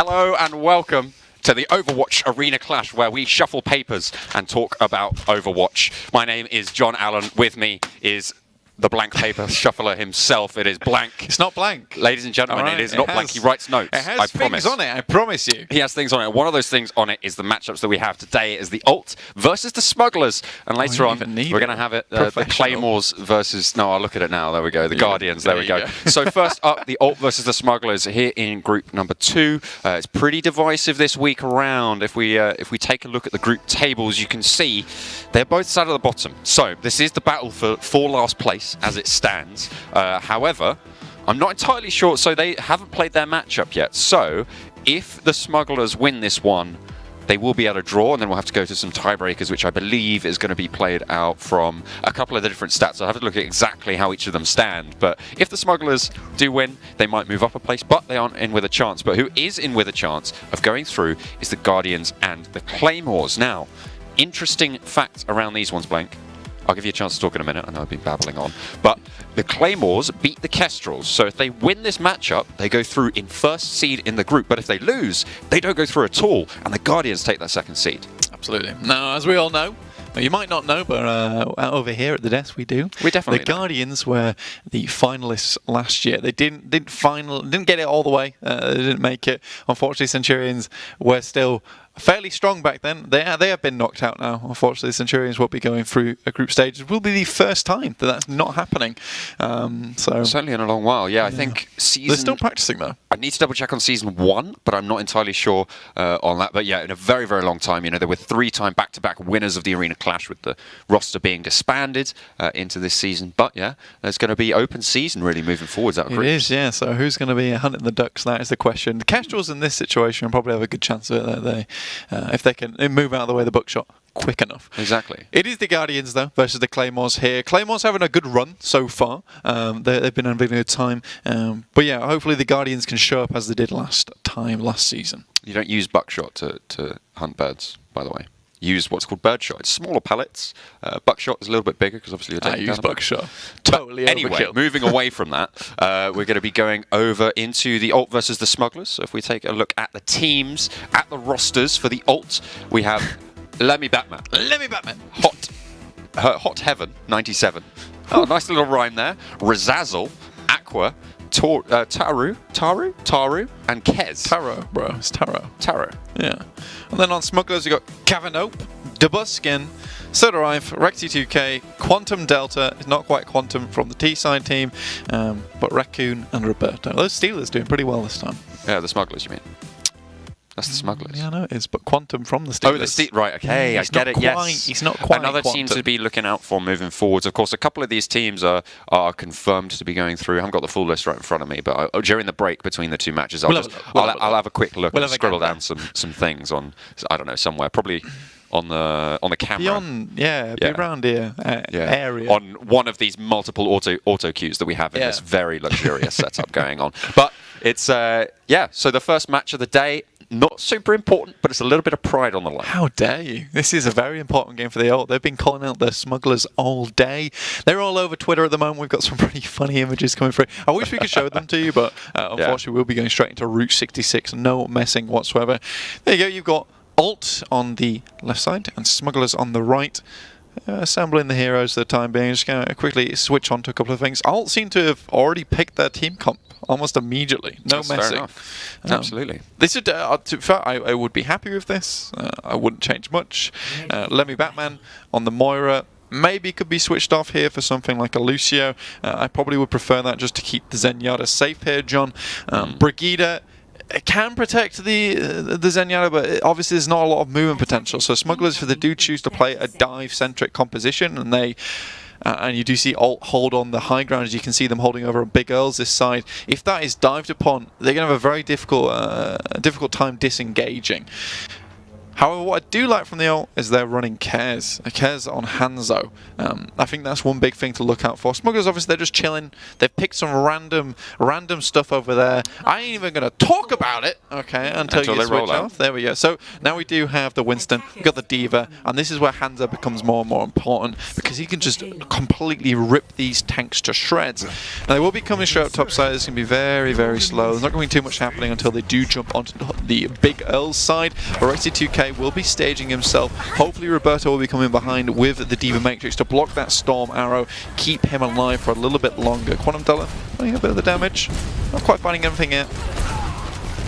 Hello and welcome to the Overwatch Arena Clash, where we shuffle papers and talk about Overwatch. My name is John Allen. With me is the blank paper shuffler himself. It is blank. It's not blank. Ladies and gentlemen, Right, it is not blank. He writes notes. It has I things promise. on it, I promise you. He has things on it. One of those things on it is the matchups that we have today is the ult versus the smugglers. And later on, we're going to have it the Claymores versus... No, I'll look at it now. There we go. The Guardians. There we go. So first up, the ult versus the smugglers here in group number 2. It's pretty divisive this week around. If we take a look at the group tables, you can see they're both sat at the bottom. So this is the battle for last place as it stands. However, I'm not entirely sure, so they haven't played their matchup yet. So if the smugglers win this one, they will be able to draw, and then we'll have to go to some tiebreakers, which I believe is going to be played out from a couple of the different stats. I'll have to look at exactly how each of them stand. But if the smugglers do win, they might move up a place, but they aren't in with a chance. But who is in with a chance of going through is the Guardians and the Claymores. Now, interesting fact around these ones, Blank. I'll give you a chance to talk in a minute. I know I've been babbling on. But the Claymores beat the Kestrels. So if they win this matchup, they go through in first seed in the group. But if they lose, they don't go through at all. And the Guardians take that second seed. Absolutely. Now, as we all know, you might not know, but over here at the desk we do. We definitely The Guardians were the finalists last year. They didn't get it all the way. They didn't make it. Unfortunately, Centurions were still fairly strong back then. They have been knocked out now. Unfortunately, Centurions won't be going through a group stage. It will be the first time that that's not happening. So certainly in a long while. Yeah, I think season... They're still practicing though. I need to double check on season 1, but I'm not entirely sure on that. But yeah, in a very, very long time, there were 3-time back-to-back winners of the Arena Clash, with the roster being disbanded into this season. But yeah, there's going to be open season really moving forwards out of groups. It is, yeah. So who's going to be hunting the ducks? That is the question. The Kestrels in this situation probably have a good chance of it. If they can move out of the way of the buckshot quick enough. Exactly. It is the Guardians, though, versus the Claymores here. Claymores having a good run so far. They've been having a good time. But yeah, hopefully the Guardians can show up as they did last season. You don't use buckshot to hunt birds, by the way. Use what's called birdshot. It's smaller pellets. Buckshot is a little bit bigger because obviously you're taking use buckshot. Totally anyway, overkill. Moving away from that, we're going to be going over into the ult versus the smugglers. So if we take a look at the teams, at the rosters for the ult, we have Lemmy Batman. Lemmy Batman. Hot Heaven, 97. Oh, nice little rhyme there. Razazzle, Aqua, Taru, and Kez. Taro, bro. It's Taro. Taro. Yeah. And then on smugglers, you've got Cavanope, Debuskin, Sodarife, Rexy2K, Quantum Delta, is not quite Quantum from the T-side team, but Raccoon and Roberto. Those Steelers doing pretty well this time. Yeah, the smugglers, you mean? That's the smugglers. Yeah, I know it is, but Quantum from the Steelers. Oh, right, okay, I get it, yes. He's not quite another Quantum. team to be looking out for moving forwards. Of course, a couple of these teams are confirmed to be going through. I haven't got the full list right in front of me, but during the break between the two matches, I'll have a quick look and scribble down some things on, I don't know, somewhere, probably on the camera. Beyond, around here area. On one of these multiple auto cues that we have in this very luxurious setup going on. But it's, so the first match of the day, not super important, but it's a little bit of pride on the line. How dare you? This is a very important game for the ult. They've been calling out the smugglers all day. They're all over Twitter at the moment. We've got some pretty funny images coming through. I wish we could show them to you, but unfortunately we'll be going straight into Route 66. No messing whatsoever. There you go. You've got ult on the left side and smugglers on the right. Assembling the heroes for the time being. Just going to quickly switch on to a couple of things. Ult seem to have already picked their team comp almost immediately. No That's messing. Fair enough. Absolutely. This is, to be fair, I would be happy with this. I wouldn't change much. Lemmy Batman on the Moira. Maybe could be switched off here for something like a Lucio. I probably would prefer that just to keep the Zenyatta safe here, John. Brigida can protect the Zenyatta, but obviously there's not a lot of movement potential. So smugglers, if they do choose to play a dive-centric composition, and you do see ult hold on the high ground, as you can see them holding over on Big Earls this side. If that is dived upon, they're going to have a very difficult time disengaging. However, what I do like from the ult is they're running Cares. Cares on Hanzo. I think that's one big thing to look out for. Smugglers, obviously, they're just chilling. They've picked some random stuff over there. I ain't even going to talk about it, okay, until you they switch roll off. out. There we go. So now we do have the Winston, we've got the Diva, and this is where Hanzo becomes more and more important because he can just completely rip these tanks to shreds. Now, they will be coming straight up topside. It's going to be very, very slow. There's not going to be too much happening until they do jump onto the big Earl's side. Alexi 2K will be staging himself. Hopefully Roberto will be coming behind with the Diva Matrix to block that Storm Arrow, keep him alive for a little bit longer. Quantum Delta playing a bit of the damage. Not quite finding anything yet.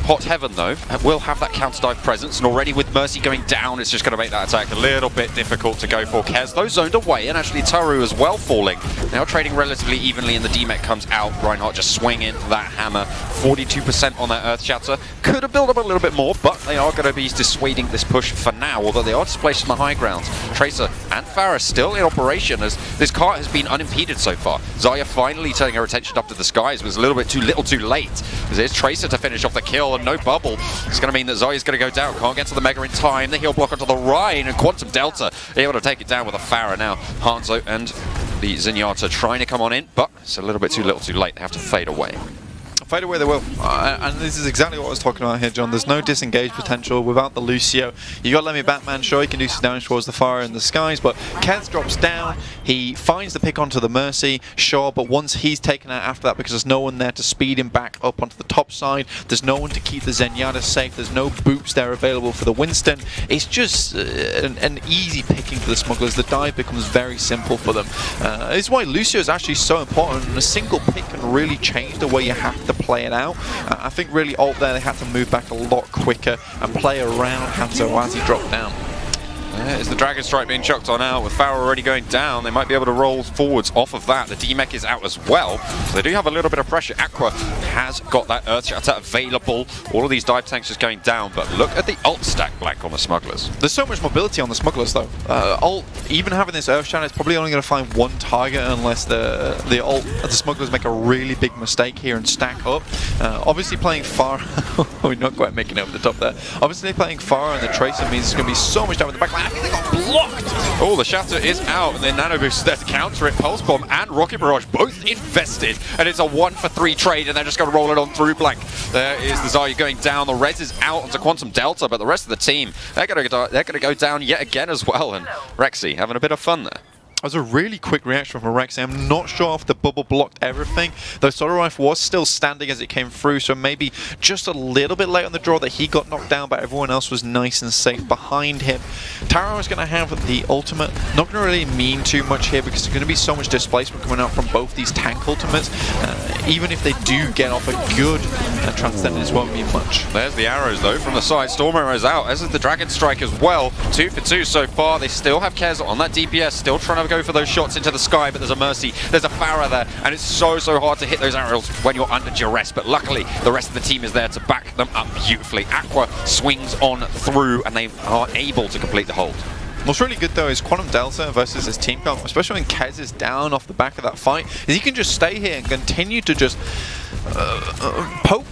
Hot Heaven, though, will have that counter-dive presence, and already with Mercy going down, it's just going to make that attack a little bit difficult to go for. Kez, though, zoned away, and actually Taru as well falling. Now trading relatively evenly, and the D-Mech comes out. Reinhardt just swinging that hammer. 42% on that Earth Shatter. Could have built up a little bit more, but they are going to be dissuading this push for now, although they are displaced from the high grounds. Tracer and Farah still in operation, as this cart has been unimpeded so far. Zaya finally turning her attention up to the skies, was a little bit too late, as there's Tracer to finish off the kill, and no bubble. It's going to mean that Zoya's going to go down. Can't get to the Mega in time. The heal block onto the Rhine, and Quantum Delta able to take it down with a Farah now. Hanzo and the Zenyatta trying to come on in, but it's a little bit too late. They have to fade away. Fade away they will. And this is exactly what I was talking about here, John. There's no disengage potential without the Lucio. You got Lemmy Batman, sure, he can do some damage towards the fire in the skies, but Kez drops down. He finds the pick onto the Mercy, sure, but once he's taken out after that, because there's no one there to speed him back up onto the top side, there's no one to keep the Zenyatta safe, there's no boots there available for the Winston. It's just an easy picking for the Smugglers. The dive becomes very simple for them. It's why Lucio is actually so important, and a single pick can really change the way you have to play it out. I think really ult there, they had to move back a lot quicker and play around Hanzo as he dropped down. There's the Dragon Strike being chucked on out with Farah already going down. They might be able to roll forwards off of that. The D-Mech is out as well, so they do have a little bit of pressure. Aqua has got that Earth Shatter available. All of these dive tanks just going down, but look at the ult stack blank on the Smugglers. There's so much mobility on the Smugglers though. Ult, even having this Earth Shatter, it's probably only going to find one target unless the Smugglers make a really big mistake here and stack up. Obviously playing Farah, we're not quite making it over the top there. Obviously playing Farah and the Tracer means there's going to be so much down in the back line. I think they got blocked! Oh, the Shatter is out, and then Nano Boost is there to counter it. Pulse Bomb and Rocket Barrage both invested, and it's a 1-for-3 trade, and they're just going to roll it on through blank. There is the Zarya going down. The Rez is out onto Quantum Delta, but the rest of the team, they're going to go down yet again as well, and Rexy having a bit of fun there. That was a really quick reaction from Rexy. I'm not sure if the bubble blocked everything, though Solar Rifle was still standing as it came through, so maybe just a little bit late on the draw that he got knocked down, but everyone else was nice and safe behind him. Taro is going to have the ultimate. Not going to really mean too much here because there's going to be so much displacement coming out from both these tank ultimates. Even if they do get off a good Transcendence, won't mean much. There's the arrows though from the side. Storm Arrow's out, as is the Dragon Strike as well. 2 for 2 so far. They still have Kez on that DPS, still trying to go for those shots into the sky, but there's a Mercy, there's a Farah there, and it's so hard to hit those arrows when you're under duress, but luckily the rest of the team is there to back them up beautifully. Aqua swings on through, and they are able to complete the hold. What's really good though is Quantum Delta versus his team comp, especially when Kez is down off the back of that fight, is he can just stay here and continue to just poke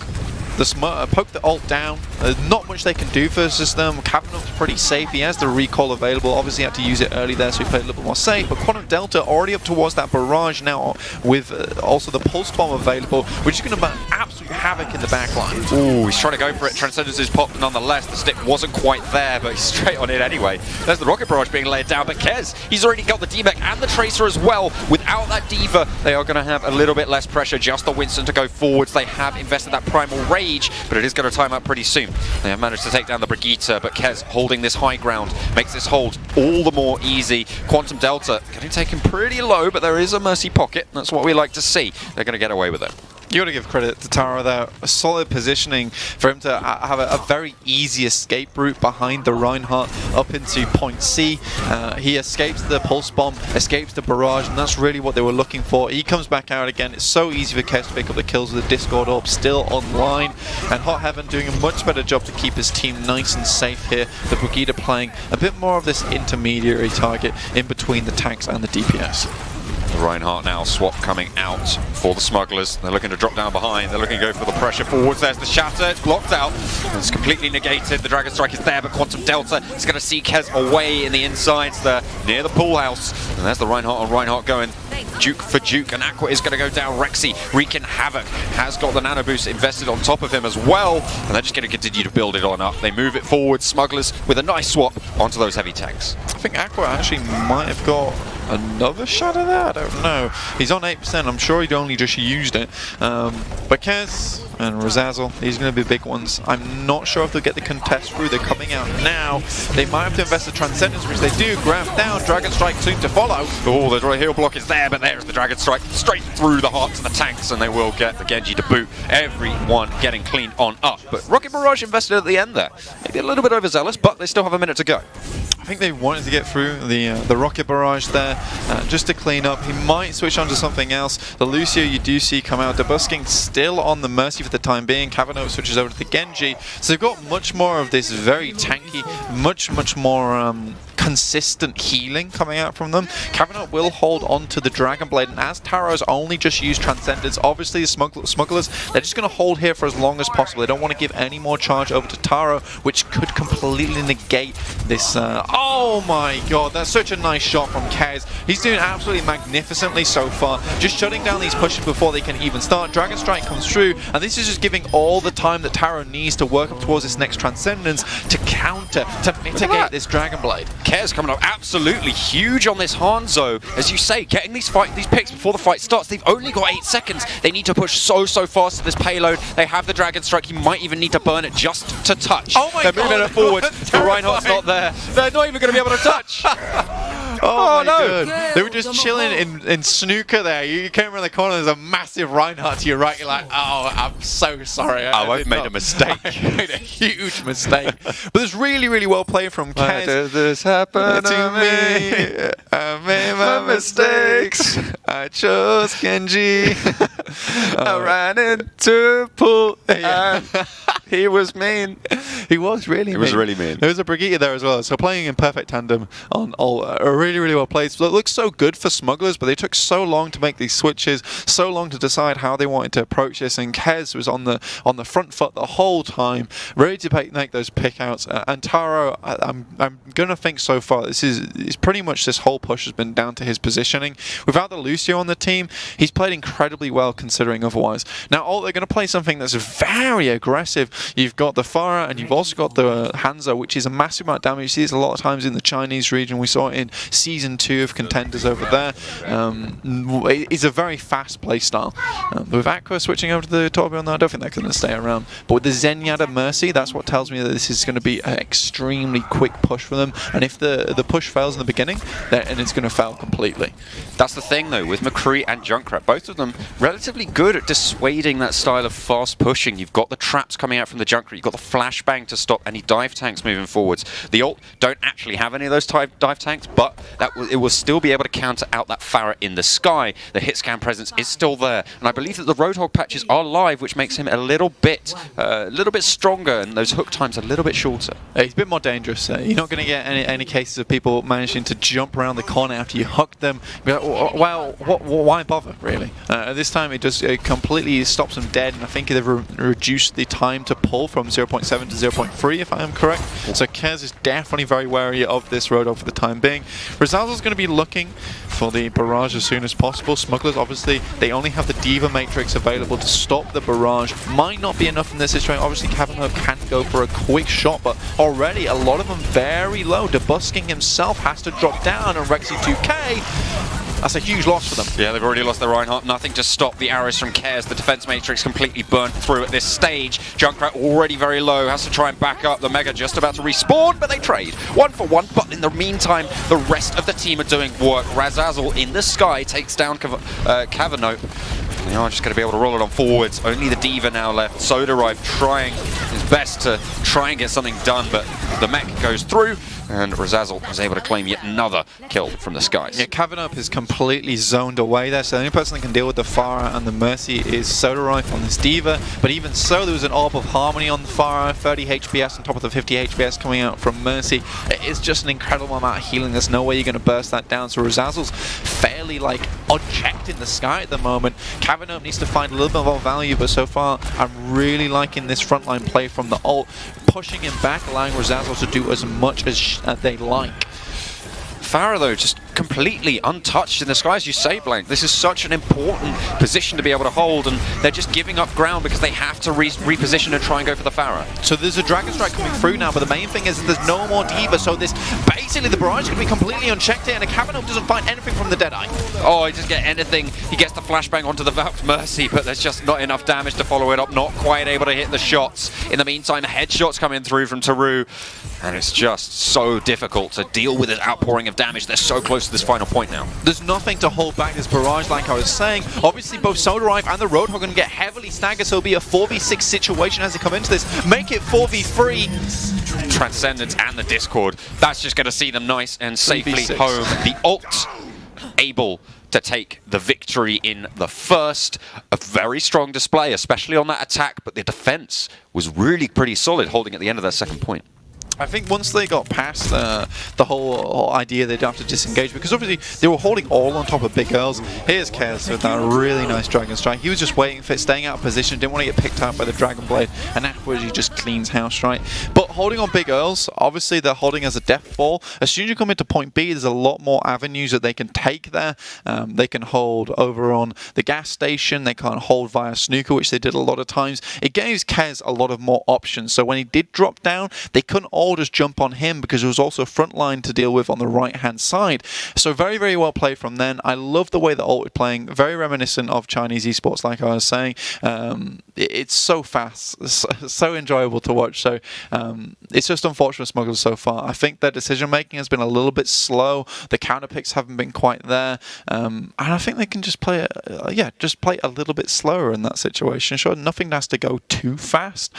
the ult down. There's not much they can do versus them. Cavanaugh's pretty safe. He has the recall available. Obviously, he had to use it early there, so he played a little bit more safe. But Quantum Delta already up towards that barrage now, with also the Pulse Bomb available, which is going to burn absolute havoc in the backline. Ooh, he's trying to go for it. Transcendence is popped nonetheless. The stick wasn't quite there, but he's straight on it anyway. There's the Rocket Barrage being laid down, but Kez, he's already got the D-Mech and the Tracer as well. Without that Diva, they are going to have a little bit less pressure. Just the Winston to go forwards. They have invested that Primal Rage, but it is going to time out pretty soon. They have managed to take down the Brigitte, but Kez holding this high ground makes this hold all the more easy. Quantum Delta getting taken pretty low, but there is a Mercy pocket. That's what we like to see. They're going to get away with it. You got to give credit to Taro there. A solid positioning for him to have a very easy escape route behind the Reinhardt up into point C. He escapes the Pulse Bomb, escapes the barrage, and that's really what they were looking for. He comes back out again. It's so easy for Kez to pick up the kills with the Discord Orb still online. And Hot Heaven doing a much better job to keep his team nice and safe here. The Brigitte playing a bit more of this intermediary target in between the tanks and the DPS. Reinhardt now, swap coming out for the smugglers. They're looking to drop down behind. They're looking to go for the pressure forwards. There's the shatter. It's blocked out. It's completely negated. The Dragon Strike is there, but Quantum Delta is going to see Kez away in the insides there near the pool house. And there's the Reinhardt on Reinhardt going Duke for Duke, and Aqua is going to go down. Rexy wreaking havoc, has got the nano boost invested on top of him as well, and they're just going to continue to build it on up. They move it forward. Smugglers with a nice swap onto those heavy tanks. I think Aqua actually might have got another shatter there. I don't know. He's on 8%. I'm sure he'd only just used it. But Kez and Razazel, these are going to be big ones. I'm not sure if they'll get the contest through. They're coming out now. They might have to invest the Transcendence, which they do. Grab down. Dragon Strike soon to follow. Oh, the heal block is there, but there's the Dragon Strike straight through the hearts of the tanks, and they will get the Genji to boot. Everyone getting cleaned on up. But Rocket Barrage invested at the end there. Maybe a little bit overzealous, but they still have a minute to go. I think they wanted to get through the Rocket Barrage there, just to clean up. He might switch on to something else. The Lucio you do see come out. Debusking still on the Mercy for the time being. Cavano switches over to the Genji. So they've got much more of this very tanky, much more consistent healing coming out from them. Cavano will hold on to the Dragon Blade, and as Taro's only just used Transcendence, obviously the smugglers, they're just going to hold here for as long as possible. They don't want to give any more charge over to Taro, which could completely negate this. Oh my god, that's such a nice shot from Kez. He's doing absolutely magnificently so far, just shutting down these pushes before they can even start. Dragon Strike comes through, and this is just giving all the time that Taro needs to work up towards this next Transcendence to counter, to mitigate this Dragon Blade. Kez coming up absolutely huge on this Hanzo. As you say, getting these picks before the fight starts. They've only got 8 seconds. They need to push so fast to this payload. They have the Dragon Strike. He might even need to burn it just to touch. Oh my god! They're moving it forward. The Reinhardt's not there. They're not even going to be able to touch. Oh no! God. They were just chilling in snooker there. You came around the corner, there's a massive Reinhardt to your right. You're like, oh, I'm so sorry. I've made a mistake. I made a huge mistake. But it's really well played from Kez. Why does this happen to me? I made my mistakes. I chose Genji. I ran into a pool and he was mean. He was really mean. He was really mean. There was a Brigitte there as well. So playing in perfect tandem on all really well played. So it looks so good for smugglers, but they took so long to make these switches, so long to decide how they wanted to approach this. And Kez was on the front foot the whole time, ready to make those pickouts. And Taro, I'm gonna think so far this is pretty much this whole push has been down to his positioning. Without the Lucio on the team, he's played incredibly well considering otherwise. Now they're going to play something that's very aggressive. You've got the Farah and you've also got the Hanzo, which is a massive amount of damage. You see this a lot of times in the Chinese region. We saw it in Season 2 of Contenders over there. It's a very fast play style. With Aqua switching over to the Torbjorn, I don't think they're going to stay around. But with the Zenyatta Mercy, that's what tells me that this is going to be an extremely quick push for them. And if the push fails in the beginning, then it's going to fail completely. That's the thing though, with McCree and Junkrat, both of them relatively good at dissuading that style of fast pushing. You've got the traps coming out from the Junkrat, you've got the flashbang to stop any dive tanks moving forwards. The ult don't actually have any of those dive tanks, but it will still be able to counter out that Farah in the sky. The hit scan presence is still there, and I believe that the Roadhog patches are live, which makes him a little bit stronger, and those hook times a little bit shorter. He's a bit more dangerous. You're not going to get any cases of people managing to jump around the corner after you hook them. Be like, well, why bother, really? This time it completely stops them dead, and I think they've reduced the time to pull from 0.7 to 0.3, if I am correct. So Kez is definitely very wary of this Roadhog for the time being. Rizaldo's going to be looking for the barrage as soon as possible. Smugglers, obviously, they only have the Diva Matrix available to stop the barrage. Might not be enough in this situation. Obviously, Cavano can go for a quick shot, but already a lot of them very low. Debusking himself has to drop down, and Rexy 2K. That's a huge loss for them. Yeah, they've already lost their Reinhardt. Nothing to stop the arrows from Kez. The defense matrix completely burnt through at this stage. Junkrat already very low, has to try and back up. The Mega just about to respawn, but they trade 1 for 1. But in the meantime, the rest of the team are doing work. Razazel in the sky takes down Cavano. They are just going to be able to roll it on forwards. Only the Diva now left. Soda Rife trying his best to try and get something done, but the mech goes through. and Razazel was able to claim yet another kill from the skies. Yeah, Kavanagh is completely zoned away there, so the only person that can deal with the Pharah and the Mercy is Sodarife on this D.Va, but even so, there was an Orb of Harmony on the Pharah, 30 HPS on top of the 50 HPS coming out from Mercy. It's just an incredible amount of healing. There's no way you're going to burst that down, so Razazel's fairly like unchecked in the sky at the moment. Kavanagh needs to find a little bit more value, but so far I'm really liking this frontline play from the ult, pushing him back, allowing Razazel to do as much as they like. Pharah, though, just completely untouched in the sky, as you say, Blank. This is such an important position to be able to hold, and they're just giving up ground because they have to reposition and try and go for the Pharah. So there's a Dragon Strike coming through now, but the main thing is that there's no more D.Va, so this basically the barrage is going to be completely unchecked here, and Kavanagh doesn't find anything from the Deadeye. Oh, he doesn't get anything. He gets the flashbang onto the Valk's Mercy, but there's just not enough damage to follow it up. Not quite able to hit the shots. In the meantime, headshots coming through from Taru, and it's just so difficult to deal with this outpouring of damage. They're so close to this final point now. There's nothing to hold back this barrage, like I was saying. Obviously, both Sodarife and the Roadhog are going to get heavily staggered, so it'll be a 4v6 situation as they come into this. Make it 4v3. Transcendence and the Discord. That's just going to see them nice and safely 3v6. home. The ult able to take the victory in the first. A very strong display, especially on that attack, but the defense was really pretty solid, holding at the end of that second point. I think once they got past the whole idea they'd have to disengage, because obviously they were holding all on top of Big Girls. Here's Kez with that really nice Dragon Strike. He was just waiting for it, staying out of position, didn't want to get picked out by the Dragon Blade, and afterwards he just cleans house, right? But holding on Big Girls, obviously they're holding as a death ball. As soon as you come into point B, there's a lot more avenues that they can take there. They can hold over on the gas station, they can hold via snooker, which they did a lot of times. It gave Kez a lot of more options, so when he did drop down, they couldn't all just jump on him because there was also a front line to deal with on the right hand side. So very, very well played from then. I love the way the ult was playing, very reminiscent of Chinese esports, like I was saying. It's so fast, so enjoyable to watch. So it's just unfortunate Smugglers so far. I think their decision making has been a little bit slow. The counter picks haven't been quite there, and I think they can just play just play a little bit slower in that situation. Sure, nothing has to go too fast.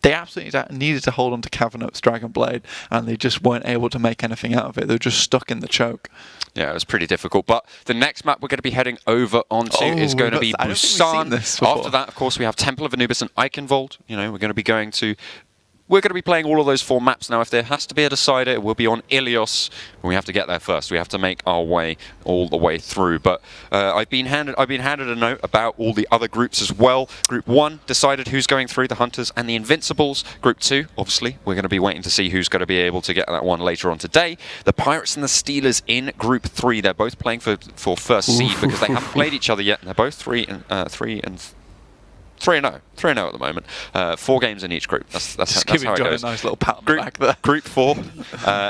They absolutely needed to hold on to Kavanagh's Dragon Blade, and they just weren't able to make anything out of it. They were just stuck in the choke. Yeah, it was pretty difficult. But the next map we're going to be heading over onto is going to be Busan. After that, of course, we have Temple of Anubis and Eichenwald. You know, we're going to be going to... We're going to be playing all of those 4 maps now. If there has to be a decider, it will be on Ilios. We have to get there first. We have to make our way all the way through. But I've been handed a note about all the other groups as well. Group 1 decided who's going through, the Hunters and the Invincibles. Group 2, obviously, we're going to be waiting to see who's going to be able to get that one later on today. The Pirates and the Steelers in Group 3. They're both playing for first seed because they haven't played each other yet. And they're both 3-0 at the moment. 4 games in each group. That's how it goes. A nice little pat on the back there. Group 4,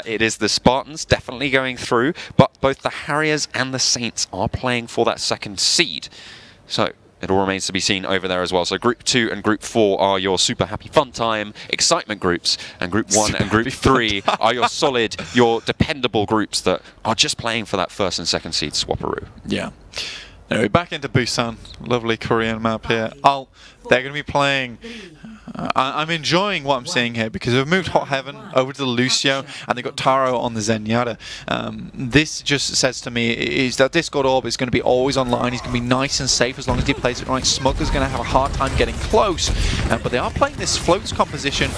it is the Spartans definitely going through, but both the Harriers and the Saints are playing for that second seed. So it all remains to be seen over there as well. So Group 2 and Group 4 are your super happy fun time excitement groups, and Group 1 and Group 3 are your solid, your dependable groups that are just playing for that first and second seed swapperoo. Yeah. Anyway, back into Busan, lovely Korean map here. They're going to be playing... I'm enjoying what I'm seeing here because they've moved Hot Heaven over to the Lucio and they've got Taro on the Zenyatta. This just says to me is that Discord Orb is going to be always online. He's going to be nice and safe as long as he plays it right. Smuggler's going to have a hard time getting close, but they are playing this floats composition.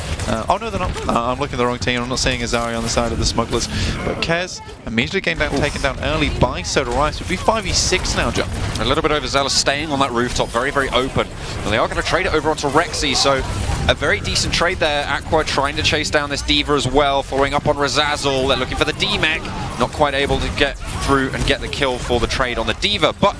Oh no, they're not. I'm looking at the wrong team. I'm not seeing Azari on the side of the Smugglers. But Kez immediately getting taken down early by Sodarife. It'll be 5v6 now, John. A little bit overzealous, staying on that rooftop, very, very open. And they are going to trade it over onto Rexy, so a very decent trade there. Aqua trying to chase down this D.Va as well, following up on Razazel. They're looking for the D-Mech, not quite able to get through and get the kill for the trade on the D.Va, but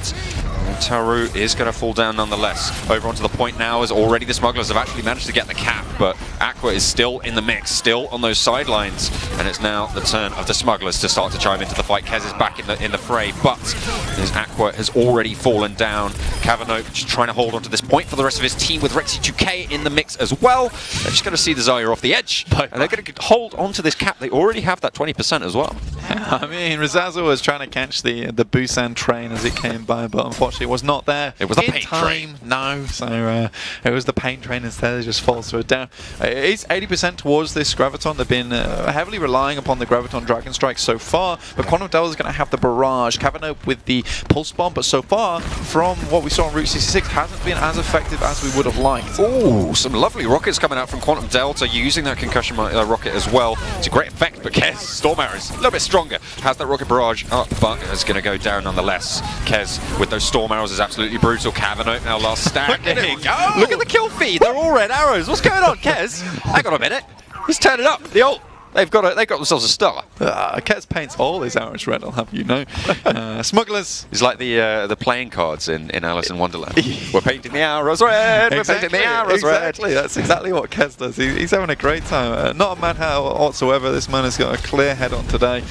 Taru is going to fall down nonetheless. Over onto the point now as already the Smugglers have actually managed to get the cap, but Aqua is still in the mix, still on those sidelines, and it's now the turn of the Smugglers to start to chime into the fight. Kez is back in the fray, but his Aqua has already fallen down. Cavano just trying to hold on to this point for the rest of his team with Rexy 2K in the mix as well. They're just going to see the Zarya off the edge, and they're going to hold on to this cap. They already have that 20% as well. I mean, Razazel was trying to catch the Busan train as it came by, but unfortunately it was not there. It was the paint train. No, so it was the paint train instead. It just falls to it down. It's 80% towards this Graviton. They've been heavily relying upon the Graviton Dragon Strike so far, but Quantum Delta is going to have the barrage. Cavano with the Pulse Bomb, but so far, from what we saw on Route 66, hasn't been as effective as we would have liked. Ooh, some lovely rockets coming out from Quantum Delta, using that concussion rocket as well. It's a great effect, but Kez, Storm Arrows, a little bit stronger. Has that rocket barrage up, but it's going to go down nonetheless. Kez with those Storm Arrows is absolutely brutal. Cavano now last standing. Look at the kill feed. They're all red arrows. What's going on, Kez? Hang on a minute. He's turning it up. The ult. They've got themselves a star. Kez paints all his arrows red, I'll have you know. Smugglers. It's like the playing cards in Alice in Wonderland. We're painting the arrows red. We're painting the arrows red. That's exactly what Kez does. He's having a great time. Not a mad hat whatsoever. This man has got a clear head on today.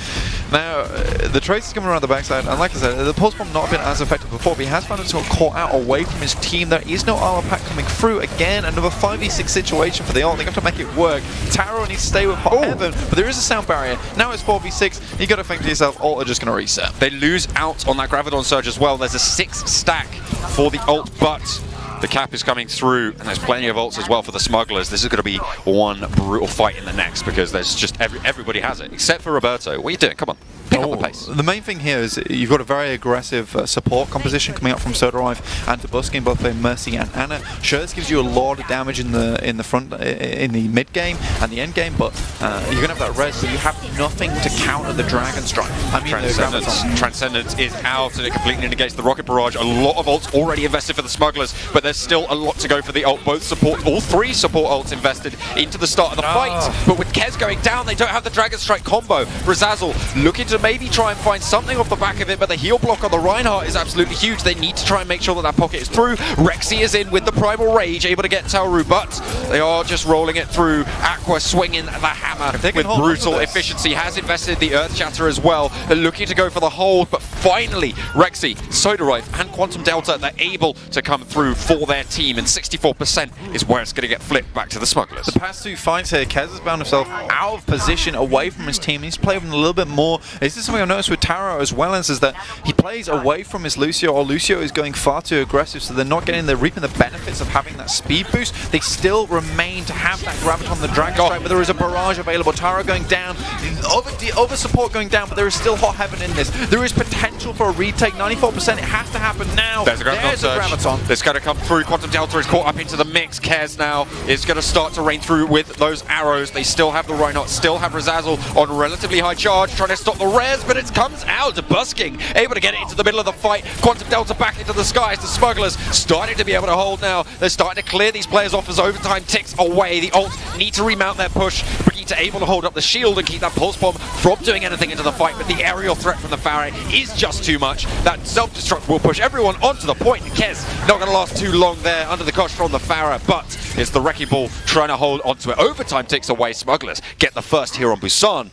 Now, the Trace is coming around the backside, and like I said, the Pulse Bomb not been as effective before, but he has found himself caught out away from his team. There is no armor pack coming through. Again, another 5v6 situation for the ult. They have to make it work. Taro needs to stay with Hot Heaven, but there is a sound barrier. Now it's 4v6. You got to think to yourself, ult are just going to reset. They lose out on that Graviton Surge as well. There's a 6 stack for the ult, but the cap is coming through, and there's plenty of ults as well for the Smugglers. This is going to be one brutal fight in the next, because there's just everybody has it, except for Roberto. What are you doing? Come on. Pick up the pace. The main thing here is you've got a very aggressive support composition coming up from Sodarive and Tabuskin, both playing Mercy and Ana. Sure, this gives you a lot of damage in the front, in the mid game and the end game, but you're gonna have that res, so you have nothing to counter the Dragon Strike. I mean, Transcendence is out, and it completely negates the rocket barrage. A lot of ults already invested for the Smugglers, but there's still a lot to go for the ult. Both support, all 3 support ults invested into the start of the fight. But with Kez going down, they don't have the Dragon Strike combo. Razazel looking to maybe try and find something off the back of it, but the heal block on the Reinhardt is absolutely huge. They need to try and make sure that that pocket is through. Rexy is in with the Primal Rage, able to get Tauru, but they are just rolling it through. Aqua swinging the hammer with brutal efficiency. Has invested the Earth Shatter as well. They're looking to go for the hold, but finally, Rexy, Sodarive, and Quantum Delta, they're able to come through for their team, and 64% is where it's going to get flipped back to the Smugglers. The past 2 fights here, Kez has found himself out of position, away from his team. He's played with them a little bit more. This is something I've noticed with Taro as well, is that he plays away from his Lucio, or Lucio is going far too aggressive, so they're not reaping the benefits of having that speed boost. They still remain to have that Graviton, the Dragon Strike, but there is a barrage available. Taro going down, over support going down, but there is still Hot Heaven in this. There is potential for a retake, 94%. It has to happen now. There's a Graviton. It's going to come through. Quantum Delta is caught up into the mix. Kez now is going to start to rain through with those arrows. They still have the Reinhardt, still have Razazel on relatively high charge, trying to stop the res, but it comes out. Busking, able to get it into the middle of the fight. Quantum Delta back into the skies. The Smugglers starting to be able to hold now. They're starting to clear these players off as overtime ticks away. The ult need to remount their push. Brigitte able to hold up the shield and keep that Pulse Bomb from doing anything into the fight, but the aerial threat from the Pharaoh is just too much. That self-destruct will push everyone onto the point. Kez not going to last too long there under the cosh from the Pharaoh, but it's the Wrecking Ball trying to hold onto it. Overtime ticks away. Smugglers get the first here on Busan.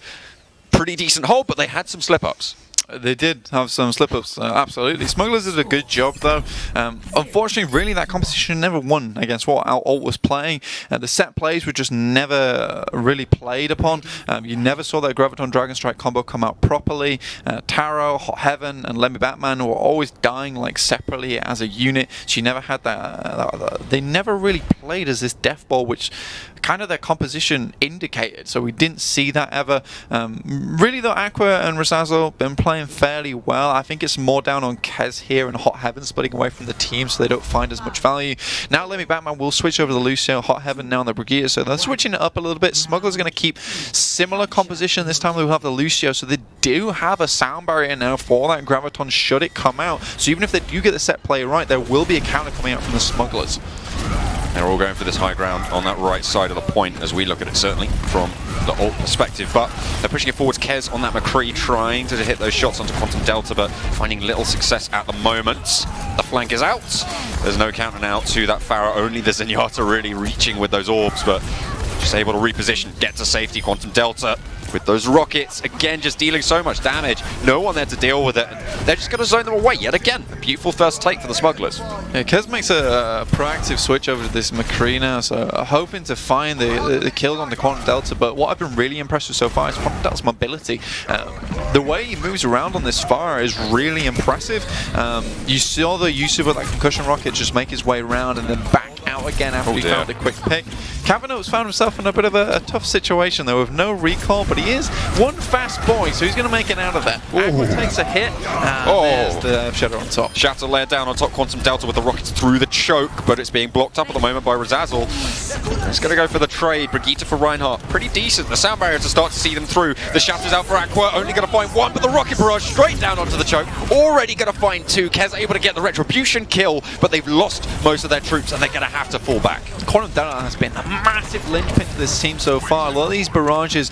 Pretty decent hold, but they had some slip-ups. They did have some slip-ups, absolutely. Smugglers did a good job, though. Unfortunately, really, that competition never won against what our ult was playing. The set plays were just never really played upon. You never saw that Graviton Dragon Strike combo come out properly. Taro, Hot Heaven, and Lemmy Batman were always dying like separately as a unit. She never had that. They never really played as this death ball, which kind of their composition indicated, so we didn't see that ever. Really though, Aqua and Razazel been playing fairly well. I think it's more down on Kez here and Hot Heaven splitting away from the team, so they don't find as much value. Now Lemmy Batman will switch over to the Lucio, Hot Heaven now on the Brigitte, so they're switching it up a little bit. Smuggler's going to keep similar composition. This time they'll have the Lucio, so they do have a sound barrier now for that Graviton should it come out. So even if they do get the set play right, there will be a counter coming out from the Smugglers. They're all going for this high ground on that right side of the point, as we look at it, certainly from the ult perspective, but they're pushing it forwards. Kez on that McCree trying to hit those shots onto Quantum Delta, but finding little success at the moment. The flank is out. There's no counter now to that Pharaoh, only the Zenyatta really reaching with those orbs, but just able to reposition, get to safety. Quantum Delta with those rockets. Again, just dealing so much damage. No one there to deal with it. They're just going to zone them away yet again. A beautiful first take for the Smugglers. Yeah, Kez makes a proactive switch over to this McCree now, so hoping to find the kills on the Quantum Delta, but what I've been really impressed with so far is Quantum Delta's mobility. The way he moves around on this fire is really impressive. You saw the use of that concussion rocket just make his way around and then back out again after he found a quick pick. Cavano's found himself in a bit of a tough situation though, with no recall, but he is one fast boy, so he's going to make it out of that. Aqua takes a hit, and there's the Shatter on top. Shatter layer down on top, Quantum Delta with the rockets through the choke, but it's being blocked up at the moment by Razazel. He's going to go for the trade. Brigitte for Reinhardt. Pretty decent. The sound barrier to start to see them through. The Shatter's out for Aqua, only going to find one, but the rocket barrage straight down onto the choke. Already going to find two. Kez able to get the retribution kill, but they've lost most of their troops and they're going to have to fall back. Quantum Delta has been a massive linchpin to this team so far. A lot of these barrages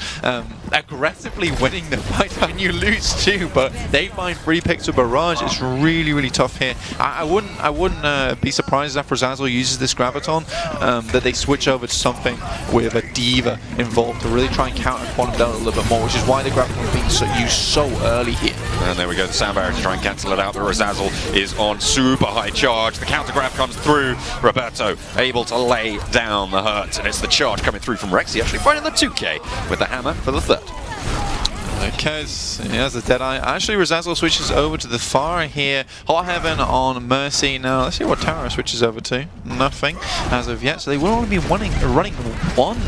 aggressively winning the fight. I mean, you lose too, but they find free picks with barrage. It's really, really tough here. I wouldn't be surprised if Razazel uses this Graviton, that they switch over to something with a Diva involved to really try and counter Quantum Delta a little bit more, which is why the Graviton is being used so early here. And there we go, the sound barrier to try and cancel it out, but Razazel is on super high charge. The counter grab comes through. Roberto able to lay down the hurt, and it's the charge coming through from Rexy, actually finding the 2K with the hammer for the third. Kez, he has the Deadeye. Actually, Razazel switches over to the far here. Hot Heaven on Mercy. Now, let's see what Tara switches over to. Nothing as of yet. So they will only be running one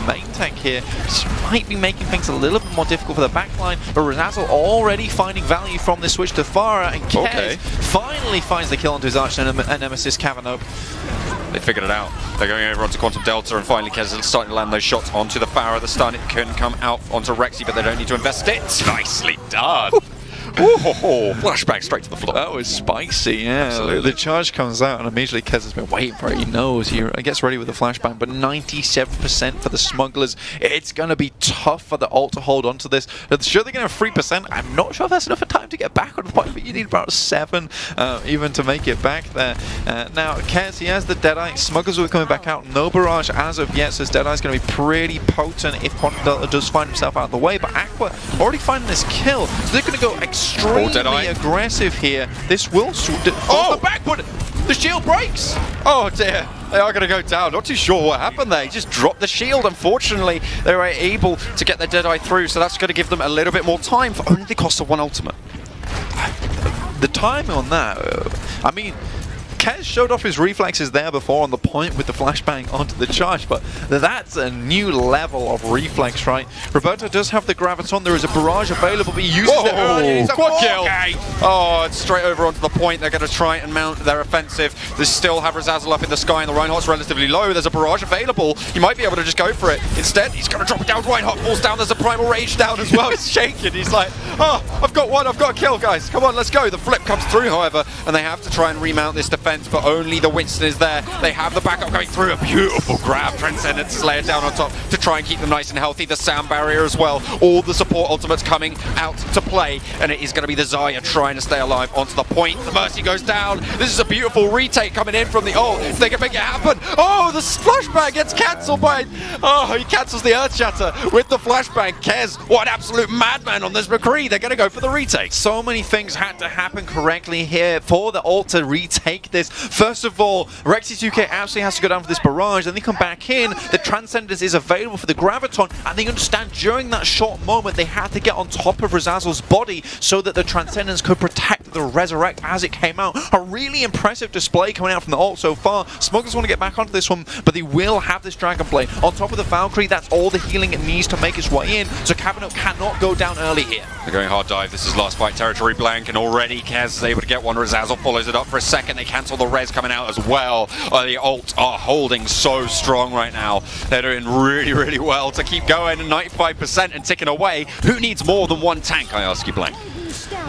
main tank here. Which might be making things a little bit more difficult for the backline. But Razazel already finding value from this switch to Farah. And Kez finally finds the kill onto his arch nemesis, Cavano. They figured it out. They're going over onto Quantum Delta, and finally Kez is starting to land those shots onto the Farah. The stun, it can come out onto Rexy, but they don't need to invest it. Nicely done. Flashback straight to the floor. That was spicy, yeah. Absolutely. The charge comes out and immediately Kez has been waiting for it. He knows he gets ready with the flashbang, but 97% for the Smugglers. It's going to be tough for the ult to hold on to this. Sure, they're going to have 3%. I'm not sure if that's enough time to get back on the point, but you need about 7 even to make it back there. Now, Kez, he has the Deadeye. Smugglers will be coming back out. No barrage as of yet, so his Deadeye's going to be pretty potent if Quantum Delta does find himself out of the way. But Aqua already finding this kill, so they're going to go extremely aggressive here. This will the back, but the shield breaks. Oh dear, they are going to go down. Not too sure what happened there. He just dropped the shield. Unfortunately, they were able to get their Deadeye through, so that's going to give them a little bit more time for only the cost of one ultimate. The timing on that, I mean, Kez showed off his reflexes there before on the point with the flashbang onto the charge, but that's a new level of reflex, right? Roberto does have the Graviton. There is a barrage available, but he uses it early. It's a quad kill. Oh, it's straight over onto the point. They're going to try and mount their offensive. They still have Razazel up in the sky, and the Reinhardt's relatively low. There's a barrage available. He might be able to just go for it. Instead, he's going to drop it down. Reinhardt falls down. There's a Primal Rage down as well. He's shaking. He's like, oh, I've got one. I've got a kill, guys. Come on, let's go. The flip comes through, however, and they have to try and remount this defense, but only the Winston is there. They have the backup going through. A beautiful grab. Transcendence is layered down on top to try and keep them nice and healthy. The sound barrier as well. All the support ultimates coming out to play, and it is going to be the Xayah trying to stay alive onto the point. The Mercy goes down. This is a beautiful retake coming in from the ult. If they can make it happen. Oh, the flashbang gets cancelled by... Oh, he cancels the Earth Shatter with the flashbang. Kez, what an absolute madman on this McCree. They're going to go for the retake. So many things had to happen correctly here for the ult to retake this. First of all, Rexy 2K absolutely has to go down for this barrage, then they come back in. The Transcendence is available for the Graviton, and they understand during that short moment they had to get on top of Razazel's body so that the Transcendence could protect the Resurrect as it came out. A really impressive display coming out from the ult so far. Smugglers want to get back onto this one, but they will have this Dragon Blade. On top of the Valkyrie, that's all the healing it needs to make its way in, so Cavano cannot go down early here. They're going hard dive. This is last fight territory blank, and already Kez is able to get one. Razazel follows it up for a second. They cancel the res coming out as well. The ult are holding so strong right now. They're doing really, really well to keep going. 95% and ticking away. Who needs more than one tank, I ask you, Blank?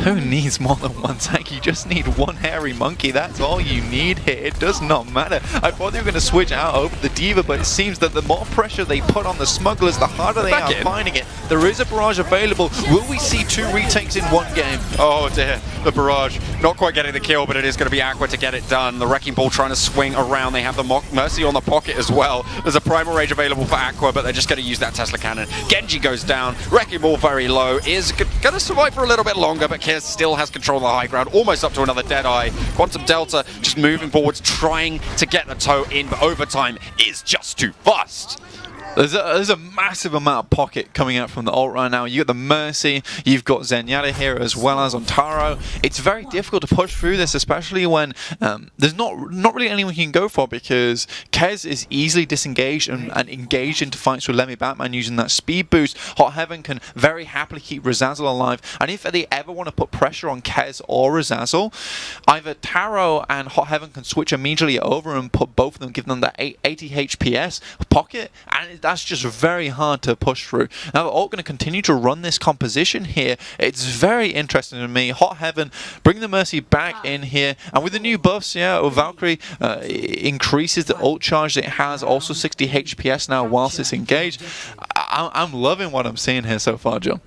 Who needs more than one tank? You just need one hairy monkey. That's all you need here. It does not matter. I thought they were going to switch out over the D.Va, but it seems that the more pressure they put on the smugglers, the harder they are finding it. There is a barrage available. Will we see 2 retakes in one game? Oh dear, the barrage. Not quite getting the kill, but it is going to be Aqua to get it done. The Wrecking Ball trying to swing around. They have the Mercy on the pocket as well. There's a Primal Rage available for Aqua, but they're just going to use that Tesla Cannon. Genji goes down. Wrecking Ball very low. Is going to survive for a little bit longer, but Kez still has control of the high ground. Almost up to another Deadeye. Quantum Delta just moving forwards, trying to get the toe in, but overtime is just too fast. There's a massive amount of pocket coming out from the ult right now. You've got the Mercy, you've got Zenyatta here as well as on Taro. It's very difficult to push through this, especially when there's not really anyone you can go for, because Kez is easily disengaged and engaged into fights with Lemmy Batman using that speed boost. Hot Heaven can very happily keep Razazel alive, and if they ever want to put pressure on Kez or Razazel, either Taro and Hot Heaven can switch immediately over and put both of them, give them that 80 HPS pocket, and that's just very hard to push through. Now, they're all going to continue to run this composition here. It's very interesting to me. Hot Heaven, bring the Mercy back in here. And with the new buffs, Valkyrie increases the ult charge that it has, also 60 HPS now whilst it's engaged. I'm loving what I'm seeing here so far, John.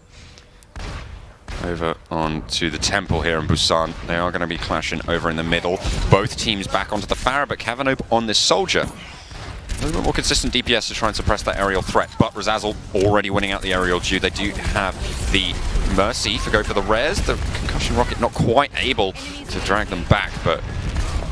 Over onto the temple here in Busan. They are going to be clashing over in the middle. Both teams back onto the Pharah, but Kavanope on this soldier. A little bit more consistent DPS to try and suppress that aerial threat, but Razazel already winning out the aerial dude. They do have the Mercy to go for the res. The concussion rocket not quite able to drag them back, but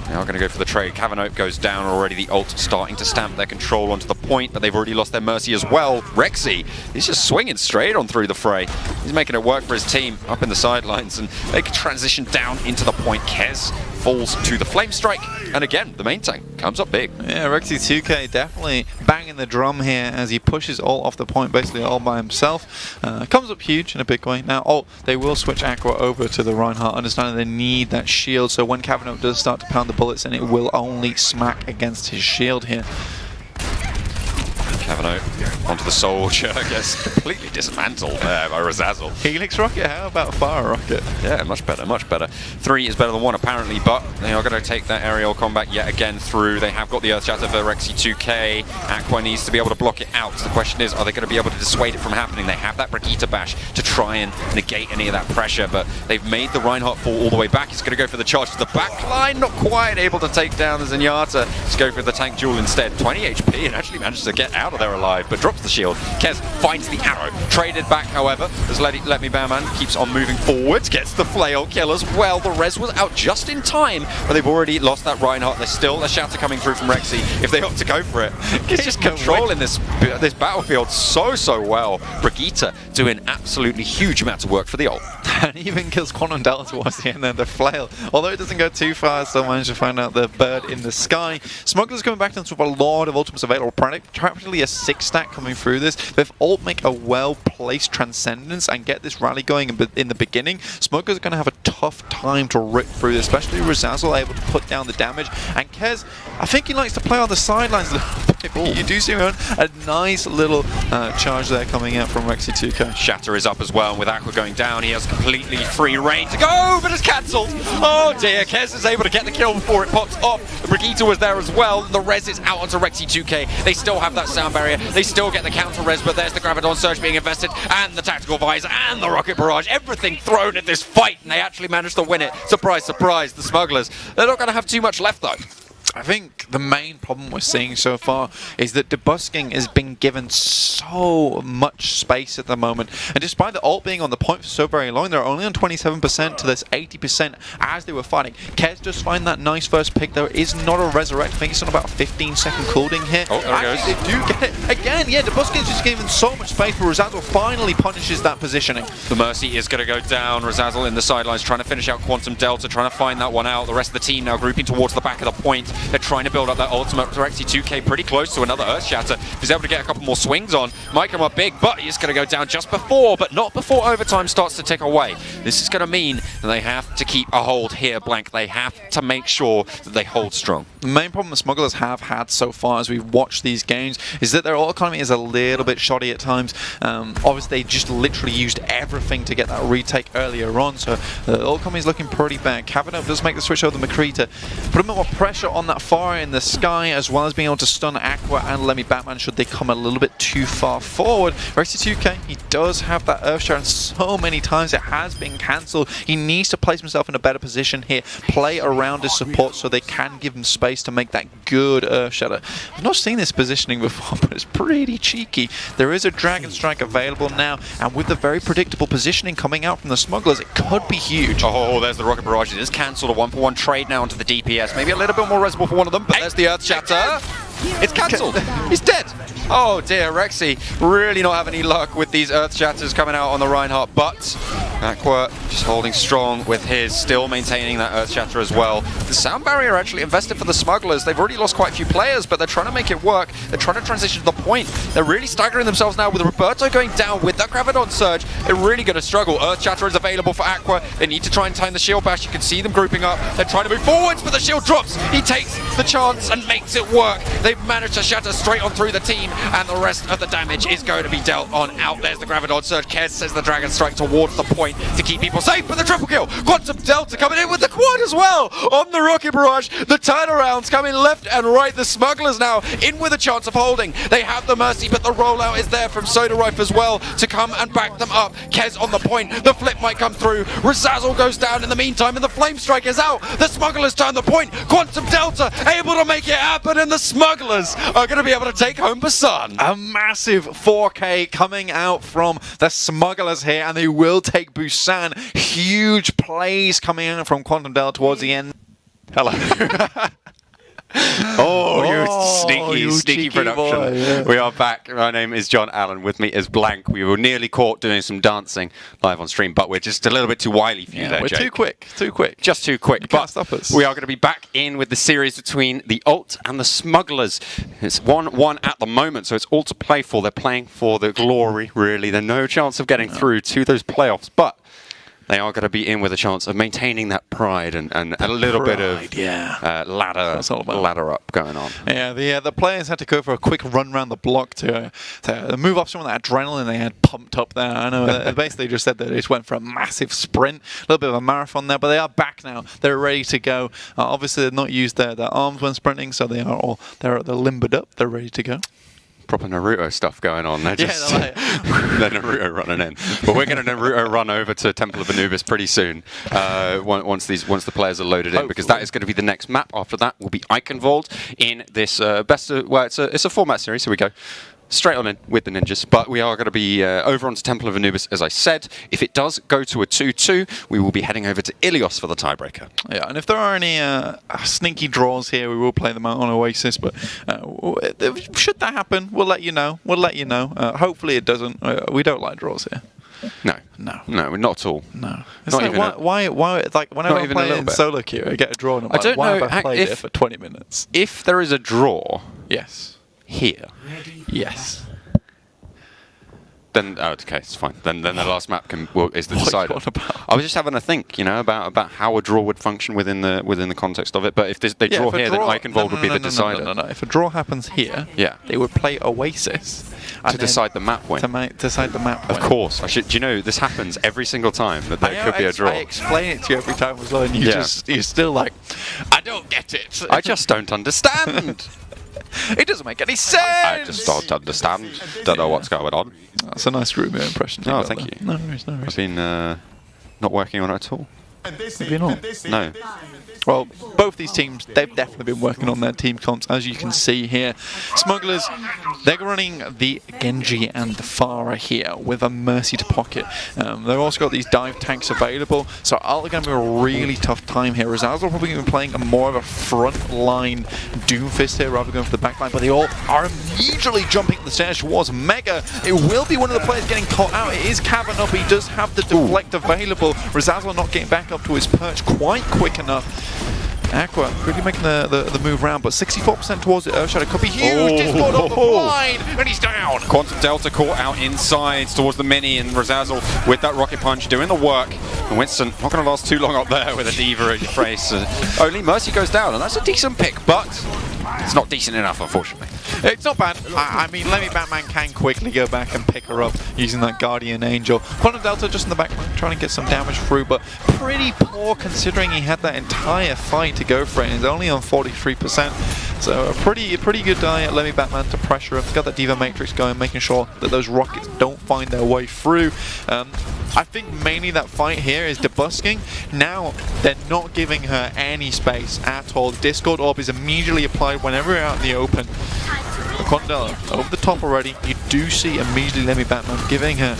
they are going to go for the trade. Kavanope goes down already. The ult starting to stamp their control onto the point, but they've already lost their Mercy as well. Rexy, he's just swinging straight on through the fray. He's making it work for his team up in the sidelines, and they can transition down into the point. Kez falls to the Flame Strike, and again, the main tank comes up big. Yeah, Rexy 2K definitely banging the drum here as he pushes ult off the point, basically all by himself. Comes up huge in a big way. Now, they will switch Aqua over to the Reinhardt, understanding they need that shield, so when Kavanaugh does start to pound the bullets, and it will only smack against his shield here. Kavanaugh onto the soldier, I guess, completely dismantled there by Razazel. Helix Rocket, how about Fire Rocket? Yeah, much better, much better. 3 is better than 1 apparently, but they are going to take that aerial combat yet again through. They have got the Earth Shatter for Rexy 2K. Aqua needs to be able to block it out. So the question is, are they going to be able to dissuade it from happening? They have that Brigitte Bash to try and negate any of that pressure, but they've made the Reinhardt fall all the way back. He's going to go for the charge to the back line, not quite able to take down the Zenyatta. Let's go for the tank duel instead. 20 HP and actually manages to get out of there alive, but drops the shield. Kez finds the arrow. Traded back, however, as Let Me Batman keeps on moving forwards, gets the flail kill as well. The res was out just in time, but they've already lost that Reinhardt. There's still a shatter coming through from Rexy if they opt to go for it. He's just controlling this battlefield so well. Brigitte doing absolutely huge amounts of work for the ult. And even kills Quantum Delta towards the end there, the flail. Although it doesn't go too far, still managed to find out the bird in the sky. Smugglers coming back into a lot of ultimates available. Practically a 6-stack coming through this. If ult make a well-placed Transcendence and get this rally going in the beginning, Smugglers are going to have a tough time to rip through this, especially Razazel able to put down the damage. And Kez, I think he likes to play on the sidelines a little bit. You do see a nice little charge there coming out from Rexy 2K. Shatter is up as well, and with Aqua going down, he has completely free reign to go, but it's cancelled. Oh dear, Kez is able to get the kill before it pops off. The Brigitte was there as well. The res is out onto Rexy 2K. They still have that sound barrier. They still get the counter res, but there's the Graviton Surge being invested, and the Tactical Visor, and the Rocket Barrage. Everything thrown at this fight, and they actually managed to win it. Surprise, surprise, the Smugglers. They're not going to have too much left, though. I think the main problem we're seeing so far is that debusking has been given so much space at the moment, and despite the ult being on the point for so very long, they're only on 27% to this 80% as they were fighting. Kez does find that nice first pick. There is not a resurrect. I think it's on about a 15-second cooldown here. Oh, there it goes. They do get it again. Yeah, debusking is just given so much space, but Razazel finally punishes that positioning. The Mercy is going to go down. Razazel in the sidelines trying to finish out Quantum Delta, trying to find that one out. The rest of the team now grouping towards the back of the point. They're trying to build up that ultimate. Rexy 2K pretty close to another Earth Shatter. If he's able to get a couple more swings on, might come up big, but he's going to go down just before, but not before overtime starts to tick away. This is going to mean that they have to keep a hold here, Blank. They have to make sure that they hold strong. The main problem the Smugglers have had so far as we've watched these games is that their ult economy is a little bit shoddy at times. Obviously, they just literally used everything to get that retake earlier on, so the ult economy is looking pretty bad. Cavanagh does make the switch over the McCree to put a bit more pressure on that fire in the sky, as well as being able to stun Aqua and Lemmy Batman should they come a little bit too far forward. Rexy 2K, he does have that Earthshare, and so many times it has been cancelled. He needs to place himself in a better position here, play around his support so they can give him space to make that good Earthshatter. I've not seen this positioning before, but it's pretty cheeky. There is a Dragon Strike available now, and with the very predictable positioning coming out from the Smugglers, it could be huge. Oh, there's the Rocket Barrage. It is cancelled. A 1-for-1 trade now onto the DPS. Maybe a little bit more reservoir for one of them, but there's the Earth Shatter. It's cancelled. He's dead. Oh dear, Rexy really not having any luck with these Earth Shatters coming out on the Reinhardt, but Aqua just holding strong with his, still maintaining that Earth Shatter as well. The sound barrier actually invested for the Smugglers. They've already lost quite a few players, but they're trying to make it work. They're trying to transition to the point. They're really staggering themselves now with Roberto going down with that Gravidon Surge. They're really going to struggle. Earth Shatter is available for Aqua. They need to try and time the shield bash. You can see them grouping up. They're trying to move forwards, but the shield drops. He takes the chance and makes it work. They've managed to shatter straight on through the team, and the rest of the damage is going to be dealt on out. There's the Gravidon Surge. Kez says the Dragon Strike towards the point to keep people safe, but the triple kill. Quantum Delta coming in with the quad as well on the Rocket Barrage. The turnarounds coming left and right. The Smugglers now in with a chance of holding. They have the Mercy, but the rollout is there from Soda Rife as well to come and back them up. Kez on the point. The flip might come through. Razazzle goes down in the meantime, and the Flame Strike is out. The Smugglers turn the point. Quantum Delta able to make it happen, and the Smugglers are going to be able to take home Busan. A massive 4K coming out from the Smugglers here, and they will take Busan. Huge plays coming out from Quantum Delta towards the end. Hello. You sneaky production. Boy, yeah. We are back. My name is John Allen. With me is Blank. We were nearly caught doing some dancing live on stream, but we're just a little bit too wily for you there, we're Jake. Too quick. Just too quick. You can't stop us. We are going to be back in with the series between the Ult and the Smugglers. It's 1-1 at the moment, so it's all to play for. They're playing for the glory, really. There's no chance of getting through to those playoffs, but they are going to be in with a chance of maintaining that pride and a little bit of ladder up going on. Yeah, the players had to go for a quick run around the block to move off some of that adrenaline they had pumped up there. I know they basically just said that they just went for a massive sprint, a little bit of a marathon there, but they are back now. They're ready to go. Obviously, they've not used their arms when sprinting, so they're limbered up. They're ready to go. Proper Naruto stuff going on. They're just they're Naruto running in. But we're going to Naruto run over to Temple of Anubis pretty soon. Once the players are loaded in, because that is going to be the next map. After that will be Eichenwald in this it's a format series. Here we go. Straight on in with the ninjas, but we are going to be over onto Temple of Anubis, as I said. If it does go to a 2-2, we will be heading over to Ilios for the tiebreaker. Yeah, and if there are any sneaky draws here, we will play them out on Oasis, but should that happen, we'll let you know. Hopefully it doesn't. We don't like draws here. No, not at all. No. It's like, why, like, whenever I'm playing solo queue, I get a draw, and I'm like, why have I played it for 20 minutes? If there is a draw... Yes. Here. Yes. Then okay, it's fine. Then the last map is the decider. I was just having a think, about how a draw would function within the context of it. But if they draw here, then Eichenwald would be the decider. No. If a draw happens here, they would play Oasis to decide the map win. To decide the map win. Of course. Do you know this happens every single time that there could be a draw? I explain it to you every time as well, and you're still like, I don't get it. I just don't understand. It doesn't make any sense. I just don't understand. Don't know what's going on. That's a nice Romeo impression. Oh, thank you. No worries. I've been not working on it at all. Have you not? No. Well, both these teams, they've definitely been working on their team comps, as you can see here. Smugglers, they're running the Genji and the Pharah here with a Mercy to pocket. They've also got these dive tanks available, so it's going to be a really tough time here. Razazzle are probably going to be playing more of a front-line Doomfist here rather than going for the back line, but they all are immediately jumping the stairs towards Mega. It will be one of the players getting caught out. It is Cavanagh. He does have the deflect available. Razazzle not getting back up to his perch quite quick enough. Aqua really making the move round, but 64% towards it. Earthshadow could be huge. Discord on the blind, and he's down. Quantum Delta caught out inside towards the mini, and Razazel with that rocket punch doing the work. And Winston not going to last too long up there with a Diva in your face. Only Mercy goes down, and that's a decent pick, but it's not decent enough, unfortunately. It's not bad. I mean, Lemmy Batman can quickly go back and pick her up using that Guardian Angel. Quantum Delta just in the background trying to get some damage through, but pretty poor considering he had that entire fight to go for it, and he's only on 43%. So a pretty good Lemmy Batman to pressure him. He's got that Diva Matrix going, making sure that those rockets don't find their way through. I think mainly that fight here is debusking. Now they're not giving her any space at all. Discord Orb is immediately applied whenever you're out in the open. Quantum over the top already. You do see immediately Lemmy Batman giving her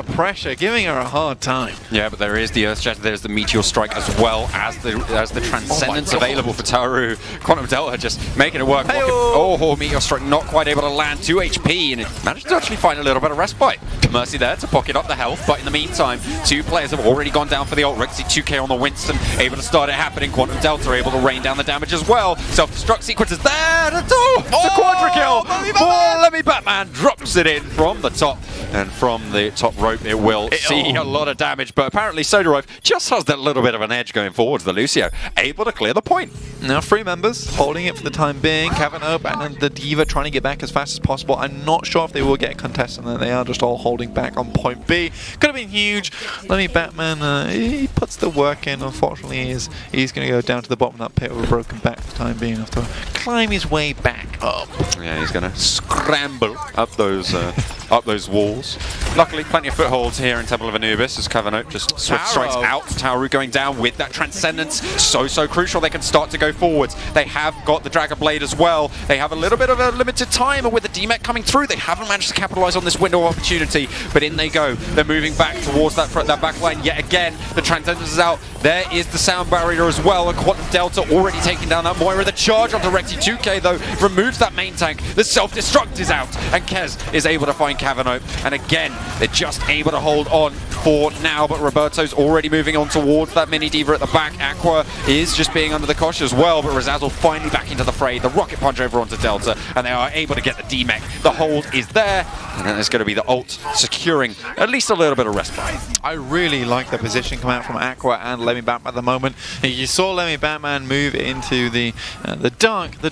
pressure, giving her a hard time. Yeah, but there is the Earth Shatter, there's the Meteor Strike, as well as the Transcendence available for Taru. Quantum Delta just making it work. Oh, Meteor Strike not quite able to land 2 HP, and it managed to actually find a little bit of respite. Mercy there to pocket up the health, but in the meantime, 2 players have already gone down for the ult. Rexy 2k on the Winston, able to start it happening. Quantum Delta able to rain down the damage as well. Self-destruct sequence is there. It's a quadra kill for Lemmy Batman. Drops it in from the top, and from the top rope it will see a lot of damage, but apparently Sodarov just has that little bit of an edge going forwards. The Lucio able to clear the point. Now 3 members holding it for the time being. Cavanope and the Diva trying to get back as fast as possible. I'm not sure if they will get a contestant, and they are just all holding back on point B. Could have been huge. Lemmy Batman, he puts the work in. Unfortunately, he's going to go down to the bottom of that pit with a broken back for the time being. Have to climb his way back up. Yeah, he's going to scramble up those walls. Luckily, plenty of footholds here in Temple of Anubis as Cavanope just swift strikes out. Tauru going down with that Transcendence. So crucial. They can start to go forwards. They have got the Dragon Blade as well. They have a little bit of a limited time, and with the DMEC coming through, they haven't managed to capitalize on this window of opportunity, but in they go. They're moving back towards that back line yet again. The Transcendence is out. There is the sound barrier as well, and Quantum Delta already taking down that Moira. The charge onto Rexy 2k though removes that main tank. The self-destruct is out, and Kez is able to find Cavanope, and again they're just able to hold on for now, but Roberto's already moving on towards that mini Diva at the back. Aqua is just being under the cosh as well, but Razazel finally back into the fray. The rocket punch over onto Delta, and they are able to get the DMEC. The hold is there, and then there's going to be the ult securing at least a little bit of respite. I really like the position coming out from Aqua and Lemmy Batman at the moment. You saw Lemmy Batman move into the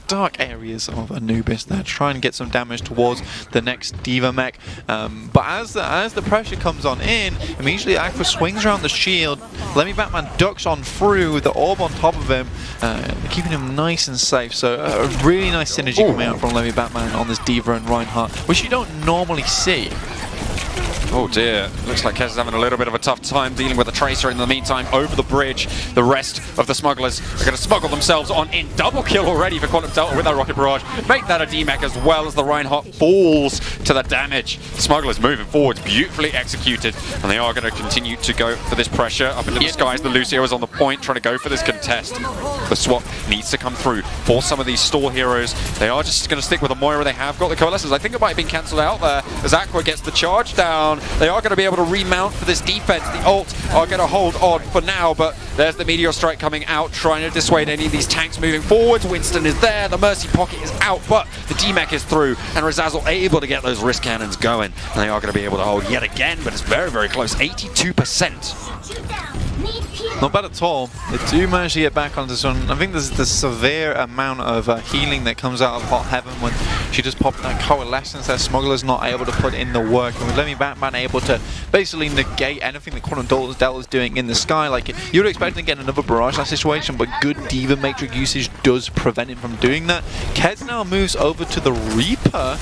dark areas of Anubis there, trying to get some damage towards the next Diva mech. But as the pressure comes on in, immediately Aqua swings around the shield. Lemmy Batman ducks on through with the orb on top of him, keeping him nice and safe. So a really nice synergy coming out from Lemmy Batman on this Diva and Reinhardt, which you don't normally see. Oh dear, looks like Kez is having a little bit of a tough time dealing with the Tracer in the meantime. Over the bridge, the rest of the smugglers are going to smuggle themselves on in. Double kill already for Quantum Delta with that rocket barrage. Make that a DMEC as well as the Reinhardt falls to the damage. Smugglers moving forward, beautifully executed, and they are going to continue to go for this pressure. Up into the skies, the Lucio is on the point, trying to go for this contest. The swap needs to come through for some of these store heroes. They are just going to stick with the Moira. They have got the Coalescence. I think it might have been cancelled out there as Aqua gets the charge down. They are going to be able to remount for this defense. The ult are going to hold on for now, but there's the Meteor Strike coming out, trying to dissuade any of these tanks moving forwards. Winston is there, the Mercy Pocket is out, but the DMEC is through, and Razazel able to get those wrist cannons going. And they are going to be able to hold yet again, but it's very close, 82%. Not bad at all. They do manage to get back onto this one. I think there's the severe amount of healing that comes out of Hot Heaven when she just popped that Coalescence. That Smuggler's not able to put in the work, and with Lemmy Batman able to basically negate anything that Quantum Delta is doing in the sky. Like, you would expect him to get another barrage in that situation, but good Diva Matrix usage does prevent him from doing that. Kez now moves over to the Reaper,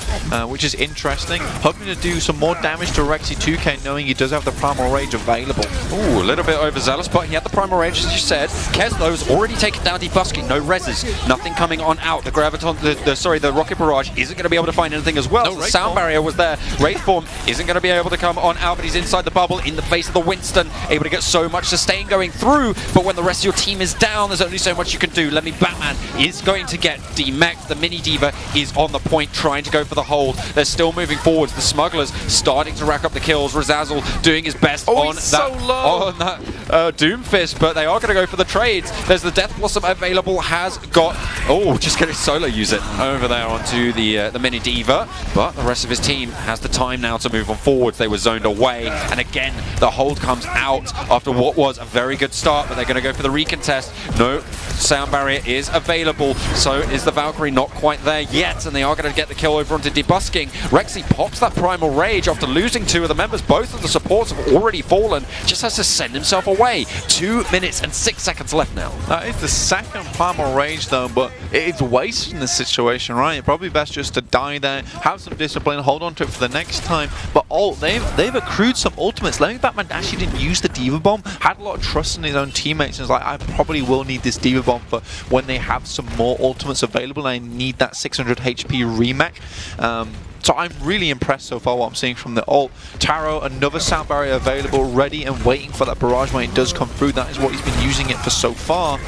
which is interesting, hoping to do some more damage to Rexy 2k, knowing he does have the Primal Rage available. Ooh, a little bit overzealous, but he had the Primal Rage, as you said. Kez, though, has already taken down Debusking. No reses, nothing coming on out. The Graviton, the Rocket Barrage isn't going to be able to find anything as well. No, the sound barrier was there. Wraith form isn't going to be able to come on out, but he's inside the bubble in the face of the Winston, able to get so much sustain going through, but when the rest of your team is down, there's only so much you can do. Lemmy Batman is going to get demeched. The Mini D.Va is on the point, trying to go for the hold. They're still moving forwards. The Smugglers starting to rack up the kills. Razazel doing his best on that Doomfist, but they are going to go for the trades. There's the Death Blossom available, has got... Oh, just going to solo use it over there onto the Mini D.Va, but the rest of his team has the time now to move on forwards. They were zoned away, and again, the hold comes out after what was a very good start, but they're going to go for the recontest. No, sound barrier is available, so is the Valkyrie not quite there yet, and they are going to get the kill over onto Debusking. Rexy pops that Primal Rage after losing 2 of the members. Both of the supports have already fallen, just has to send himself away. 2 minutes and 6 seconds left now. That is the second Primal Rage though, but it's wasted in this situation, right? It's probably best just to die there, have some discipline, hold on to it for the next time. But they've accrued some ultimates. Lemmy Batman actually didn't use the D.Va Bomb, had a lot of trust in his own teammates, and was like, I probably will need this D.Va Bomb for when they have some more ultimates available. I need that 600 HP remake. So I'm really impressed so far what I'm seeing from the ult. Taro, another sound barrier available, ready and waiting for that barrage when it does come through. That is what he's been using it for so far.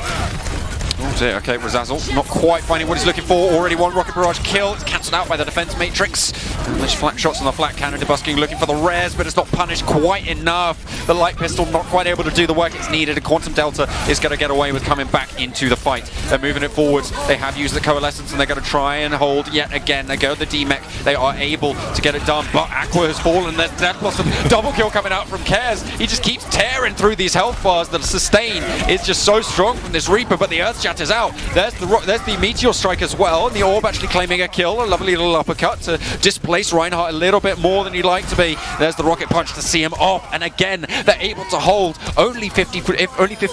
Oh dear, okay, Razazel not quite finding what he's looking for. Already one rocket barrage kill. It's cancelled out by the defense matrix. And there's flat shots on the flat cannon. Debusking looking for the rares, but it's not punished quite enough. The light pistol not quite able to do the work it's needed. And Quantum Delta is going to get away with coming back into the fight. They're moving it forwards. They have used the Coalescence, and they're going to try and hold yet again. They go the D-Mech. They are able to get it done, but Aqua has fallen. There's Death Blossom. Double kill coming out from Cares. He just keeps tearing through these health bars. The sustain is just so strong from this Reaper, but the Earth Shatter's out. There's the Meteor Strike as well, and the Orb actually claiming a kill. A lovely little uppercut to displace Reinhardt a little bit more than you'd like to be. There's the Rocket Punch to see him off, and again, they're able to hold. Only 50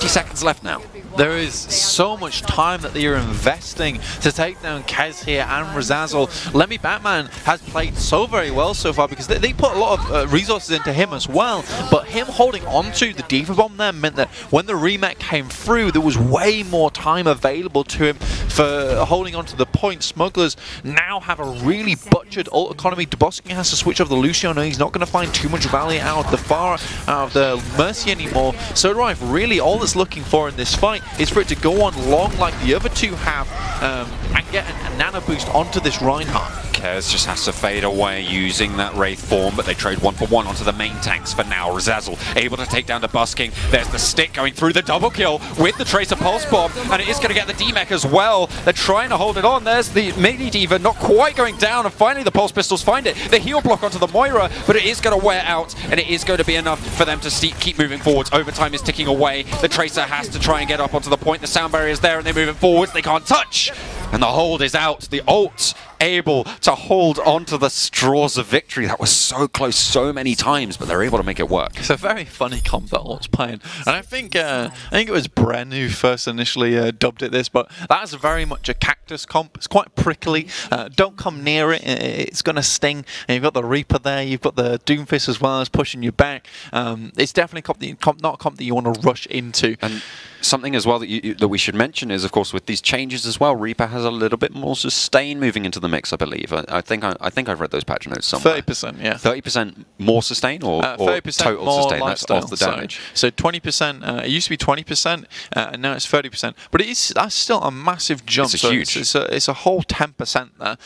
seconds left now. There is so much time that they are investing to take down Kez here and Razazel. Lemmy Batman has played so very well so far because they put a lot of resources into him as well, but him holding onto the D.Va Bomb there meant that when the remake came through, there was way more time available to him for holding onto the point. Smugglers now have a really butchered ult economy. Debusking has to switch off the Lucio. No, he's not going to find too much value out of the out of the Mercy anymore. So Rife, really all it's looking for in this fight is for it to go on long like the other two have and get a nano boost onto this Reinhardt. Kez just has to fade away using that Wraith form, but they trade 1-for-1 onto the main tanks for now. Razazel able to take down the Busking. There's the stick going through the double kill with the Tracer Pulse Bomb, and it is going to get the D-Mech as well. They're trying to hold it on. There's the Mini D.Va not quite going down, and finally the Pulse Pistols find it. The heal block onto the Moira, but it is going to wear out, and it is going to be enough for them to keep moving forwards. Overtime is ticking away. The Tracer has to try and get up onto the point. The sound barrier is there, and they're moving forwards. They can't touch, and the hold is out. The ult able to hold on to the straws of victory. That was so close so many times, but they're able to make it work. It's a very funny comp that Ult's playing, and I think it was Bren who first initially dubbed it this, but that's very much a cactus comp. It's quite prickly. Don't come near it. It's going to sting. And you've got the Reaper there. You've got the Doomfist as well as pushing you back. It's definitely not a comp that you want to rush into. And something as well that we should mention is, of course, with these changes as well, Reaper has a little bit more sustain moving into the mix, I believe. I think I've read those patch notes somewhere. 30%, yeah. 30% more sustain, or 30% total more sustain. Lifestyle. That's off the damage. So 20%. It used to be 20%, and now it's 30%. But that's still a massive jump. It's huge. It's a whole 10% there.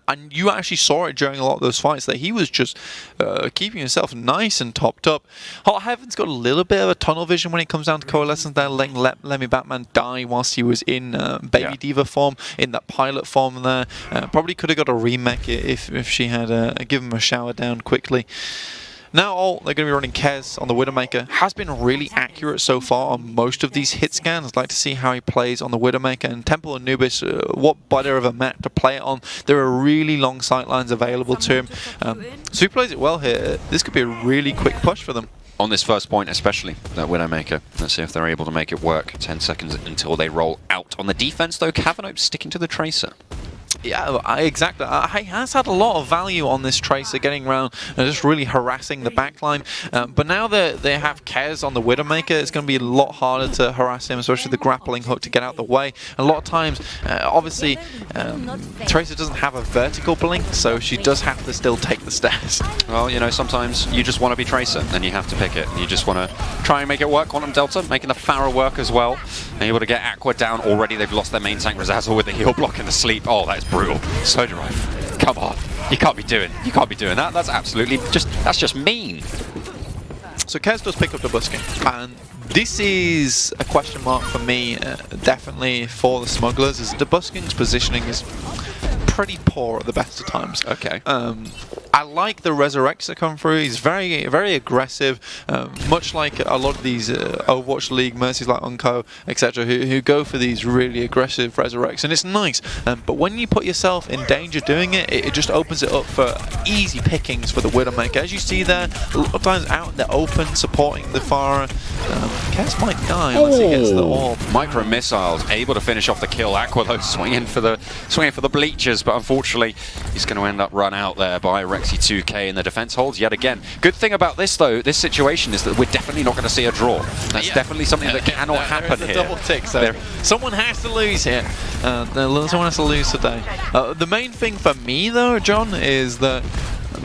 And you actually saw it during a lot of those fights that he was just keeping himself nice and topped up. Hot Heaven's got a little bit of a tunnel vision when it comes down to Coalescence there, letting Lemmy Batman die whilst he was in Baby D.Va form, in that pilot form there. Probably could have got a remake if she had given him a shower down quickly. Now they're going to be running Kez on the Widowmaker. Has been really accurate so far on most of these hit scans. I'd like to see how he plays on the Widowmaker. And Temple Anubis, what better of a map to play it on? There are really long sight lines available to him. So he plays it well here. This could be a really quick push for them. On this first point especially, that Widowmaker. Let's see if they're able to make it work. 10 seconds until they roll out. On the defense though, Cavanope sticking to the Tracer. Yeah, exactly. He has had a lot of value on this Tracer, getting around and just really harassing the backline. But now that they have Kez on the Widowmaker, it's going to be a lot harder to harass him, especially the grappling hook to get out the way. And a lot of times, obviously, Tracer doesn't have a vertical blink, so she does have to still take the stairs. Well, you know, sometimes you just want to be Tracer, and you have to pick it. And you just want to try and make it work. Quantum Delta making the Pharaoh work as well. And able to get Aqua down already. They've lost their main tank, Razazzle, with the heal block and the sleep. Oh, that is brutal. Soda Rife, come on. You can't be doing that. That's absolutely that's just mean. So Kez does pick up the busking, and this is a question mark for me, definitely for the Smugglers, is the busking's positioning is pretty poor at the best of times. Okay. I like the Resurrects that come through. He's very, very aggressive, much like a lot of these Overwatch League mercies like Unco, etc., who go for these really aggressive Resurrects, and it's nice. But when you put yourself in danger doing it, it just opens it up for easy pickings for the Widowmaker. As you see there, a lot of times out in the open, supporting the Pharah. Kez might die unless he gets the orb. Micro missiles able to finish off the kill. Aqua though swinging for the bleachers, but unfortunately he's going to end up run out there by Rexy2K, and the defense holds yet again. Good thing about this though, this situation, is that we're definitely not going to see a draw. That's definitely something that cannot happen here. Double tick, so someone has to lose here. Someone has to lose today. The main thing for me though, John, is that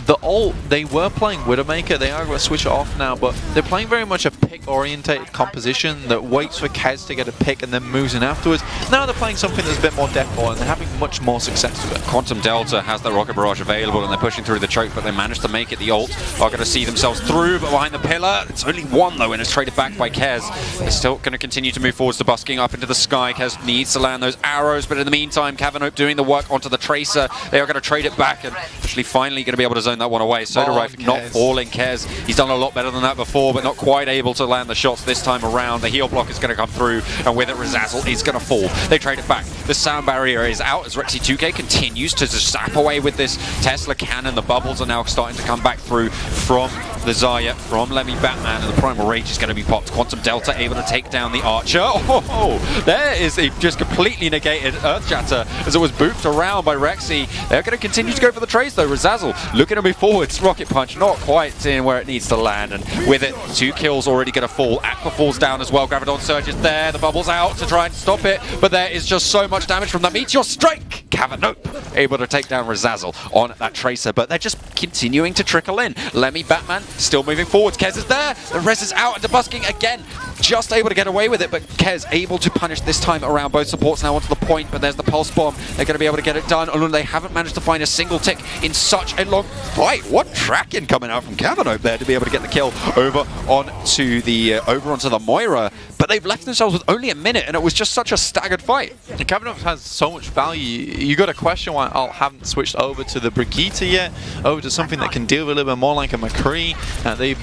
the ult, they were playing Widowmaker, they are going to switch it off now, but they're playing very much a pick-orientated composition that waits for Kez to get a pick and then moves in afterwards. Now they're playing something that's a bit more deathball, and they're having much more success with it. Quantum Delta has the Rocket Barrage available, and they're pushing through the choke, but they managed to make it. The ult are going to see themselves through, but behind the pillar, it's only one though, and it's traded back by Kez. They're still going to continue to move forwards to busking up into the sky. Kez needs to land those arrows, but in the meantime, Cavanope doing the work onto the Tracer. They are going to trade it back, and actually finally going to be able to zone that one away. Soda Rife not falling. Kez, he's done a lot better than that before, but not quite able to land the shots this time around. The heal block is going to come through, and with it, Razazzle is going to fall. They trade it back. The sound barrier is out as Rexy2K continues to zap away with this Tesla cannon. The bubbles are now starting to come back through from the Zarya, from Lemmy Batman, and the Primal Rage is going to be popped. Quantum Delta able to take down the Archer. Oh, there is a just completely negated Earth Shatter as it was booped around by Rexy. They're going to continue to go for the trades though. Razazzle looking to move forwards. Rocket Punch not quite seeing where it needs to land, and with it, 2 kills already going to fall. Aqua falls down as well. Gravidon surges there. The bubble's out to try and stop it, but there is just so much damage from that Meteor Strike. Cavanope able to take down Razazzle on that Tracer, but they're just continuing to trickle in. Lemmy Batman still moving forwards. Kez is there. The res is out into busking again. Just able to get away with it, but Kez able to punish this time around. Both supports now onto the point, but there's the Pulse Bomb. They're going to be able to get it done. Although they haven't managed to find a single tick in such a long fight. What tracking coming out from Cavanope there to be able to get the kill over onto the Moira. But they've left themselves with only a minute, and it was just such a staggered fight. Cavanope has so much value. You got to question why Alt haven't switched over to the Brigitte yet, over to something that can deal with a little bit more like a McCree. They've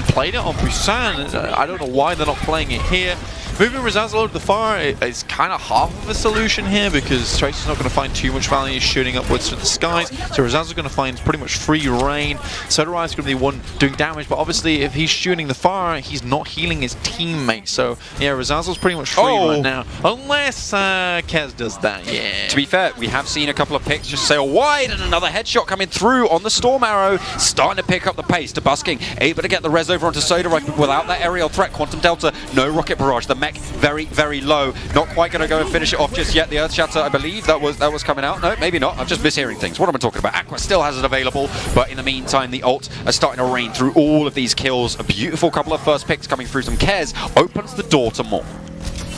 played it on Busan. I don't know why they're not playing it here. Moving Razazzle over to the far is kind of half of a solution here, because Tracer's not going to find too much value shooting upwards to the skies, so Razazzle's going to find pretty much free reign. Soda Rife's going to be one doing damage, but obviously if he's shooting the far, he's not healing his teammate, so yeah, Razazzle's pretty much free right now, unless Kez does that, yeah. To be fair, we have seen a couple of picks just sail wide, and another headshot coming through on the Storm Arrow, starting to pick up the pace to busking, able to get the res over onto Soda Rife, but without that aerial threat. Quantum Delta, no Rocket Barrage, the mech very, very low, not quite going to go and finish it off just yet. The Earth Shatter, I believe that was coming out. No, maybe not. I'm just mishearing things. What am I talking about? Aqua still has it available, but in the meantime, the ult are starting to rain through all of these kills. A beautiful couple of first picks coming through from Kez opens the door to more.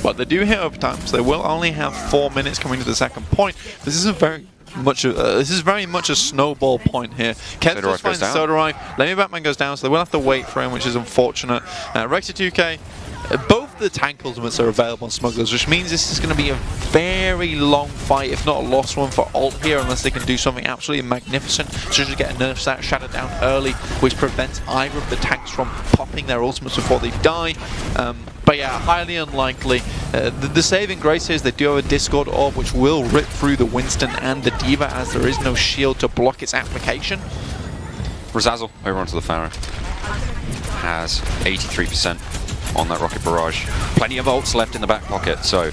But they do hit overtime, so they will only have 4 minutes coming to the second point. This is very much a snowball point here. Kez just finds Soda Rife. Lemmy Batman goes down, so they will have to wait for him, which is unfortunate. Rexy2K, both the tank ultimates are available on Smugglers, which means this is going to be a very long fight, if not a lost one for Alt here, unless they can do something absolutely magnificent, such as get a nerf shatter down early, which prevents either of the tanks from popping their ultimates before they die. But yeah, highly unlikely. The saving grace is they do have a Discord orb, which will rip through the Winston and the Diva, as there is no shield to block its application. Razazzle over onto the Pharaoh has 83% on that Rocket Barrage. Plenty of ults left in the back pocket, so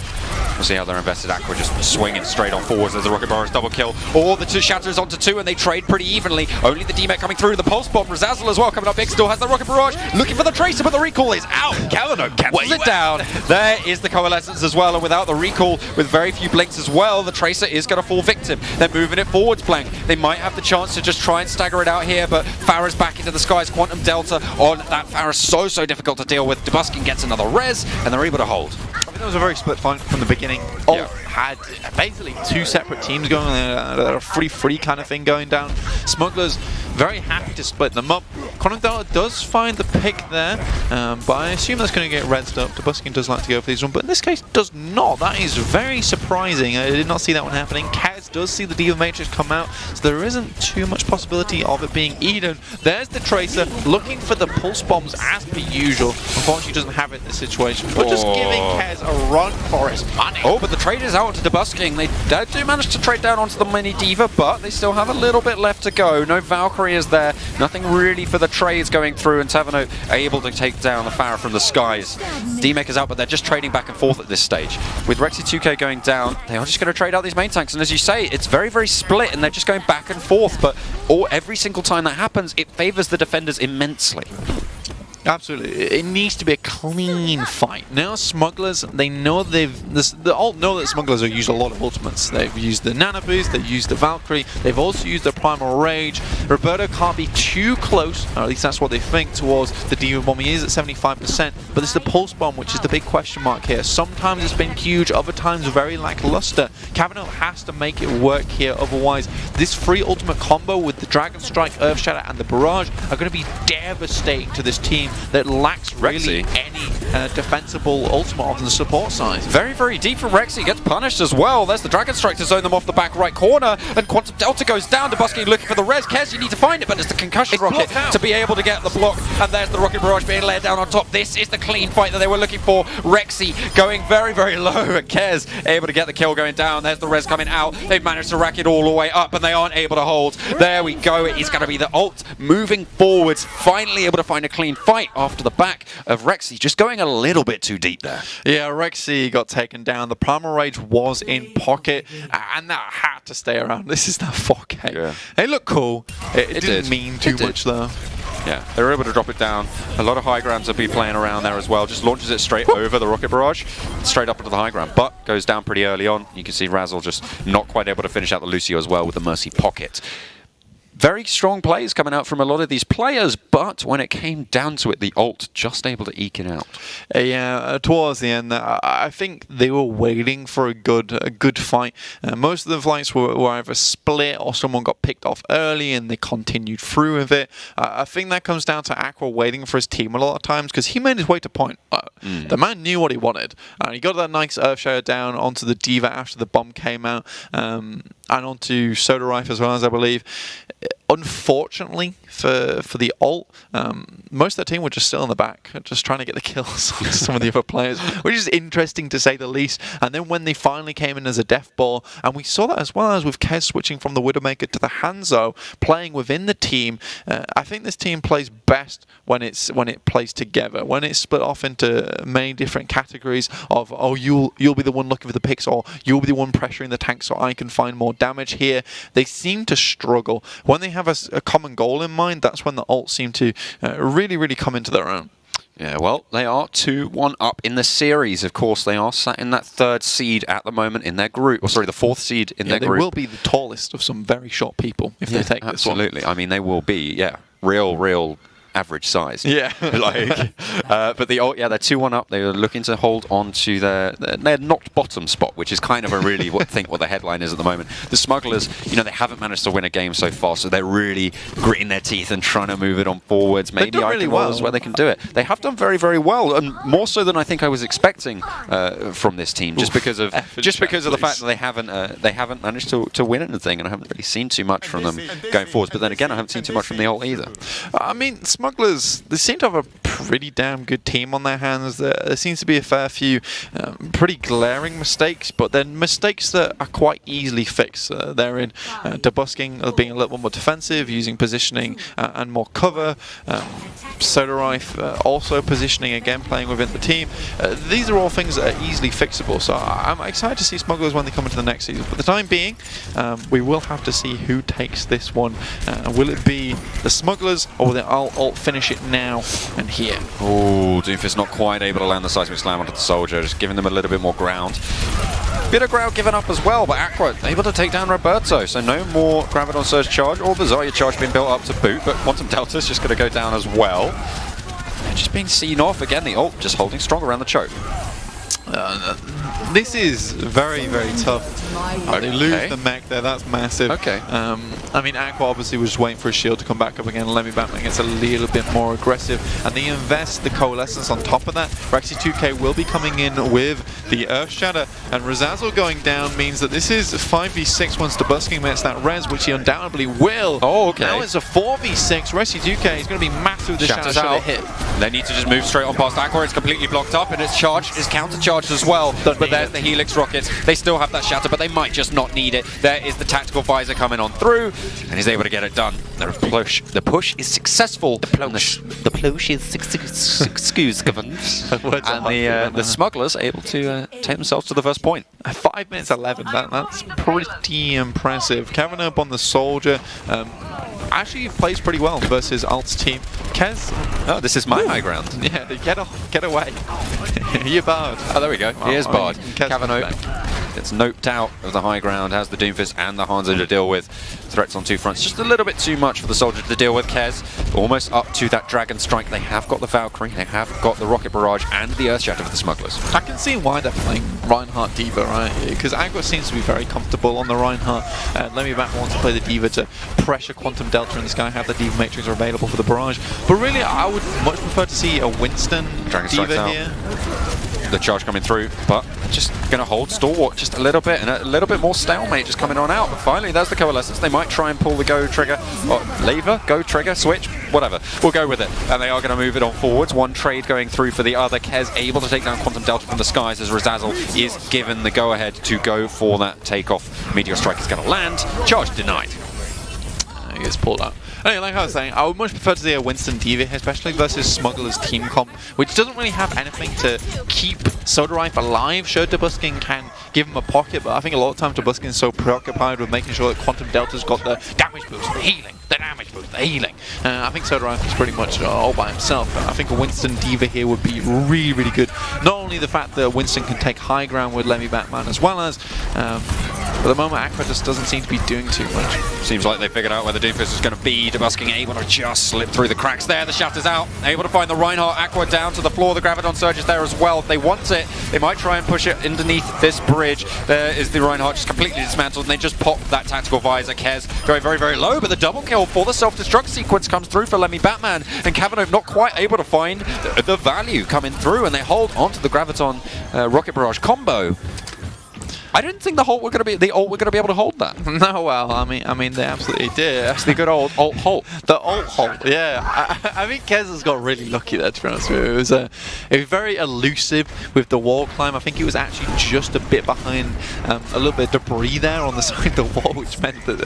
We'll see how they're invested. Aqua just swinging straight on forwards. There's a Rocket Barrage double kill. Or the two Shatters onto 2, and they trade pretty evenly. Only the D-Mech coming through. The Pulse Bomb, Razazzle as well coming up big. Still has the Rocket Barrage. Looking for the Tracer, but the recall is out. Kalino cancels it down. There is the Coalescence as well, and without the recall, with very few blinks as well, the Tracer is going to fall victim. They're moving it forwards, Blank. They might have the chance to just try and stagger it out here, but Farah's back into the skies. Quantum Delta on that Farah, so difficult to deal with. Dubuskin gets another res, and they're able to hold. I think that was a very split fight from the beginning. Ult had basically two separate teams going, a 3-3 kind of thing going down. Smugglers very happy to split them up. Quantum Delta does find the pick there, but I assume that's going to get rezzed up. Dubuskin does like to go for these one, but in this case does not. That is very surprising. I did not see that one happening. Kaz does see the Diva Matrix come out, so there isn't too much possibility of it being Eden. There's the Tracer looking for the Pulse Bombs as per usual. Unfortunately, he doesn't have it in this situation, but just giving Kaz a run for his money. Oh, but the trade is out to Dubuskin. They do manage to trade down onto the mini Diva, but they still have a little bit left to go. No Valkyrie is there. Nothing really for the trades going through, and Taverno able to take down the Farah from the skies. D-Mech is out, but they're just trading back and forth at this stage. With Rexy 2K going down, they are just going to trade out these main tanks, and as you say, it's very split, and they're just going back and forth, but every single time that happens, it favors the defenders immensely. Absolutely, it needs to be a clean fight. Now Smugglers, they know the ult know that Smugglers have used a lot of ultimates. They've used the Nano Boost, they've used the Valkyrie, they've also used the Primal Rage. Roberto can't be too close, or at least that's what they think, towards the Diva Bomb. He is at 75%, but it's the Pulse Bomb which is the big question mark here. Sometimes it's been huge, other times very lackluster. Cavano has to make it work here, otherwise this free ultimate combo with the Dragon Strike, Earth Shatter and the Barrage are going to be devastating to this team that lacks really any defensible ultimate on the support side. Very deep from Rexy, gets punished as well. There's the Dragon Strike to zone them off the back right corner, and Quantum Delta goes down. Dubuskin looking for the res. Kez, you need to find it, but it's the Concussion Rocket to be able to get the block, and there's the Rocket Barrage being laid down on top. This is the clean fight that they were looking for. Rexy going very low, and Kez able to get the kill going down. There's the res coming out. They've managed to rack it all the way up, and they aren't able to hold. There we go. It is going to be the ult moving forwards, finally able to find a clean fight after the back of Rexy just going a little bit too deep there. Yeah, Rexy got taken down. The Primal Rage was in pocket, and that had to stay around. This is that 4K. Yeah. It looked cool. It didn't mean too much though. Yeah, they were able to drop it down. A lot of high grounds will be playing around there as well. Just launches it straight over the Rocket Barrage, straight up into the high ground, but goes down pretty early on. You can see Razzle just not quite able to finish out the Lucio as well with the Mercy pocket. Very strong plays coming out from a lot of these players, but when it came down to it, the ult just able to eke it out. Yeah, towards the end, I think they were waiting for a good fight. Most of the fights were either split or someone got picked off early and they continued through with it. I think that comes down to Aqua waiting for his team a lot of times because he made his way to point. The man knew what he wanted. He got that nice Earthshaker down onto the Diva after the bomb came out, and onto Soda Rife as well, as I believe. Unfortunately for the ult, most of the team were just still in the back, just trying to get the kills on some of the other players, which is interesting to say the least. And then when they finally came in as a death ball, and we saw that as well as with Kez switching from the Widowmaker to the Hanzo, playing within the team. I think this team plays best when it plays together, when it's split off into many different categories of, oh, you'll be the one looking for the picks, or you'll be the one pressuring the tank so I can find more damage here. They seem to struggle. When they have a common goal in mind, that's when the ults seem to really come into their own. Yeah, well, they are 2-1 up in the series. Of course, they are sat in that 3rd seed at the moment in their group. Or sorry, the 4th seed in their group. They will be the tallest of some very short people if they take this one. Absolutely. I mean, they will be, real average size. Yeah. But they're 2-1 up. They are looking to hold on to their knocked bottom spot, which is kind of a really what the headline is at the moment. The Smugglers, they haven't managed to win a game so far, so they're really gritting their teeth and trying to move it on forwards. Maybe Icon Rollers where they can do it. They have done very well, and more so than I think I was expecting from this team, just because of the fact that they haven't managed to win anything, and I haven't really seen too much from them going forwards. But then again, I haven't seen too much from the ult either. I mean, Smugglers, they seem to have a pretty damn good team on their hands. There seems to be a fair few pretty glaring mistakes, but they're mistakes that are quite easily fixed. They're in debusking, being a little more defensive, using positioning and more cover. Soda also positioning again, playing within the team. These are all things that are easily fixable, so I'm excited to see Smugglers when they come into the next season. For the time being, we will have to see who takes this one. Will it be the Smugglers, or will they ult finish it now and here? Oh, Doomfist not quite able to land the seismic slam onto the Soldier, just giving them a little bit more ground. Bit of ground given up as well, but Aqua able to take down Roberto, so no more Graviton Surge charge or the Zarya charge being built up to boot, but Quantum Delta's just going to go down as well. And just being seen off again, the ult just holding strong around the choke. This is very, very tough. They lose the mech there, that's massive. Okay. I mean, Aqua obviously was just waiting for his shield to come back up again. Lemmy Batman gets a little bit more aggressive, and they invest the Coalescence on top of that. Rexy 2K will be coming in with the Earth Shatter, and Razazel going down means that this is 5v6 once Debusking gets that res, which he undoubtedly will. Oh, okay. Now it's a 4v6. Rexy 2K is going to be massive with the Shatters Shatter out. hit. They need to just move straight on past Aqua. It's completely blocked up, and its charge is counter-charged as well. But there's the Helix rockets. They still have that Shatter, but they might just not need it. There is the Tactical Visor coming on through, and he's able to get it done. The push is successful. The push is excuse given. And the Smugglers able to take themselves to the first point. 5 minutes 11. That's pretty impressive. Kavanaugh on the Soldier. Actually plays pretty well versus Alt's team. Kez. Oh, this is my high ground. Yeah, get away. You're barred. Oh, there we go. He is barred. Kavanaugh gets noped out of the high ground, has the Doomfist and the Hanzo to deal with. Threats on two fronts. Just a little bit too much for the Soldier to deal with. Kez almost up to that Dragon Strike. They have got the Valkyrie, they have got the Rocket Barrage and the Earth Shatter for the Smugglers. I can see why they're playing Reinhardt D.Va, right? Because Aqua seems to be very comfortable on the Reinhardt. Lemmy Bat wants to play the D.Va to pressure Quantum Delta in the sky, have the D.Va Matrix available for the barrage. But really, I would much prefer to see a Winston D.Va here. The charge coming through, but just going to hold Stalwart just a little bit, and a little bit more stalemate just coming on out. But finally, there's the Coalescence. They might try and pull the go trigger, or lever, go trigger, switch, whatever. We'll go with it. And they are going to move it on forwards. One trade going through for the other. Kez able to take down Quantum Delta from the skies as Razazel is given the go-ahead to go for that takeoff. Meteor Strike is going to land. Charge denied. He gets pulled out. Anyway, like I was saying, I would much prefer to see a Winston D.Va here, especially versus Smuggler's team comp, which doesn't really have anything to keep Soda alive. Sure, Debusking can give him a pocket, but I think a lot of times Debusking is so preoccupied with making sure that Quantum Delta's got the damage boost, the healing, the damage boost, the healing. I think Soda is pretty much all by himself. I think a Winston D.Va here would be really, really good. Not only the fact that Winston can take high ground with Lemmy Batman, as well as at the moment, Aqua just doesn't seem to be doing too much. Seems like they figured out where the Doomfist is going to be. Debusking able to just slip through the cracks there. The Shatter's out. Able to find the Reinhardt. Aqua down to the floor. The Graviton Surge is there as well. If they want it, they might try and push it underneath this bridge. There is the Reinhardt just completely dismantled, and they just pop that Tactical Visor. Kez going very, very low, but the double kill for the self-destruct sequence comes through for Lemmy Batman, and Kavanaugh not quite able to find the value coming through, and they hold onto the Graviton Rocket Barrage combo. I didn't think the ult were going to be able to hold that. No, well, I mean, they absolutely did. It's the good old ult hold. The ult hold, yeah. I think Kez has got really lucky there, to be honest with you. It was very elusive with the wall climb. I think he was actually just a bit behind a little bit of debris there on the side of the wall, which meant that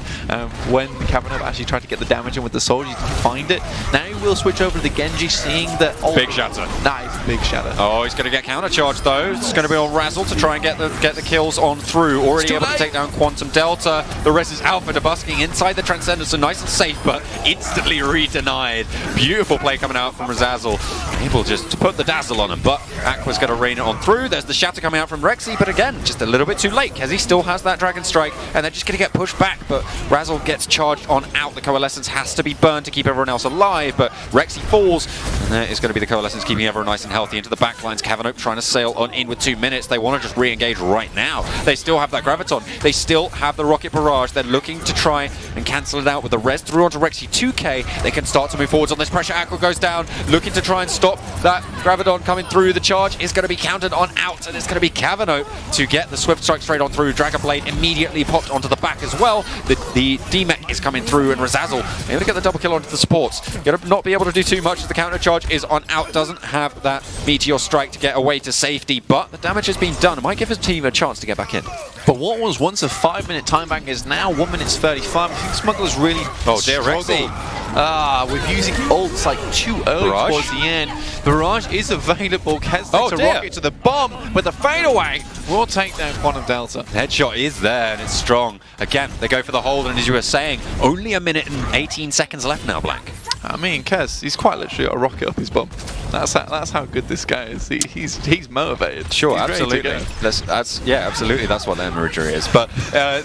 when Kavanaugh actually tried to get the damage in with the Soldier, he didn't find it. Now he will switch over to the Genji, seeing that ult. Big Shatter. Nice, big Shatter. Oh, he's going to get counter-charged though. It's going to be on Razzle to try and get the kills on through. Already able to take down Quantum Delta. The rest is Alpha Debusking inside the Transcendence, so nice and safe, but instantly re-denied. Beautiful play coming out from Razazel. Able just to put the dazzle on him, but Aqua's going to rain it on through. There's the Shatter coming out from Rexy, but again, just a little bit too late, because he still has that Dragon Strike, and they're just going to get pushed back, but Razzle gets charged on out. The Coalescence has to be burned to keep everyone else alive, but Rexy falls, and there is going to be the Coalescence keeping everyone nice and healthy into the backlines. Kavanaugh trying to sail on in with 2 minutes. They want to just re-engage right now. They still have that Graviton. They still have the Rocket Barrage. They're looking to try and cancel it out with the res through onto Rexy 2K. They can start to move forwards on this pressure. Aqua goes down, looking to try and stop that Graviton coming through. The charge is going to be countered on out, and it's going to be Cavano to get the Swift Strike straight on through. Dragon Blade immediately popped onto the back as well. The D-Mech is coming through, and Razazzle able to get the double kill onto the supports. Going to not be able to do too much as the counter charge is on out. Doesn't have that Meteor Strike to get away to safety, but the damage has been done. It might give his team a chance to get back in. But what was once a 5-minute time bank is now 1 minute 35. I think Smugglers really struggled with using ults like too early towards the end. Barrage is available. Kez takes a rocket to the bomb, but the fadeaway will take down Quantum Delta. Headshot is there, and it's strong. Again, they go for the hold, and as you were saying, only 1 minute and 18 seconds left now, Blank. I mean, Kez, he's quite literally got a rocket up his bum. That's how good this guy is. He's motivated. Sure, he's absolutely. Absolutely. That's what their imagery is. But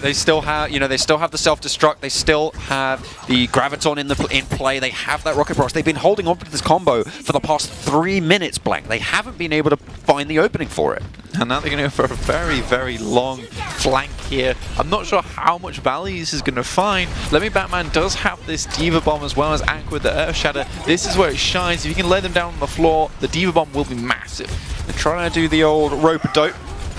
they still have, they still have the self-destruct. They still have the Graviton in play. They have that rocket barrage. They've been holding on to this combo for the past 3 minutes, Blank. They haven't been able to find the opening for it. And now they're going to go for a very, very long flank here. I'm not sure how much value this is going to find. Let Me Batman does have this Diva Bomb as well as Aqua with the Earth Shatter. This is where it shines. If you can lay them down on the floor, the Diva Bomb will be massive. They're trying to do the old rope-a-dope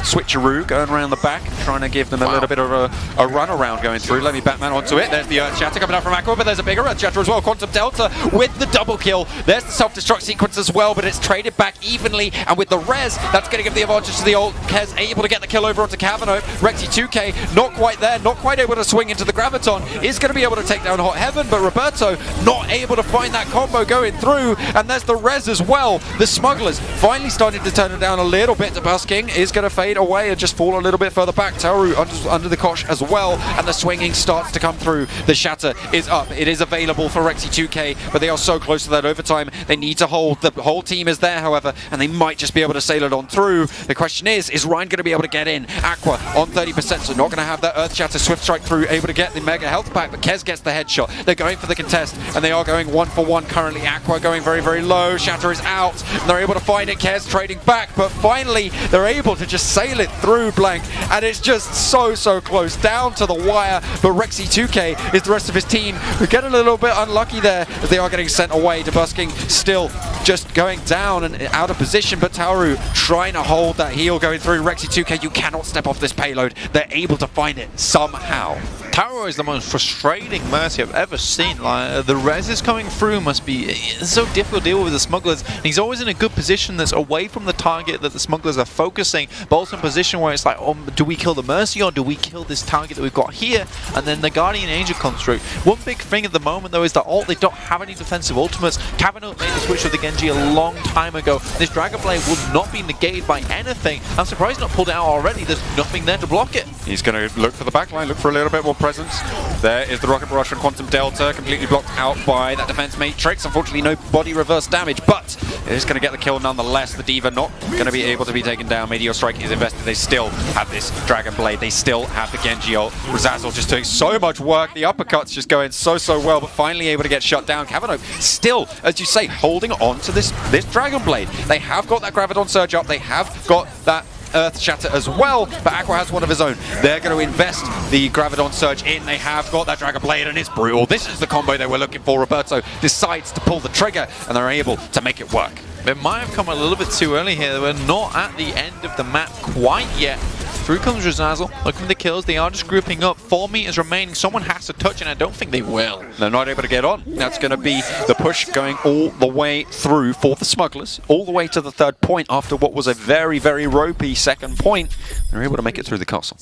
switcheroo, going around the back, trying to give them a little bit of a run around going through. Let Me Batman onto it. There's the Earth Shatter coming out from Aqua, but there's a bigger Earth Shatter as well. Quantum Delta with the double kill. There's the self-destruct sequence as well, but it's traded back evenly, and with the res, that's going to give the advantage to the old Kez, able to get the kill over onto Cavano. Rexy 2K, not quite there, not quite able to swing into the Graviton, is going to be able to take down Hot Heaven, but Roberto not able to find that combo going through, and there's the res as well. The Smugglers finally starting to turn it down a little bit. The Busking is going to fade away and just fall a little bit further back. Tauru under the kosh as well, and the swinging starts to come through. The shatter is up. It is available for Rexy 2K, but they are so close to that overtime. They need to hold. The whole team is there, however, and they might just be able to sail it on through. The question is Ryan going to be able to get in? Aqua on 30%, so not going to have that Earth Shatter Swift Strike through, able to get the Mega Health pack, but Kez gets the headshot. They're going for the contest, and they are going 1-for-1 currently. Aqua going very, very low. Shatter is out, and they're able to find it. Kez trading back, but finally they're able to just sail it through, Blank, and it's just so close down to the wire. But Rexy 2K is the rest of his team who get a little bit unlucky there as they are getting sent away. Debusking still just going down and out of position, but Tauru trying to hold that heal going through. Rexy 2K, you cannot step off this payload. They're able to find it somehow. Tauru is the most frustrating Mercy I've ever seen. Like, the res is coming through must be so difficult to deal with the Smugglers. And he's always in a good position that's away from the target that the Smugglers are focusing, but also in a position where it's like, oh, do we kill the Mercy or do we kill this target that we've got here? And then the Guardian Angel comes through. One big thing at the moment though is that they don't have any defensive ultimates. Cavano made the switch with the Genji a long time ago. This Dragon Blade will not be negated by anything. I'm surprised not pulled it out already. There's nothing there to block it. He's going to look for the backline, look for a little bit more presence. There is the Rocket Barrage from Quantum Delta, completely blocked out by that defense matrix. Unfortunately, no body reverse damage, but it is going to get the kill nonetheless. The Diva not going to be able to be taken down. Meteor Strike is invested. They still have this Dragon Blade. They still have the Genji ult. Razazzle just doing so much work. The uppercuts just going so well, but finally able to get shut down. Cavano still, as you say, holding on to this Dragon Blade. They have got that Graviton Surge up. They have got that Earth Shatter as well, but Aqua has one of his own. They're going to invest the Graviton Surge in. They have got that Dragon Blade, and it's brutal. This is the combo they were looking for. Roberto decides to pull the trigger, and they're able to make it work. It might have come a little bit too early here. We're not at the end of the map quite yet. Through comes Razazzle, looking for the kills. They are just grouping up. 4 meters remaining. Someone has to touch, and I don't think they will. They're not able to get on. That's going to be the push going all the way through for the Smugglers, all the way to the third point after what was a very, very ropey second point. They're able to make it through the castle.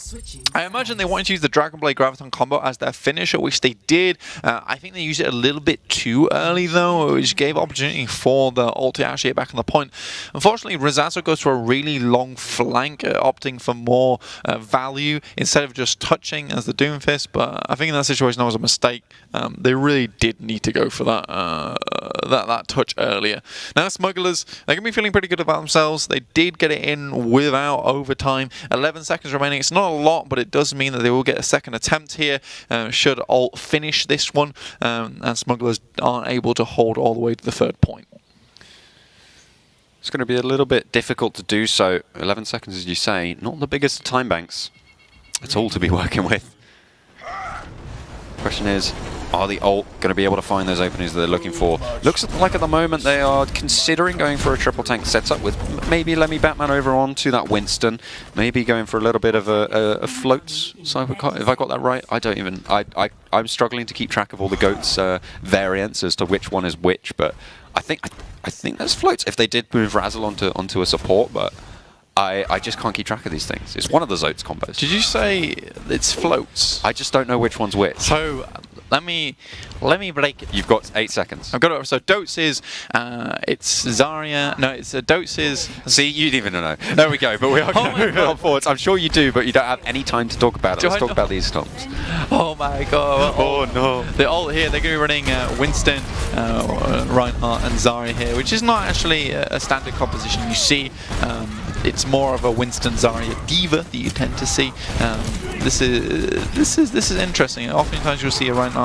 I imagine they wanted to use the Dragon Blade Graviton combo as their finisher, which they did. I think they used it a little bit too early, though, which gave opportunity for the ult to actually get back on the point. Unfortunately, Razazzle goes for a really long flank, opting for more value instead of just touching as the Doomfist, but I think in that situation that was a mistake. They really did need to go for that touch earlier. Now Smugglers, they're going to be feeling pretty good about themselves. They did get it in without overtime. 11 seconds remaining. It's not a lot, but it does mean that they will get a second attempt here should ult finish this one, and Smugglers aren't able to hold all the way to the third point. It's going to be a little bit difficult to do so. 11 seconds, as you say, not the biggest time banks. It's all to be working with. Question is, are the ult going to be able to find those openings that they're looking for? Looks like at the moment they are considering going for a triple tank setup with maybe Lemmy Batman over onto that Winston, maybe going for a little bit of a floats. So if I got that right, I don't even. I'm struggling to keep track of all the goats variants as to which one is which, but I think there's floats if they did move Razzle onto a support, but I just can't keep track of these things. It's one of the Zotes combos. Did you say it's floats? I just don't know which one's which. So let me break it. You've got 8 seconds. I've got it. So Dotes is it's Zarya. No, it's Dotes is. See, you didn't even know. There we go. But we are going to move on forwards. I'm sure you do, but you don't have any time to talk about it. Let's talk about these stomps. Oh my god. Oh no. The ult here, they're going to be running Winston, Reinhardt, and Zarya here, which is not actually a standard composition. You see, it's more of a Winston Zarya diva that you tend to see. This is interesting. Oftentimes you'll see a Reinhardt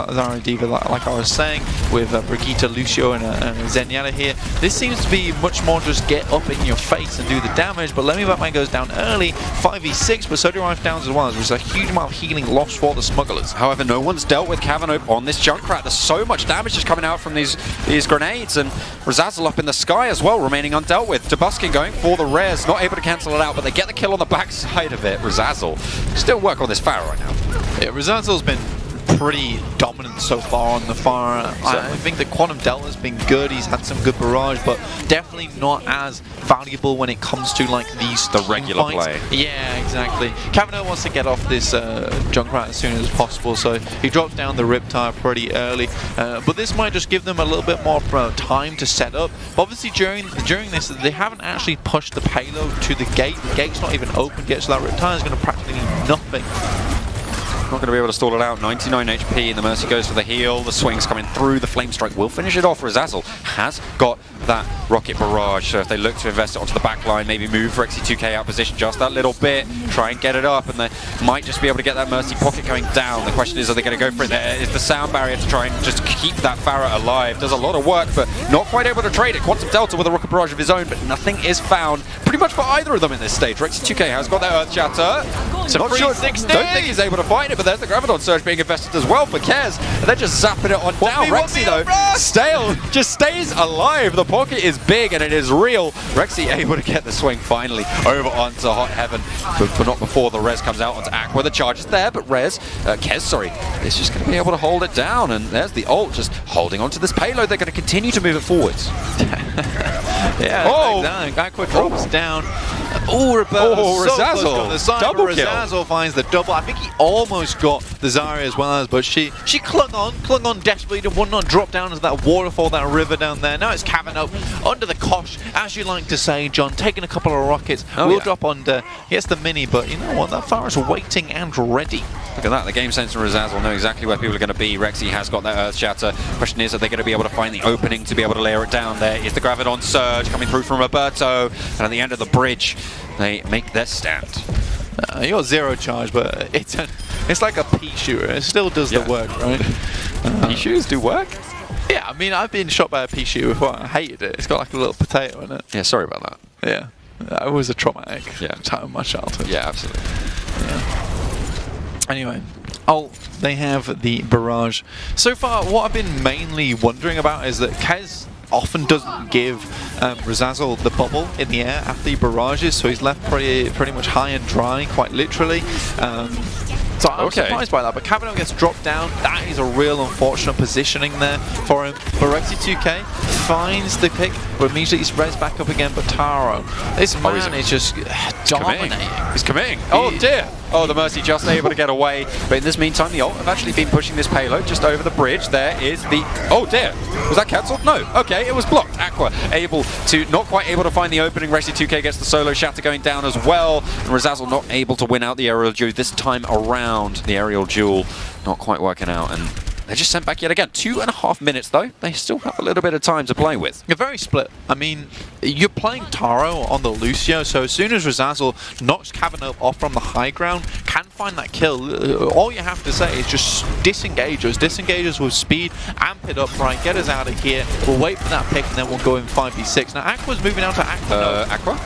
Zarya diva, like I was saying, with Brigitte, Lucio, and Zenyatta here. This seems to be much more just get up in your face and do the damage. But Lemmy Batman goes down early, 5v6, but so do Rife downs as well. There's a huge amount of healing lost for the smugglers. However, no one's dealt with Cavanope on this Junkrat. There's so much damage just coming out from these grenades, and Razazel up in the sky as well, remaining undealt with. Debuskin going for the res, not able to cancel it out, but they get the kill on the backside of it. Razazel still work on this Pharah right now. Yeah, Razazel's been pretty dominant so far on the Pharah. I think the Quantum Delta's been good. He's had some good barrage, but definitely not as valuable when it comes to like these regular fights. play. Yeah, exactly. Cavano wants to get off this Junkrat as soon as possible, so he drops down the Riptide pretty early. But this might just give them a little bit more time to set up. But obviously during this, they haven't actually pushed the payload to the gate. The gate's not even open yet, so that Riptide is going to practically do nothing. Not going to be able to stall it out. 99 HP, and the Mercy goes for the heal. The swing's coming through. The Flame Strike will finish it off. Razazel has got that Rocket Barrage, so if they look to invest it onto the back line, maybe move Rexy2K out position just that little bit, try and get it up, and they might just be able to get that Mercy pocket going down. The question is, are they going to go for it? There is the sound barrier to try and just keep that Pharah alive. Does a lot of work, but not quite able to trade it. Quantum Delta with a Rocket Barrage of his own, but nothing is found pretty much for either of them in this stage. Rexy2K has got that Earth Shatter. Not sure, don't think he's able to find it, but there's the Graviton Surge being invested as well for Kez. And they're just zapping it on down. Rexy, though, just stays alive. The pocket is big and it is real. Rexy able to get the swing finally over onto Hot Heaven, but not before the res comes out onto Aqua. The charge is there, but Kez, sorry, is just going to be able to hold it down. And there's the ult just holding onto this payload. They're going to continue to move it forwards. Yeah, Aqua drops down. Oh, Roberto, Razazel, double kill. Razazel finds the double. I think he almost got the Zarya as well as, but she clung on desperately to would not drop down into that waterfall, that river down there. Now it's Cavanope under the cosh, as you like to say, John, taking a couple of rockets. Drop under. He gets the mini, but you know what? That Pharah's waiting and ready. Look at that. The game sense and Razazel know exactly where people are going to be. Rexy has got that Earth Shatter. Question is, are they going to be able to find the opening to be able to layer it down? There is the Graviton Surge coming through from Roberto, and at the end of the bridge, they make their stand. You got zero charge, but it's like a pea shooter. It still does the work, right? Pea shooters do work? Yeah, I mean, I've been shot by a pea shooter before. I hated it. It's got like a little potato in it. Yeah, sorry about that. Yeah, it was a traumatic time of my childhood. Yeah, absolutely. Yeah. Anyway, they have the barrage. So far, what I've been mainly wondering about is that Kez often doesn't give Razazel the bubble in the air after he barrages, so he's left pretty much high and dry, quite literally. So I'm surprised by that, but Cavano gets dropped down. That is a real unfortunate positioning there for him. But Rexy2K finds the pick, but immediately he's raised back up again. But Taro, this man is just dominating. He's committing. Oh dear. Oh, the Mercy just able to get away. But in this meantime, the ult have actually been pushing this payload just over the bridge. There is the... Oh dear. Was that cancelled? No. Okay, it was blocked. Aqua not quite able to find the opening. Rexy2K gets the solo shatter going down as well. And Razazel not able to win out the aerial duel this time around. The aerial duel not quite working out. And they're just sent back yet again. 2.5 minutes though. They still have a little bit of time to play with. You're very split. I mean, you're playing Taro on the Lucio, so as soon as Razazel knocks Cavanope off from the high ground, can find that kill, all you have to say is just disengage us. Disengage us with speed, amp it up, right, get us out of here. We'll wait for that pick and then we'll go in 5v6. Now Aqua's moving out to Aqua. Aqua?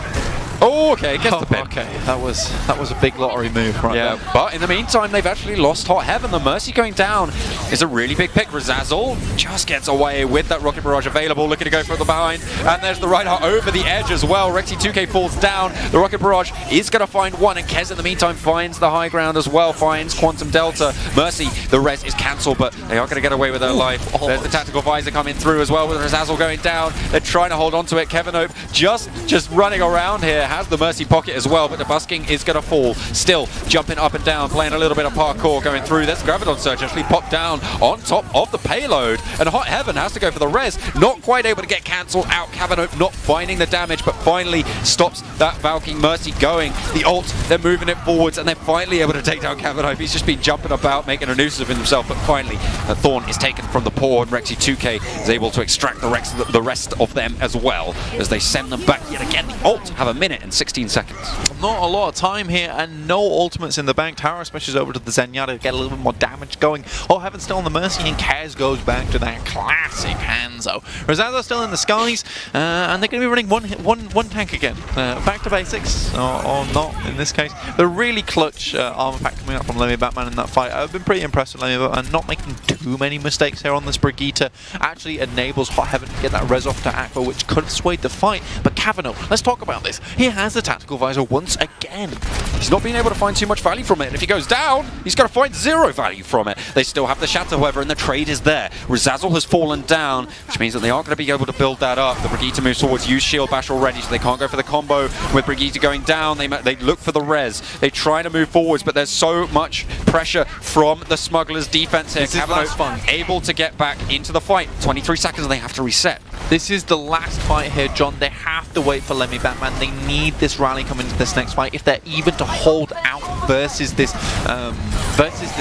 Oh, okay, gets the pin. Okay, that was a big lottery move right there. But in the meantime, they've actually lost Hot Heaven. The Mercy going down is a really big pick. Razazzle just gets away with that Rocket Barrage available, looking to go for the behind. And there's the Reinhardt over the edge as well. Rexy 2K falls down. The Rocket Barrage is going to find one, and Kez in the meantime finds the high ground as well, finds Quantum Delta. Mercy, the res is cancelled, but they are going to get away with their life. There's the Tactical Visor coming through as well with Razazzle going down. They're trying to hold on to it. Kevin Hope just running around here, has the Mercy pocket as well, but the busking is going to fall. Still jumping up and down, playing a little bit of parkour going through. There's Graviton Surge actually popped down on top of the payload, and Hot Heaven has to go for the res. Not quite able to get cancelled out. Kevin Hope not finding the damage, but finally stops that Valkyrie Mercy going. The ult, they're moving it forwards, and they're finally able to take down Kevin Hope. He's just been jumping about, making a nuisance of himself, but finally Thorn is taken from the paw, and Rexy 2K is able to extract the rest of them as well as they send them back yet again. The ult have a minute and 16 seconds. Not a lot of time here, and no ultimates in the bank. Taro switches over to the Zenyatta to get a little bit more damage going. Oh, Heaven still on the Mercy, and Kaz goes back to that classic Hanzo. Razazzle still in the skies, and they're going to be running one tank again. Back to basics, or not in this case. The really clutch armor pack coming up from Lemmy Batman in that fight. I've been pretty impressed with Lemmy Batman, not making too many mistakes here on this Brigitte. Actually enables Hot Heaven to get that res off to Aqua, which could have swayed the fight. But Cavano, let's talk about this. He has the Tactical Visor once again. He's not been able to find too much value from it, and if he goes down, he's going to find zero value from it. They still have the Shatter, however, and the trade is there. Razazzle has fallen down, which means that they aren't going to be able to build that up. The Brigitte moves towards, use Shield Bash already, so they can't go for the combo. With Brigitte going down, they look for the res. They try to move forwards, but there's so much pressure from the Smugglers' defense here. Cavano able to get back into the fight. 23 seconds and they have to reset. This is the last fight here, John. They have to wait for Lemmy Batman. They need this rally coming into this next fight if they're even to hold out versus this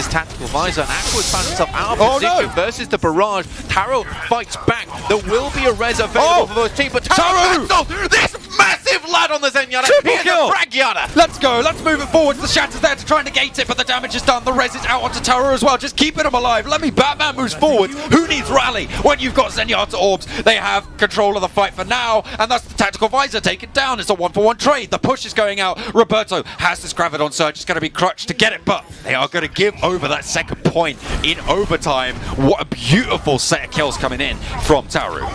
Tactical Visor. And Aqua's found himself out of position versus the barrage. Taro fights back. There will be a res available for those teams, but Taro this massive lad on the Zenyatta. Triple Here's kill. a frag Yada. Let's go. Let's move it forward. The Shatter's there to try and negate it, but the damage is done. The res is out onto Taro as well, just keeping him alive. Lemmy Batman moves forward. Who needs rally when you've got Zenyatta orbs? They have control of the fight for now, and that's the Tactical Visor taken down. It's a 1-for-1 trade. The push is going out. Roberto has this Graviton Surge. It's going to be crutched to get it, but they are going to give over that second point in overtime. What a beautiful set of kills coming in from Taru.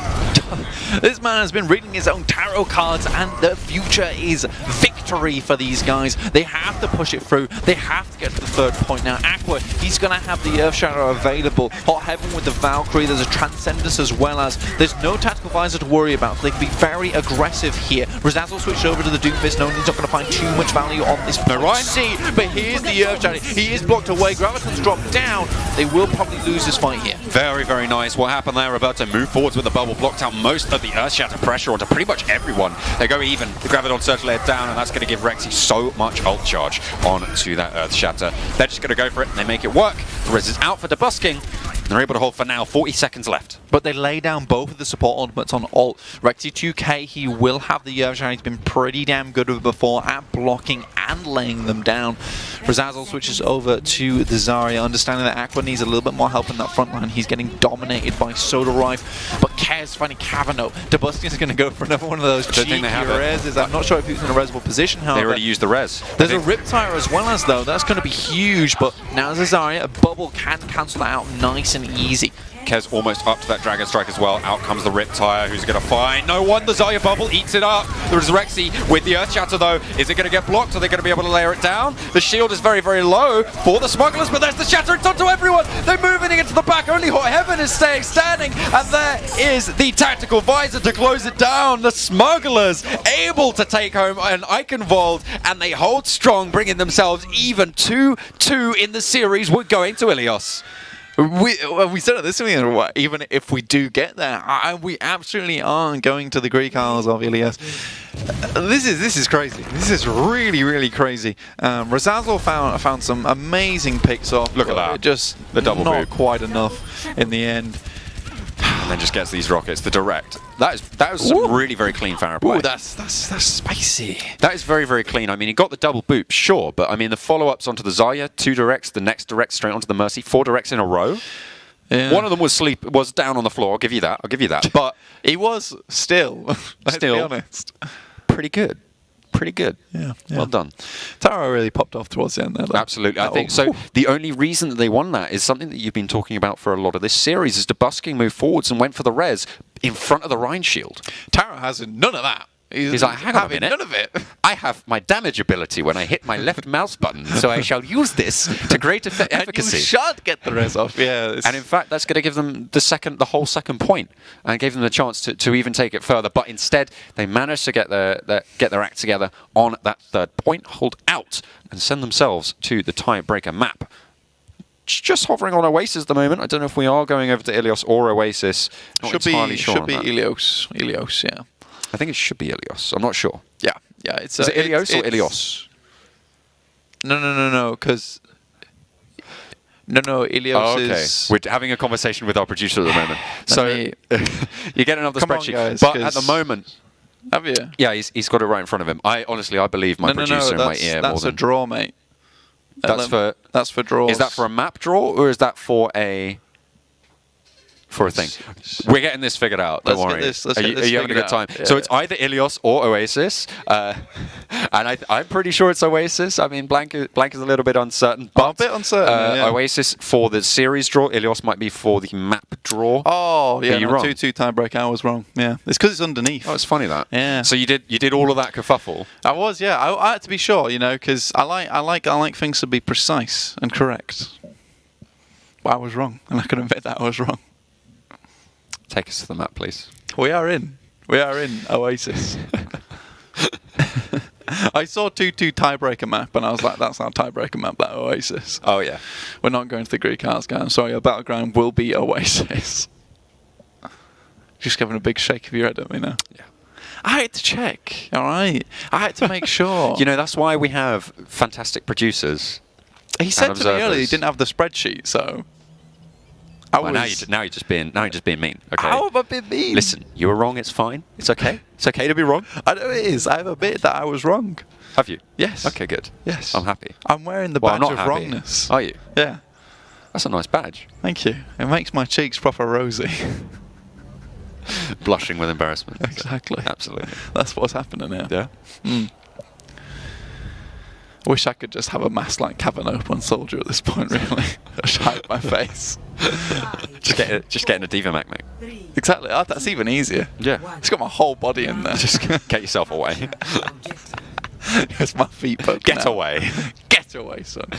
This man has been reading his own tarot cards, and the future is victory for these guys. They have to push it through. They have to get to the third point now. Aqua, he's going to have the Earth Shadow available. Hot Heaven with the Valkyrie. There's a Transcendence as well as. There's no Tactical Visor to worry about, so they can be very aggressive here. Razazzle switched over to the Doomfist. No, he's not going to find too much value on this point. See, but here's the Earth Shadow. He is blocked away. Graviton's dropped down. They will probably lose this fight here. Very, very nice. What happened there? Roberto moved forwards with the bubble, blocked out most of the Earth Shatter pressure onto pretty much everyone. They go even. The Graviton Surge laid down, and that's going to give Rexy so much ult charge onto that Earth Shatter. They're just going to go for it, and they make it work. The res is out for debusking. They're able to hold for now. 40 seconds left. But they lay down both of the support ultimates on ult. Rexy 2K, he will have the Earth Shatter. He's been pretty damn good with before at blocking and laying them down. Razazzle switches over to the Zarya, understanding that Aqua needs a little bit more help in that front line. He's getting dominated by Soda Rife, but Kez finding Cavano. Debusking is going to go for another one of those cheeky reses. I'm not sure if he was in a resable position, however. They already used the res. There's a Riptire as well as, though. That's going to be huge, but now as a Zarya, a bubble can cancel that out nice and easy. Kez almost up to that Dragon Strike as well. Out comes the Riptire, who's going to find no one. The Zarya bubble eats it up. There's Rexy with the Earth Shatter, though. Is it going to get blocked? Are they going to be able to layer it down? The shield is very, very low for the Smugglers, but there's the Shatter. It's onto everyone. They're moving it into the back. Only Hot Heaven is staying standing, and there is the Tactical Visor to close it down. The Smugglers able to take home an Icon Vault, and they hold strong, bringing themselves even 2-2 in the series. We're going to Ilios. We said it this week, even if we do get there, we absolutely aren't going to the Greek Isles of Ilios. This is crazy. This is really, really crazy. Razazzle found some amazing picks off. Look at that. Just the double not boot. Quite enough in the end. And then just gets these rockets. The direct. That was some really very clean Pharah play. Ooh, that's spicy. That is very, very clean. I mean, he got the double boop, sure, but I mean, the follow-ups onto the Zarya, 2 directs, the next direct straight onto the Mercy, 4 directs in a row. Yeah. One of them was down on the floor. I'll give you that. But he was still, let's be honest, pretty good. pretty good. Yeah. Well done. Taro really popped off towards the end there, though. Absolutely. I think so. The only reason that they won that is something that you've been talking about for a lot of this series, is Debusking moved forwards and went for the res in front of the Rhine shield. Taro has none of that. He's like, hang on a minute. None of it. I have my damage ability when I hit my left mouse button, so I shall use this to great efficacy. You should get the res off. Yeah. And in fact, that's going to give them the whole second point, and gave them the chance to even take it further. But instead, they managed to get their act together on that third point, hold out, and send themselves to the tiebreaker map. Just hovering on Oasis at the moment. I don't know if we are going over to Ilios or Oasis. Not entirely sure. Should be Ilios. Ilios, yeah. I think it should be Ilios. I'm not sure. Yeah. Is it Ilios or Ilios? No. Because Ilios is. We're having a conversation with our producer at the moment. So you get another spreadsheet. Guys, but at the moment, have you? Yeah, he's got it right in front of him. I believe my producer in my ear more than. That's a draw, mate. That's for draws. Is that for a map draw or is that for a thing? We're getting this figured out. Don't worry. Are you having a good time? Yeah, so it's either Ilios or Oasis, and I'm pretty sure it's Oasis. I mean, Blank is a little bit uncertain. But, a bit uncertain. Oasis for the series draw. Ilios might be for the map draw. Oh, yeah. You're wrong. 2-2 tiebreak. I was wrong. Yeah, it's because it's underneath. Oh, it's funny that. Yeah. So you did all of that kerfuffle. I was, yeah. I had to be sure, because I like things to be precise and correct. But I was wrong, and I can admit that I was wrong. Take us to the map, please. We are in Oasis. I saw 2-2 tiebreaker map, and I was like, that's our tiebreaker map, that Oasis. Oh, yeah. We're not going to the Greek Hearts, guys. I'm sorry, our battleground will be Oasis. Just giving a big shake of your head at me now. Yeah. I had to check, all right? I had to make sure. That's why we have fantastic producers. He said to me earlier he didn't have the spreadsheet, so... now you're just being mean. Okay. How have I been mean? Listen, you were wrong. It's fine. It's okay. It's okay to be wrong. I know it is. I have admitted that I was wrong. Have you? Yes. Okay, good. Yes. I'm happy. I'm wearing the badge of happy. wrongness. Are you? Yeah. That's a nice badge. Thank you. It makes my cheeks proper rosy. Blushing with embarrassment. Exactly. Absolutely. That's what's happening here. Yeah. I wish I could just have a mask like Cavanope on Soldier at this point, really. Just hide my face. just getting a Diva Mac, mate. Exactly. Oh, that's even easier. Yeah. It's got my whole body in there. Just get yourself away. It's my feet poking Get out. away. Get away, son.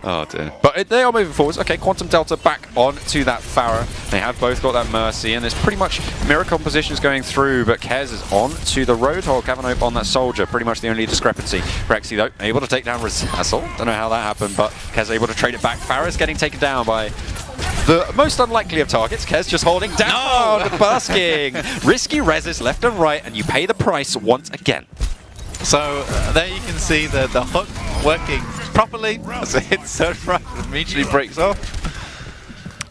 Oh dear. But they are moving forwards. Okay, Quantum Delta back onto that Pharah. They have both got that Mercy, and there's pretty much mirror compositions going through, but Kez is on to the Roadhog. Cavanope on that Soldier. Pretty much the only discrepancy. Rexy, though, able to take down Razazzle. Don't know how that happened, but Kez able to trade it back. Pharah's getting taken down by the most unlikely of targets. Kez just holding down. No! Basking. Risky reses left and right, and you pay the price once again. So there you can see the hook working properly as it hits third right and immediately breaks off.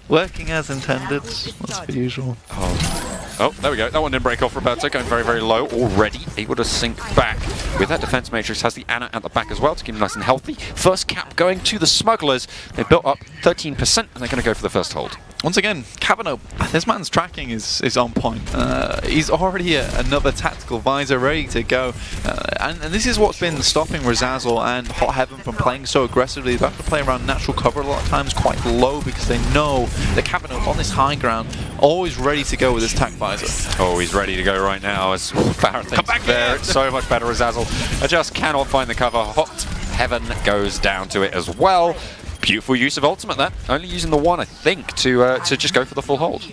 Working as intended. That's the usual. Oh, there we go. That one didn't break off. Roberto going very, very low already. Able to sink back. With that defense matrix, has the Ana at the back as well to keep him nice and healthy. First cap going to the Smugglers. They built up 13% and they're going to go for the first hold. Once again, Cavanope, this man's tracking is on point. He's already another tactical visor ready to go. And this is what's been stopping Razazzle and Hot Heaven from playing so aggressively. They have to play around natural cover a lot of times, quite low, because they know that Cavanope on this high ground, always ready to go with his tac visor. Oh, he's ready to go right now as Pharah thinks there. So much better, Razazzle. I just cannot find the cover. Hot Heaven goes down to it as well. Beautiful use of ultimate there. Only using the one, I think, to just go for the full hold.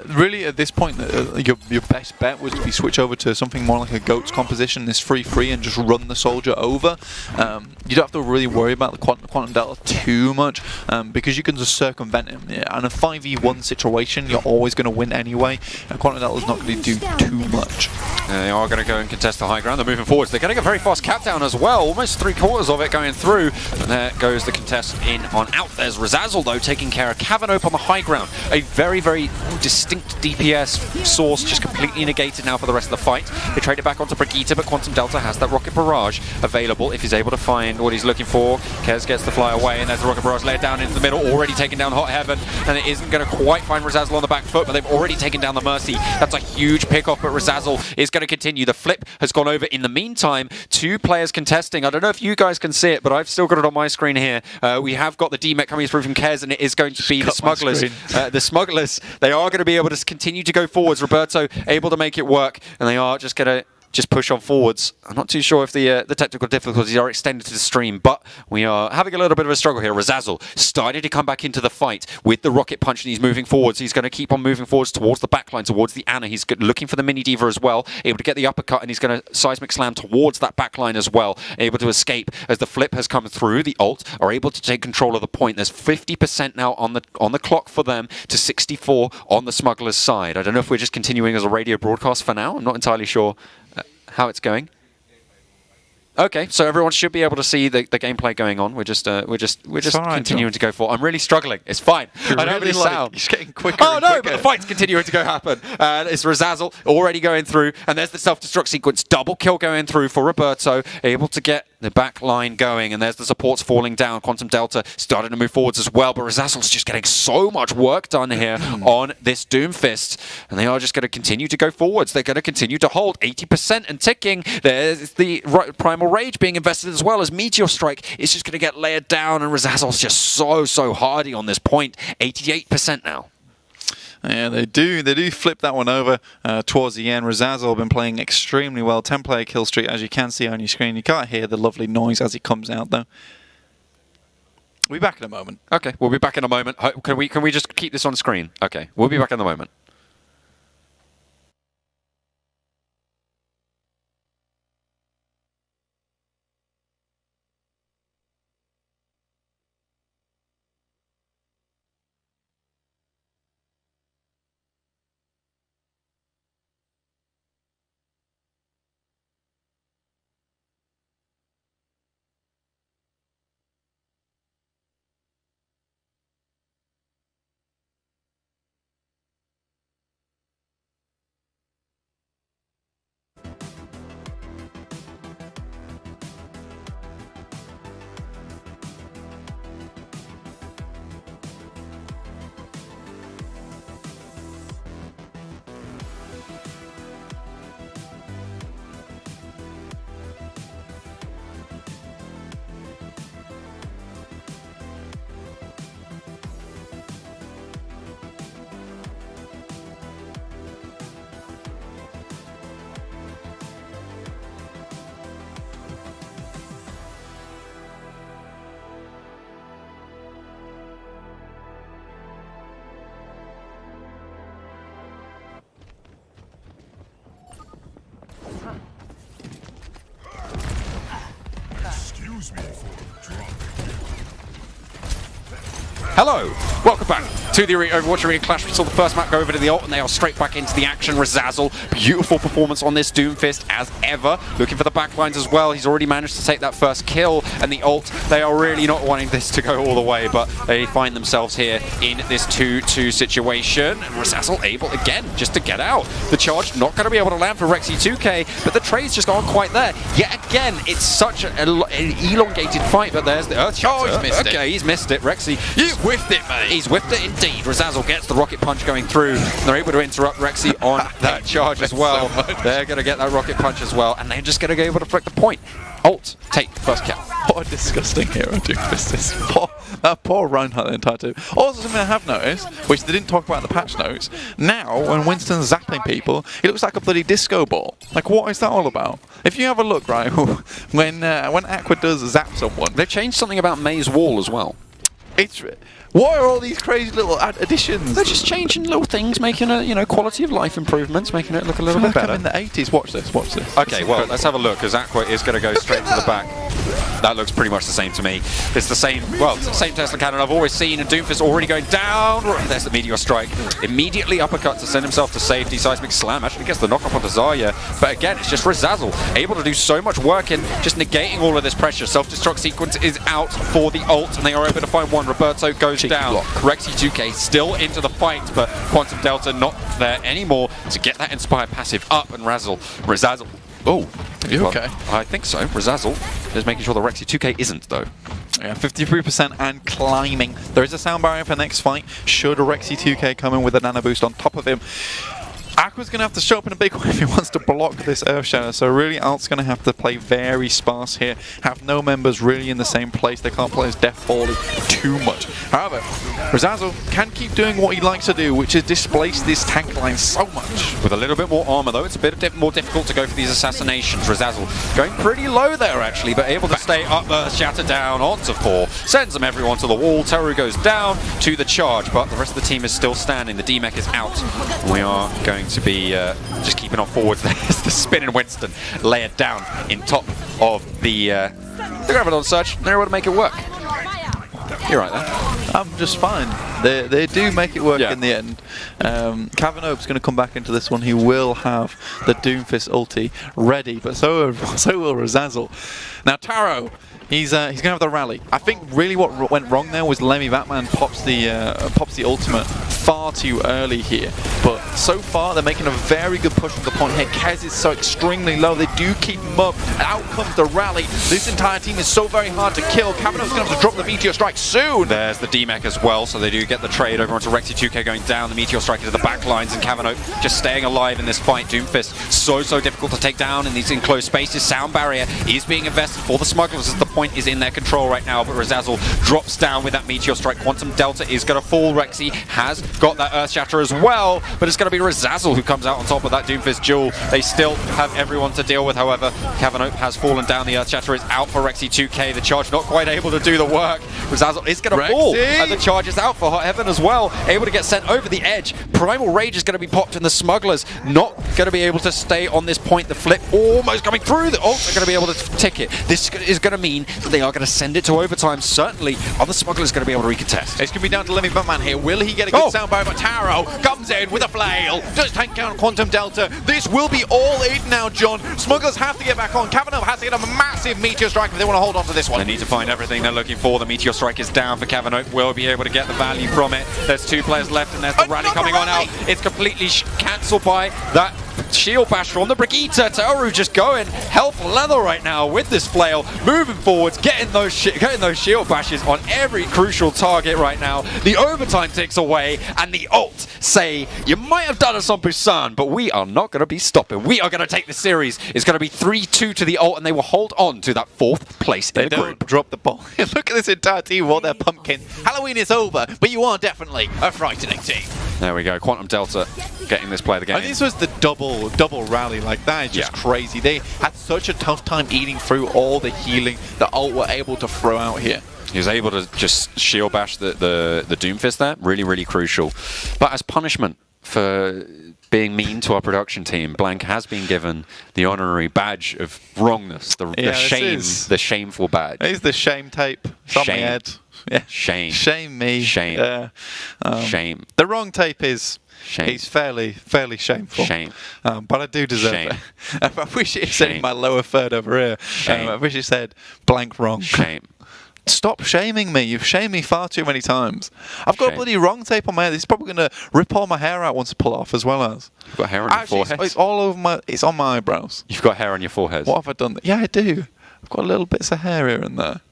Really, at this point, your best bet was to switch over to something more like a Goats composition, this free and just run the Soldier over. You don't have to really worry about the Quantum Delta too much, because you can just circumvent him. Yeah, in a 5v1 situation, you're always going to win anyway, and Quantum Delta's not going to do too much. They are going to go and contest the high ground. They're moving forwards. They're getting a very fast cap down as well. Almost 3/4 of it going through. And there goes the contest in on out. There's Razazzle, though, taking care of Cavanope on the high ground. A very, very distinct DPS source just completely negated now for the rest of the fight. They trade it back onto Brigitte, but Quantum Delta has that Rocket Barrage available if he's able to find what he's looking for. Kez gets the fly away, and there's the Rocket Barrage laid down into the middle, already taking down Hot Heaven, and it isn't going to quite find Razazzle on the back foot, but they've already taken down the Mercy. That's a huge pick-off, but Razazzle is going going to continue. The flip has gone over in the meantime. 2 players contesting. I don't know if you guys can see it, but I've still got it on my screen here. We have got the D-Mech coming through from Kez, and it is going to be the Smugglers. The Smugglers, they are going to be able to continue to go forwards. Roberto able to make it work, and they are just going to push on forwards. I'm not too sure if the technical difficulties are extended to the stream, but we are having a little bit of a struggle here. Razazel started to come back into the fight with the rocket punch, and he's moving forwards. He's going to keep on moving forwards towards the backline, towards the Ana. He's looking for the mini diva as well, able to get the uppercut, and he's going to seismic slam towards that backline as well, able to escape as the flip has come through. The ult are able to take control of the point. There's 50% now on the clock for them to 64 on the Smugglers side. I don't know if we're just continuing as a radio broadcast for now. I'm not entirely sure how it's going. Okay, so everyone should be able to see the gameplay going on. We're just continuing to go forward. I'm really struggling. It's fine. I don't really sound. It's getting quicker. Oh no, but the fight's continuing to go happen. It's Razazel already going through, and there's the self-destruct sequence. Double kill going through for Roberto, able to get the back line going, and there's the supports falling down. Quantum Delta starting to move forwards as well, but Razazel's just getting so much work done here on this Doomfist, and they are just going to continue to go forwards. They're going to continue to hold 80% and ticking. There's the Primal Rage being invested as well as Meteor Strike is just going to get layered down, and Razazel's just so hardy on this point. 88% now. Yeah, they do flip that one over towards the end. Razazel been playing extremely well. 10-player kill streak, as you can see on your screen. You can't hear the lovely noise as it comes out, though. We'll be back in a moment. Okay, we'll be back in a moment. Can we just keep this on screen? Okay, we'll be back in a moment. Hello, welcome back to the Overwatch Arena Clash. We saw the first map go over to the ult, and they are straight back into the action. Razazel, beautiful performance on this Doomfist as ever. Looking for the backlines as well. He's already managed to take that first kill, and the ult, they are really not wanting this to go all the way, but they find themselves here in this 2-2 situation. And Razazel able, again, just to get out. The charge not going to be able to land for Rexy2k, but the trade's just aren't quite there. Yet again, it's such an elongated fight, but there's the Earth Shatter. Oh, he's missed it. Okay, he's missed it. Rexy, you whiffed it, mate. He's whiffed it indeed. Razazel gets the rocket punch going through, and they're able to interrupt Rexy on that charge as well. They're going to get that rocket punch as well, and they're just going to be able to flick the point. Ult, take first kill. What a disgusting hero Doomfist is. That poor Reinhardt the entire time. Also, something I have noticed, which they didn't talk about in the patch notes, now when Winston's zapping people, it looks like a bloody disco ball. Like, what is that all about? If you have a look, right, when Aqua does zap someone... They've changed something about May's wall as well. What are all these crazy little additions? They're just changing little things, making a quality of life improvements, making it look a little bit better. In the 80s, watch this. Okay, well, let's have a look, because Aqua is going to go straight to the back. That looks pretty much the same to me. It's the same, well, it's the same Tesla cannon I've always seen, and Doomfist already going down. There's the Meteor Strike. Immediately uppercut to send himself to safety. Seismic Slam actually gets the knockoff onto Zarya. But again, it's just Razazel, able to do so much work in just negating all of this pressure. Self-destruct sequence is out for the ult, and they are able to find one. Roberto goes down. Rexy2k still into the fight, but Quantum Delta not there anymore to get that Inspire passive up, and Razazel. Oh, you okay? I think so. Razazel is making sure the Rexy2k isn't, though. Yeah, 53% and climbing. There is a sound barrier for next fight. Should Rexy2k come in with a nano boost on top of him? Aqua's going to have to show up in a big way if he wants to block this Earth Shatter, so really Alt's going to have to play very sparse here, have no members really in the same place. They can't play as Death Volley too much. However, Razazel can keep doing what he likes to do, which is displace this tank line so much. With a little bit more armor, though, it's a bit more difficult to go for these assassinations. Razazel going pretty low there, actually, but able to stay up, shatter down onto 4. Sends them everyone to the wall. Teru goes down to the charge, but the rest of the team is still standing. The D-Mech is out. We are going to be just keeping on forwards. There's the spinning Winston layered down in top of the Graviton Surge. They're able to make it work. You're right there. I'm just fine. They do make it work in the end. Cavanope's going to come back into this one. He will have the Doomfist ulti ready, but so will Razazel. Now Taro, he's going to have the rally. I think really what went wrong there was Lemmy Batman pops the ultimate far too early here. But so far they're making a very good push from the point here. Kez is so extremely low. They do keep him up. Out comes the rally. This entire team is so very hard to kill. Cavanope's going to have to drop the Meteor Strike soon. There's the D-Mech as well, so they do get the trade over onto Rexy2k going down. The Meteor Strike into the back lines, and Cavanope just staying alive in this fight. Doomfist so difficult to take down in these enclosed spaces. Sound barrier is being invested for the smugglers as the point is in their control right now, but Razazel drops down with that Meteor Strike. Quantum Delta is going to fall. Rexy has got that Earth Shatter as well, but it's going to be Razazel who comes out on top of that Doomfist duel. They still have everyone to deal with, however. Cavanope has fallen down. The Earth Shatter is out for Rexy2k. The charge not quite able to do the work. Razazel is going to fall, and the charge is out for Hot Heaven as well. Able to get sent over the edge. Primal Rage is going to be popped, and the smugglers not going to be able to stay on this point. The flip almost coming through. The ult are going to be able to tick it. This is going to mean that they are going to send it to overtime. Certainly, are the smugglers going to be able to recontest? It's going to be down to Lemmy Batman here. Will he get a good sound barrier? But Taro comes in with a flail. Does tank down Quantum Delta. This will be all in now, John. Smugglers have to get back on. Cavanope has to get a massive Meteor Strike if they want to hold on to this one. They need to find everything they're looking for. The Meteor Strike is down for Cavanope. Will be able to get the value from it. There's 2 players left, and there's the rally coming on out. It's completely cancelled by that shield bash from the Brigitte. Teru just going hell for leather right now with this flail, moving forwards, getting those shield bashes on every crucial target right now. The overtime ticks away, and the ult say, you might have done us on Busan, but we are not going to be stopping. We are going to take the series. It's going to be 3-2 to the ult, and they will hold on to that 4th place in the group. Drop the ball. Look at this entire team, what they're pumpkin. Halloween is over, but you are definitely a frightening team. There we go. Quantum Delta getting this play of the game. And this was the double rally. Like, that is just crazy. They had such a tough time eating through all the healing that ult were able to throw out here. He was able to just shield bash the Doomfist there. Really crucial. But as punishment for being mean to our production team, Blank has been given the honorary badge of wrongness, the shameful badge. It is the shame tape. It's on my head. Yeah. Shame. Shame me. Shame. Shame. The wrong tape is He's fairly shameful. Shame. But I do deserve Shame. it. I wish it said in my lower third over here. I wish it said blank wrong. Shame. Stop shaming me. You've shamed me far too many times. I've got a bloody wrong tape on my head. This is probably going to rip all my hair out once I pull it off, as well as. You've got hair on your forehead? It's all over my... It's on my eyebrows. You've got hair on your forehead? What have I done? Yeah, I do. I've got little bits of hair here and there.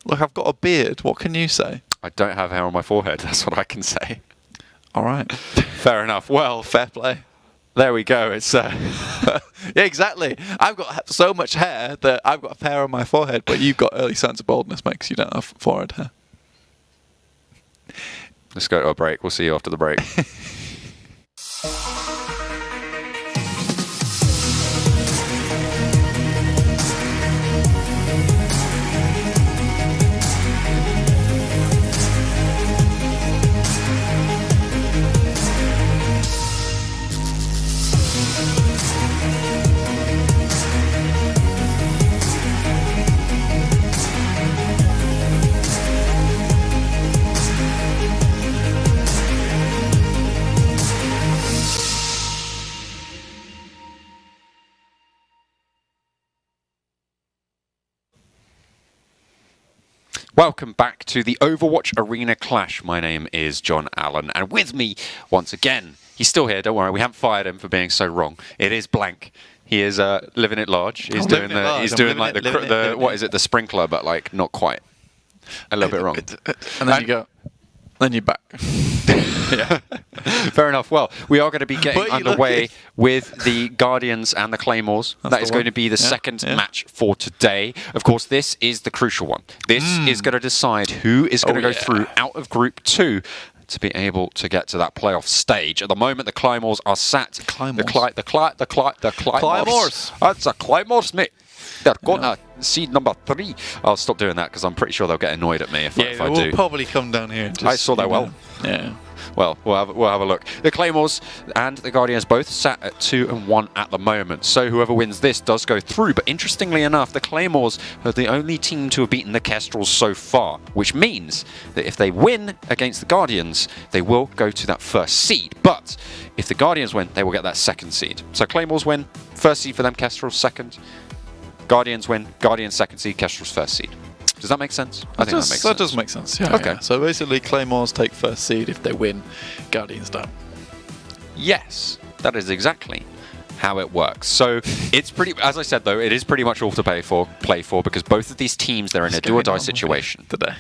Look, I've got a beard. What can you say? I don't have hair on my forehead. That's what I can say. All right. Fair enough. Well, fair play. There we go. It's yeah, exactly. I've got so much hair that I've got hair on my forehead, but you've got early signs of baldness, mate, because you don't have forehead hair. Let's go to a break. We'll see you after the break. Welcome back to the Overwatch Arena Clash. My name is John Allen, and with me, once again, he's still here, don't worry, we haven't fired him for being so wrong. It is Blank. He is living it large. He's doing like the what is it, the sprinkler, but like not quite. A little bit wrong. And then you go, Then you're back. Yeah. Fair enough. Well, we are going to be getting underway with the Guardians and the Claymores. That is going to be the second match for today. Of course, this is the crucial one. This is going to decide who is going to go through out of Group 2 to be able to get to that playoff stage. At the moment, the Claymores are sat. The Claymores. That's a Claymores, mate. They're going seed number 3. I'll stop doing that because I'm pretty sure they'll get annoyed at me if I do. We'll probably come down here and just, I saw that well. Yeah. Well, we'll have a look. The Claymores and the Guardians both sat at 2 and 1 at the moment. So whoever wins this does go through. But interestingly enough, the Claymores are the only team to have beaten the Kestrels so far, which means that if they win against the Guardians, they will go to that first seed. But if the Guardians win, they will get that second seed. So Claymores win, first seed for them, Kestrels second. Guardians win, Guardians second seed, Kestrels first seed. Does that make sense? I think that makes sense. That does make sense. Yeah. Okay. Yeah. So basically, Claymores take first seed if they win. Guardians don't. Yes, that is exactly how it works. So it's pretty, as I said though, it is pretty much all to play for because both of these teams, they're in a do or die situation today.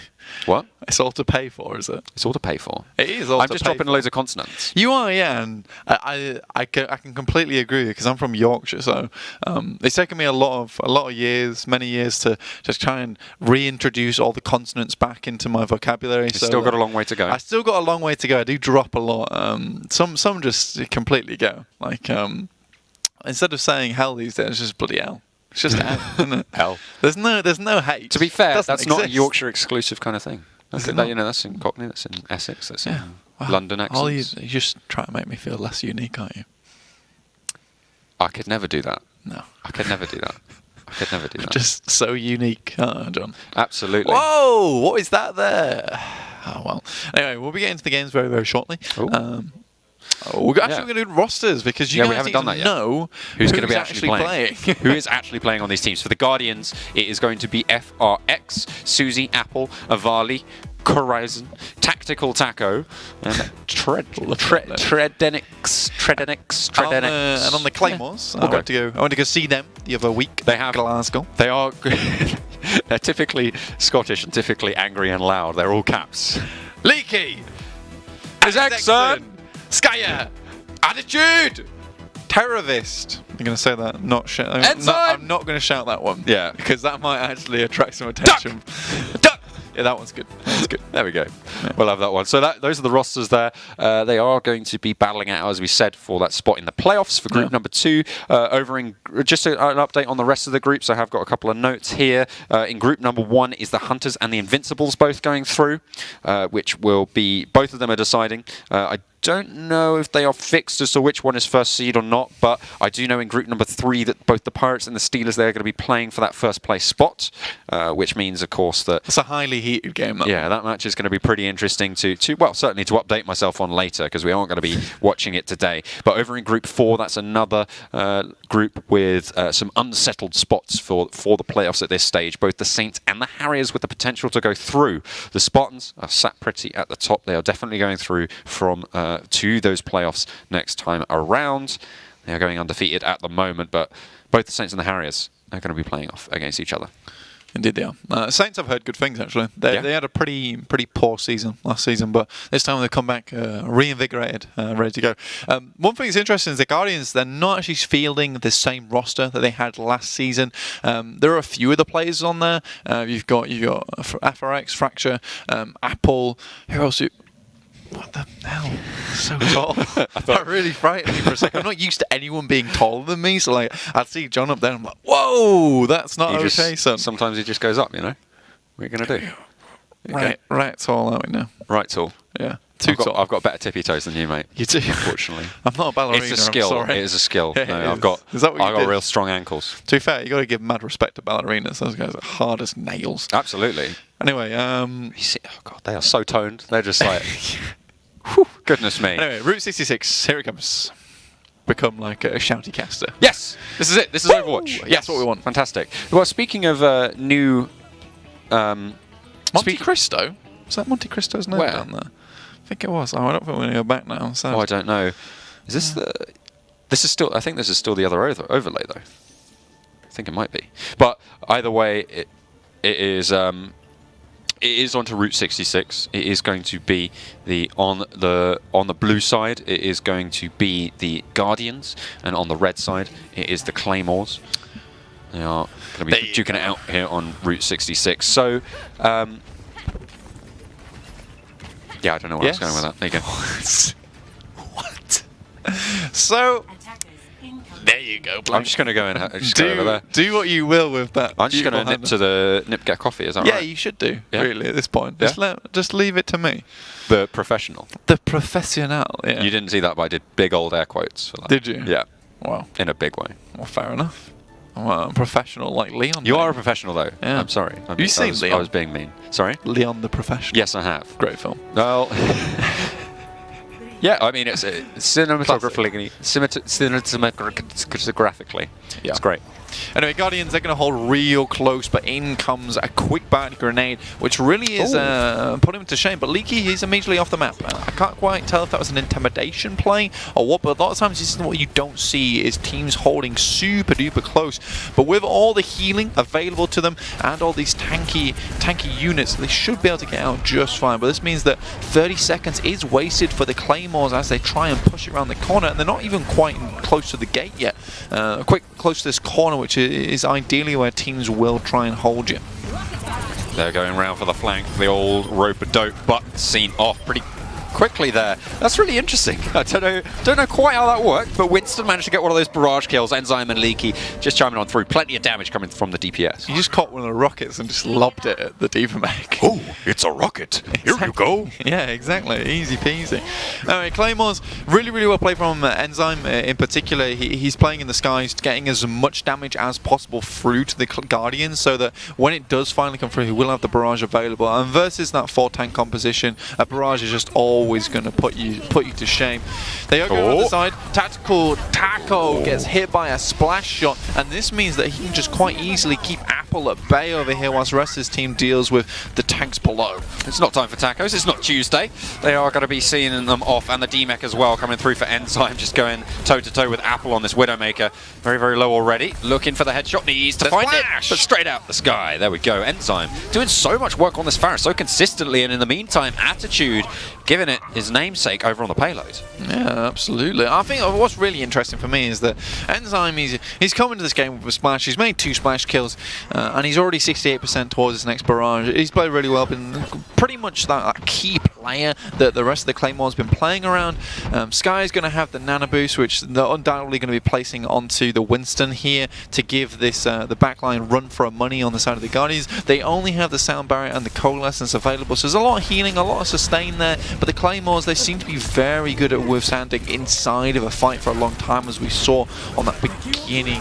What? It's all to pay for, is it? It's all to pay for. It is all I'm just dropping loads of consonants. You are, yeah, and I can completely agree because I'm from Yorkshire, so it's taken me a lot of years, many years to just try and reintroduce all the consonants back into my vocabulary. You've still got a long way to go. I still got a long way to go. I do drop a lot. Some just completely go. Like instead of saying hell these days, it's just bloody hell. It's just hell, isn't it? Hell. The's no hate. To be fair, that's not a Yorkshire exclusive kind of thing. That's in Cockney, that's in Essex, that's in London accents. You just try to make me feel less unique, aren't you? I could never do that. No. I could never do that. I could never do that. Just so unique, John. Absolutely. Whoa! What is that there? Oh, well. Anyway, we'll be getting to the games very, very shortly. We're actually going to do rosters because you guys need to know who's going to be actually playing. Who is actually playing on these teams. For the Guardians, it is going to be FRX, Susie, Apple, Avali, Horizon, Tactical Taco, and Tredenix. And on the Claymores, I went to go see them the other week. They have Glasgow. They are they're typically Scottish and typically angry and loud. They're all caps. Leaky, Jackson, Skyer, Attitude, Terrorist. I'm going to say that, I'm not going to shout that one. Yeah. Because that might actually attract some attention. Duck! Yeah, that one's good. That's good. There we go. Yeah. We'll have that one. So those are the rosters there. They are going to be battling out, as we said, for that spot in the playoffs for group number 2. Just an update on the rest of the groups. I have got a couple of notes here. In group number 1 is the Hunters and the Invincibles both going through, which will be, both of them are deciding. I don't know if they are fixed as to which one is first seed or not, but I do know in group number 3 that both the Pirates and the Steelers, they're going to be playing for that first place spot, which means, of course, that it's a highly heated game. Yeah, that match is going to be pretty interesting certainly to update myself on later because we aren't going to be watching it today. But over in group 4, that's another group with some unsettled spots for the playoffs at this stage. Both the Saints and the Harriers with the potential to go through. The Spartans are sat pretty at the top. They are definitely going through from to those playoffs next time around. They are going undefeated at the moment, but both the Saints and the Harriers are going to be playing off against each other. Indeed they are. Saints have heard good things, actually. They had a pretty poor season last season, but this time they come back reinvigorated, ready to go. One thing that's interesting is the Guardians, they're not actually fielding the same roster that they had last season. There are a few of the players on there. You've got FRX, Fracture, Apple. Who else? What the hell? So tall. That really frightened me for a second. I'm not used to anyone being taller than me, so I'd see John up there and I'm like, whoa, that's not okay, son. Sometimes he just goes up, you know? What are you going to do? Right tall, aren't we now? Right tall. Yeah. I've got better tippy toes than you, mate. You do? Unfortunately. I'm not a ballerina. It's a skill. I'm sorry. It is a skill. Yeah, no, I've got real strong ankles. To be fair, you got to give mad respect to ballerinas. Those guys are hard as nails. Absolutely. Anyway, you see, oh god, they are so toned. They're just like, whew, goodness me. Anyway, Route 66. Here it comes. Become like a shouty caster. Yes, this is it. This is Overwatch. Yes, that's what we want. Fantastic. Well, speaking of new, Monte Cristo. Was that Monte Cristo's name down there? I think it was. Oh, I don't think we're going to go back now. Oh, I don't know. Is this the? This is still. I think this is still the other overlay though. I think it might be. But either way, it is. it is onto Route 66. It is going to be on the blue side. It is going to be the Guardians, and on the red side, it is the Claymores. They are going to be duking it out here on Route 66. So, yeah, I don't know where I was going with that. There you go. What? So. There you go, Blake. I'm just going to go and go over there. Do what you will with that. I'm just going to nip get coffee. Is that right? Yeah, you should do. Yeah. Really, at this point, just leave it to me. The professional. The professional. Yeah. You didn't see that, but I did big old air quotes for that. Did you? Yeah. Wow. In a big way. Well, fair enough. Well, I'm professional like Leon. You are a professional, though. Yeah. I'm sorry. You've seen Leon? I was being mean. Sorry? Leon the Professional. Yes, I have. Great film. Well. Yeah, I mean, it's cinematographically. Yeah. It's great. Anyway, Guardians, they're going to hold real close, but in comes a quick bounty grenade, which really is put him to shame. But Leaky, he's immediately off the map. I can't quite tell if that was an intimidation play or what, but a lot of times this is what you don't see is teams holding super duper close. But with all the healing available to them and all these tanky units, they should be able to get out just fine. But this means that 30 seconds is wasted for the Claymores as they try and push it around the corner, and they're not even quite close to the gate yet. Close to this corner, which is ideally where teams will try and hold you. They're going round for the flank. The old rope-a-dope, but seen off pretty quickly there. That's really interesting. I don't know quite how that worked, but Winston managed to get one of those barrage kills. Enzyme and Leaky just chiming on through. Plenty of damage coming from the DPS. You just caught one of the rockets and just lobbed it at the Diva mech. Oh, it's a rocket. Here you go. Yeah, exactly. Easy peasy. Anyway, Claymore's really, really well played from Enzyme in particular. He's playing in the skies, getting as much damage as possible through to the Guardians so that when it does finally come through, he will have the barrage available. And versus that 4-tank composition, a barrage is just always going to put you to shame. They are going on the side. Tactical Taco gets hit by a splash shot, and this means that he can just quite easily keep Apple at bay over here whilst the rest of his team deals with the tanks below. It's not time for tacos. It's not Tuesday. They are going to be seeing them off, and the DMech as well coming through for Enzyme, just going toe-to-toe with Apple on this Widowmaker. Very, very low already. Looking for the headshot. Needs to find it, but straight out the sky. There we go. Enzyme doing so much work on this Pharah so consistently, and in the meantime, Attitude giving it his namesake over on the payload. Yeah, absolutely. I think what's really interesting for me is that Enzyme, he's come into this game with a splash. He's made 2 splash kills, and he's already 68% towards his next barrage. He's played really well, been pretty much that key player that the rest of the Claymore's been playing around. Sky is going to have the nano boost, which they're undoubtedly going to be placing onto the Winston here to give this the backline run for money on the side of the Guardians. They only have the sound barrier and the coalescence available, so there's a lot of healing, a lot of sustain there, but the Claymores, they seem to be very good at withstanding inside of a fight for a long time, as we saw on that beginning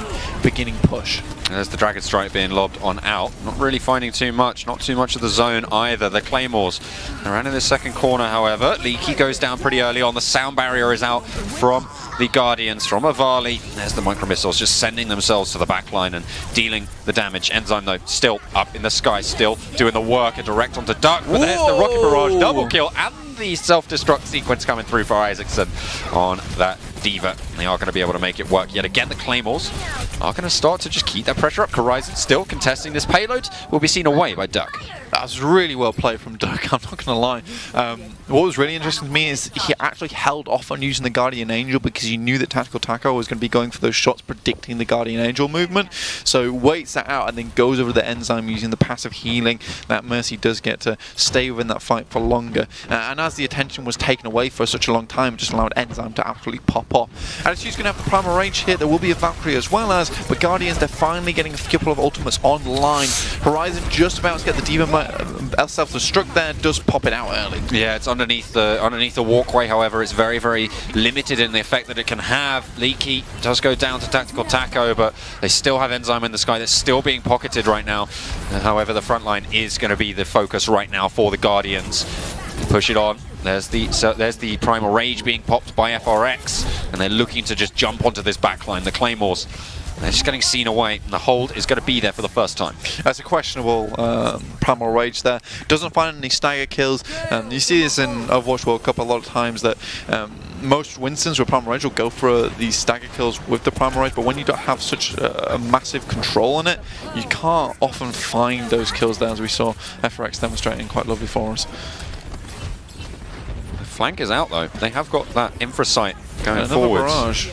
push. There's the Dragon Strike being lobbed on out. Not really finding too much. Not too much of the zone either. The Claymores around in the second corner, however. Leaky goes down pretty early on. The sound barrier is out from the Guardians, from Avali. There's the micro missiles just sending themselves to the backline and dealing the damage. Enzyme, though, still up in the sky, still doing the work. A direct onto Duck, but there's the Rocket Barrage double kill and the self-destruct sequence coming through for Isaacson on that Diva. They are going to be able to make it work yet again. The Claymores are going to start to just keep that pressure up. Horizon still contesting this payload. Will be seen away by Duck. That was really well played from Duck, I'm not going to lie. What was really interesting to me is he actually held off on using the Guardian Angel because he knew that Tactical Taco was going to be going for those shots predicting the Guardian Angel movement. So waits that out and then goes over to the Enzyme using the passive healing. That Mercy does get to stay within that fight for longer. And as the attention was taken away for such a long time, it just allowed Enzyme to absolutely pop off. And she's going to have the Primal Rage here. There will be a Valkyrie as well as, but Guardians, they're finally getting a couple of ultimates online. Horizon just about to get the Diva self-destruct there, does pop it out early. Yeah, it's underneath the walkway, however, it's very, very limited in the effect that it can have. Leaky does go down to Tactical Taco, but they still have Enzyme in the sky. They're still being pocketed right now. However, the front line is going to be the focus right now for the Guardians. Push it on. There's the Primal Rage being popped by FRX, and they're looking to just jump onto this backline. The Claymores, they're just getting seen away, and the hold is going to be there for the first time. That's a questionable Primal Rage there. Doesn't find any stagger kills. You see this in Overwatch World Cup a lot of times that most Winstons with Primal Rage will go for these stagger kills with the Primal Rage, but when you don't have such a massive control on it, you can't often find those kills there, as we saw FRX demonstrating quite lovely for us. The flank is out though. They have got that infra sight going Another forwards. barrage.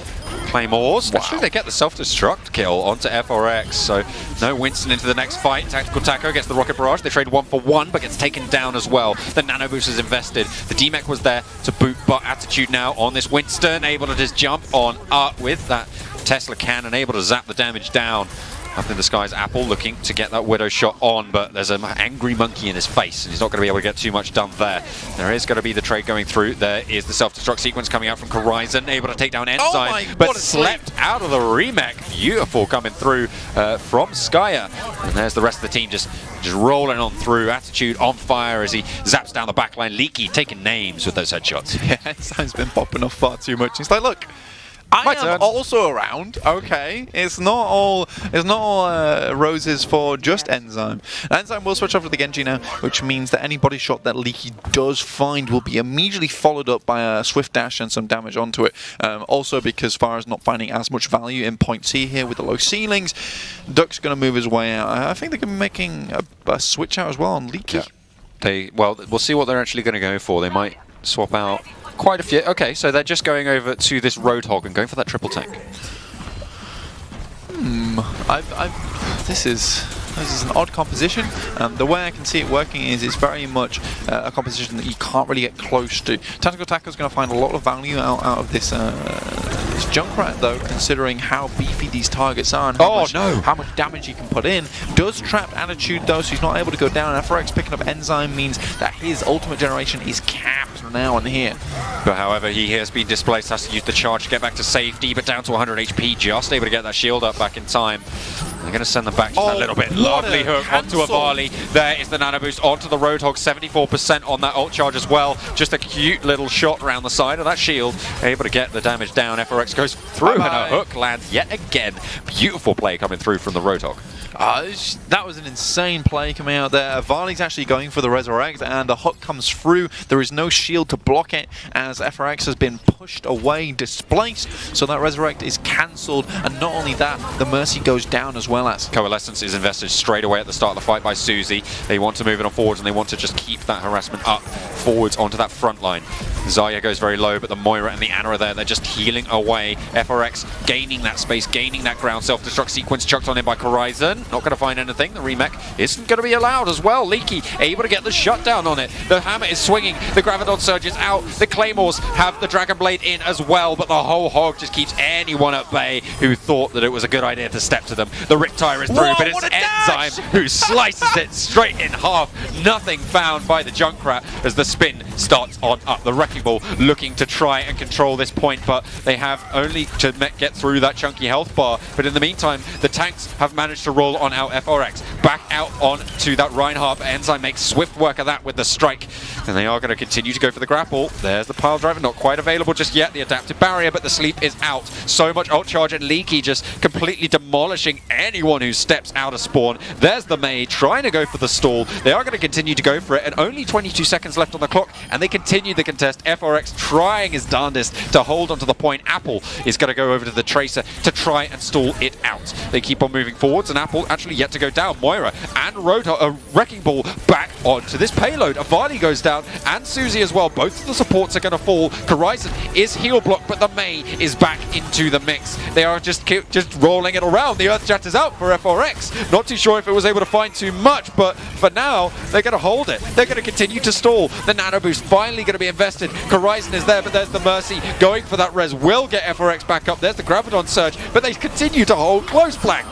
Claymores. Wow. Actually, they get the self-destruct kill onto FRX, so no Winston into the next fight. Tactical Taco gets the rocket barrage. They trade 1 for 1, but gets taken down as well. The nano boost is invested. The DMEC was there to boot, but Attitude now on this Winston, able to just jump on up with that Tesla cannon, able to zap the damage down. Up in the skies, Apple looking to get that Widow shot on, but there's an angry monkey in his face, and he's not going to be able to get too much done there. There is going to be the trade going through. There is the self-destruct sequence coming out from Horizon, able to take down Ensign, but slept out of the remake. Beautiful coming through from Skyer. And there's the rest of the team just rolling on through. Attitude on fire as he zaps down the backline. Leaky taking names with those headshots. Yeah, Ensign's been popping off far too much. He's like, look, I am also around, okay? It's not all roses for just Enzyme. Enzyme will switch off to the Genji now, which means that any body shot that Leaky does find will be immediately followed up by a swift dash and some damage onto it. Also because Farah's not finding as much value in point C here with the low ceilings, Duck's going to move his way out. I think they're going to be making a switch out as well on Leaky. Yeah. Well, we'll see what they're actually going to go for. They might swap out quite a few. Okay, so they're just going over to this Roadhog and going for that triple tank. This is an odd composition. The way I can see it working is it's very much a composition that you can't really get close to. Tactical Taco is going to find a lot of value out of this Junkrat, though, considering how beefy these targets are and how much damage he can put in. Does trap Attitude, though, so he's not able to go down. FRX picking up Enzyme means that his ultimate generation is capped now and here. But however, he has been displaced, has to use the charge to get back to safety, but down to 100 HP, just able to get that shield up back in time. They're going to send them back just a little bit. Lovely hook onto Avali. There is the nano boost onto the Roadhog. 74% on that ult charge as well. Just a cute little shot around the side of that shield. Able to get the damage down. FRX goes through and a hook lands yet again. Beautiful play coming through from the Roadhog. That was an insane play coming out there. Avali's actually going for the Resurrect, and the hook comes through. There is no shield to block it as FRX has been pushed away, displaced, so that Resurrect is cancelled. And not only that, the Mercy goes down as well as. Coalescence is invested straight away at the start of the fight by Susie. They want to move it on forwards, and they want to just keep that harassment up forwards onto that front line. Zarya goes very low, but the Moira and the Ana are there. They're just healing away. FRX gaining that space, gaining that ground. Self-destruct sequence chucked on in by Horizon. Not going to find anything. The remake isn't going to be allowed as well. Leaky able to get the shutdown on it. The hammer is swinging. The Graviton Surge is out. The Claymores have the Dragon Blade in as well, but the whole hog just keeps anyone at bay who thought that it was a good idea to step to them. The Riptire is through, but it's Enzyme who slices it straight in half. Nothing found by the Junkrat as the spin starts on up. The Wrecking Ball looking to try and control this point, but they have only to get through that chunky health bar. But in the meantime, the tanks have managed to roll on out FRX. Back out onto that Reinhardt. Enzyme makes swift work of that with the strike. And they are going to continue to go for the grapple. There's the pile driver, not quite available just yet. The adaptive barrier, but the sleep is out. So much ult charge and Leaky just completely demolishing anyone who steps out of spawn. There's the Mei trying to go for the stall. They are going to continue to go for it, and only 22 seconds left on the clock, and they continue the contest. FRX trying his darndest to hold onto the point. Apple is going to go over to the Tracer to try and stall it out. They keep on moving forwards, and Apple actually yet to go down. Moira and Wrecking Ball back onto this payload. Avali goes down, and Susie as well. Both of the supports are going to fall. Horizon is heal blocked, but the Mei is back into the mix. They are just rolling it around. The Earth Jet is out for FRX. Not too sure if it was able to find too much, but for now, they're going to hold it. They're going to continue to stall. The nano boost finally going to be invested. Horizon is there, but there's the Mercy going for that res. Will get FRX back up. There's the Graviton Surge, but they continue to hold close, Black.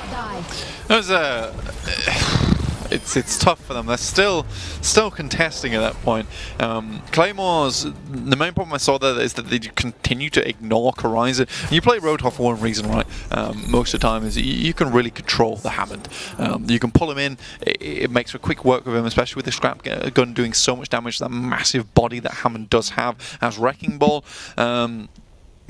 It's tough for them. They're still contesting at that point. Claymores, the main problem I saw there is that they continue to ignore Horizon. You play Roadhog for one reason, right? Most of the time is you can really control the Hammond. You can pull him in. It makes for quick work with him, especially with the scrap gun doing so much damage to that massive body that Hammond does have as Wrecking Ball.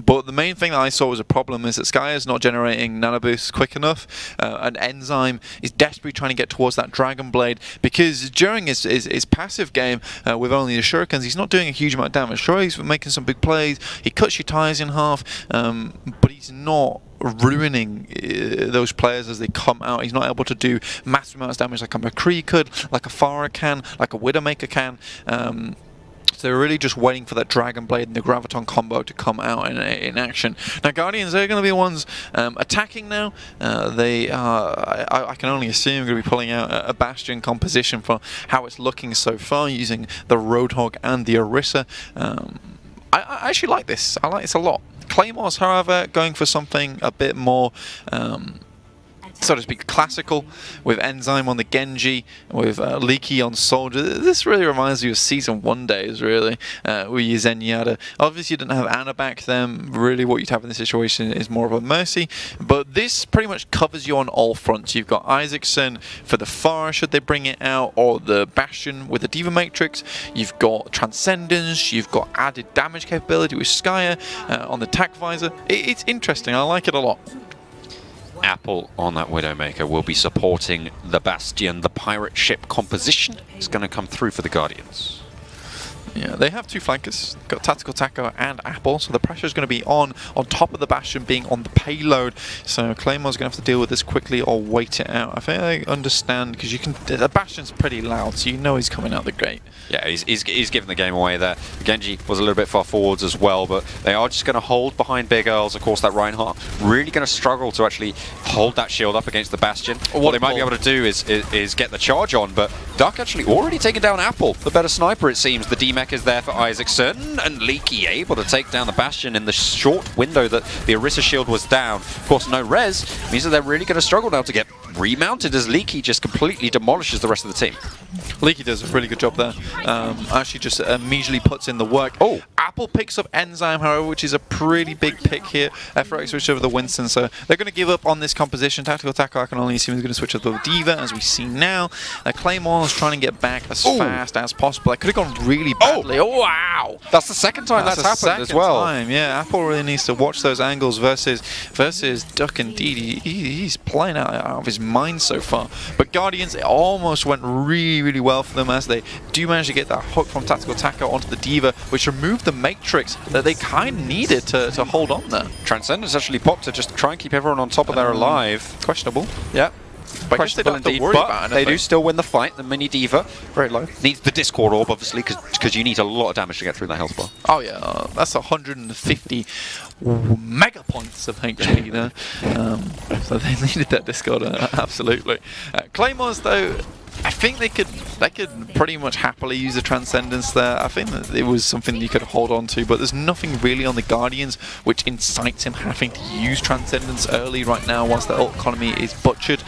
But the main thing that I saw was a problem is that Skye is not generating nano boosts quick enough, and Enzyme is desperately trying to get towards that Dragon Blade, because during his passive game with only the shurikens, he's not doing a huge amount of damage. Sure, he's making some big plays, he cuts your tires in half, but he's not ruining those players as they come out. He's not able to do massive amounts of damage like a McCree could, like a Pharah can, like a Widowmaker can. So they're really just waiting for that Dragon Blade and the Graviton combo to come out in action. Now Guardians, they're going to be the ones attacking now. I can only assume going to be pulling out a Bastion composition for how it's looking so far, using the Roadhog and the Orisa. I actually like this. I like this a lot. Claymores, however, going for something a bit more so to speak, classical, with Enzyme on the Genji, with Leaky on Soldier. This really reminds me of Season 1 days, really, with your Zenyatta. Obviously, you didn't have Ana back then. Really, what you'd have in this situation is more of a Mercy. But this pretty much covers you on all fronts. You've got Isaacson for the Pharah, should they bring it out, or the Bastion with the Diva Matrix. You've got Transcendence. You've got added damage capability with Skye on the Tac Visor. It's interesting. I like it a lot. Apple on that Widowmaker will be supporting the Bastion. The pirate ship composition is going to come through for the Guardians. Yeah, they have two flankers. Got Tactical Taco and Apple, so the pressure is going to be on top of the Bastion being on the payload. So Claymore's going to have to deal with this quickly or wait it out. I think I understand, because you can. The Bastion's pretty loud, so you know he's coming out the gate. Yeah, he's giving the game away there. Genji was a little bit far forwards as well, but they are just going to hold behind Big Earls. Of course, that Reinhardt really going to struggle to actually hold that shield up against the Bastion. What they might be able to do is get the charge on, but Duck actually already taken down Apple, the better sniper, it seems. The D-Mech is there for Isaacson, and Leaky able to take down the Bastion in the short window that the Orisa shield was down. Of course, no res means that they're really going to struggle now to get remounted, as Leaky just completely demolishes the rest of the team. Leaky does a really good job there. Actually just immediately puts in the work. Oh, Apple picks up Enzyme, however, which is a pretty big pick here. FRX switch over the Winston, so they're going to give up on this composition. Tactical Tackle, I can only assume, is going to switch over the Diva, as we see now. Claymore is trying to get back as fast as possible. That could have gone really badly. Oh, wow! That's the second time that's happened as well. Yeah, Apple really needs to watch those angles versus Duck. Indeed, he's playing out of his mind so far. But Guardians, it almost went really well for them, as they do manage to get that hook from Tactical Taco onto the Diva, which removed the Matrix that they kind of needed to hold on there. Transcendence actually popped to just try and keep everyone on top of their alive. Questionable. Yeah. Questionable indeed, but they do still win the fight. The mini Diva, very low, needs the Discord Orb, obviously, because you need a lot of damage to get through that health bar. Oh yeah, that's 150 mega points of HP there. So they needed that Discord, absolutely. Claymores, though, I think they could pretty much happily use the Transcendence there. I think that it was something that you could hold on to, but there's nothing really on the Guardians which incites him having to use Transcendence early right now whilst the ult economy is butchered.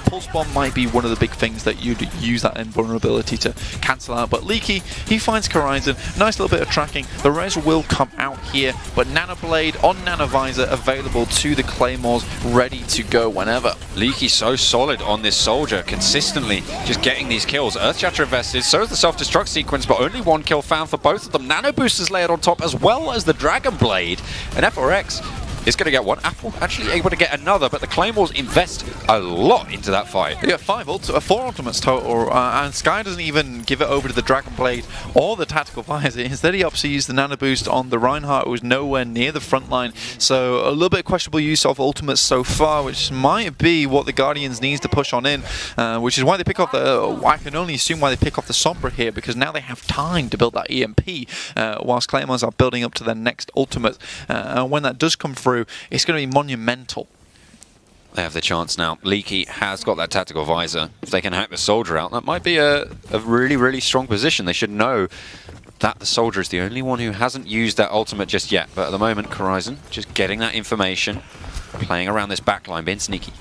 Pulse Bomb might be one of the big things that you'd use that invulnerability to cancel out, but Leaky, he finds Horizon. Nice little bit of tracking. The res will come out here, but Nano Blade on Nano Visor available to the Claymores, ready to go whenever. Leaky so solid on this Soldier, consistently just getting these kills. Earthshatter invested, so is the self-destruct sequence, but only one kill found for both of them. Nano Boosters layered on top, as well as the Dragon Blade. And FRX is going to get one. Apple actually able to get another, but the Claymores invest a lot into that fight. They got 4 ultimates total, and Skye doesn't even give it over to the Dragon Blade or the Tactical Visor. Instead, he opts to use the Nano Boost on the Reinhardt, who was nowhere near the front line. So a little bit questionable use of ultimates so far, which might be what the Guardians needs to push on in, which is why they pick off the. I can only assume why they pick off the Sombra here, because now they have time to build that EMP, whilst Claymores are building up to their next ultimate. And when that does come through, it's going to be monumental. They have the chance now. Leaky has got that Tactical Visor. If they can hack the Soldier out, that might be a really strong position. They should know that the Soldier is the only one who hasn't used that ultimate just yet. But at the moment, Horizon just getting that information, playing around this backline, being sneaky.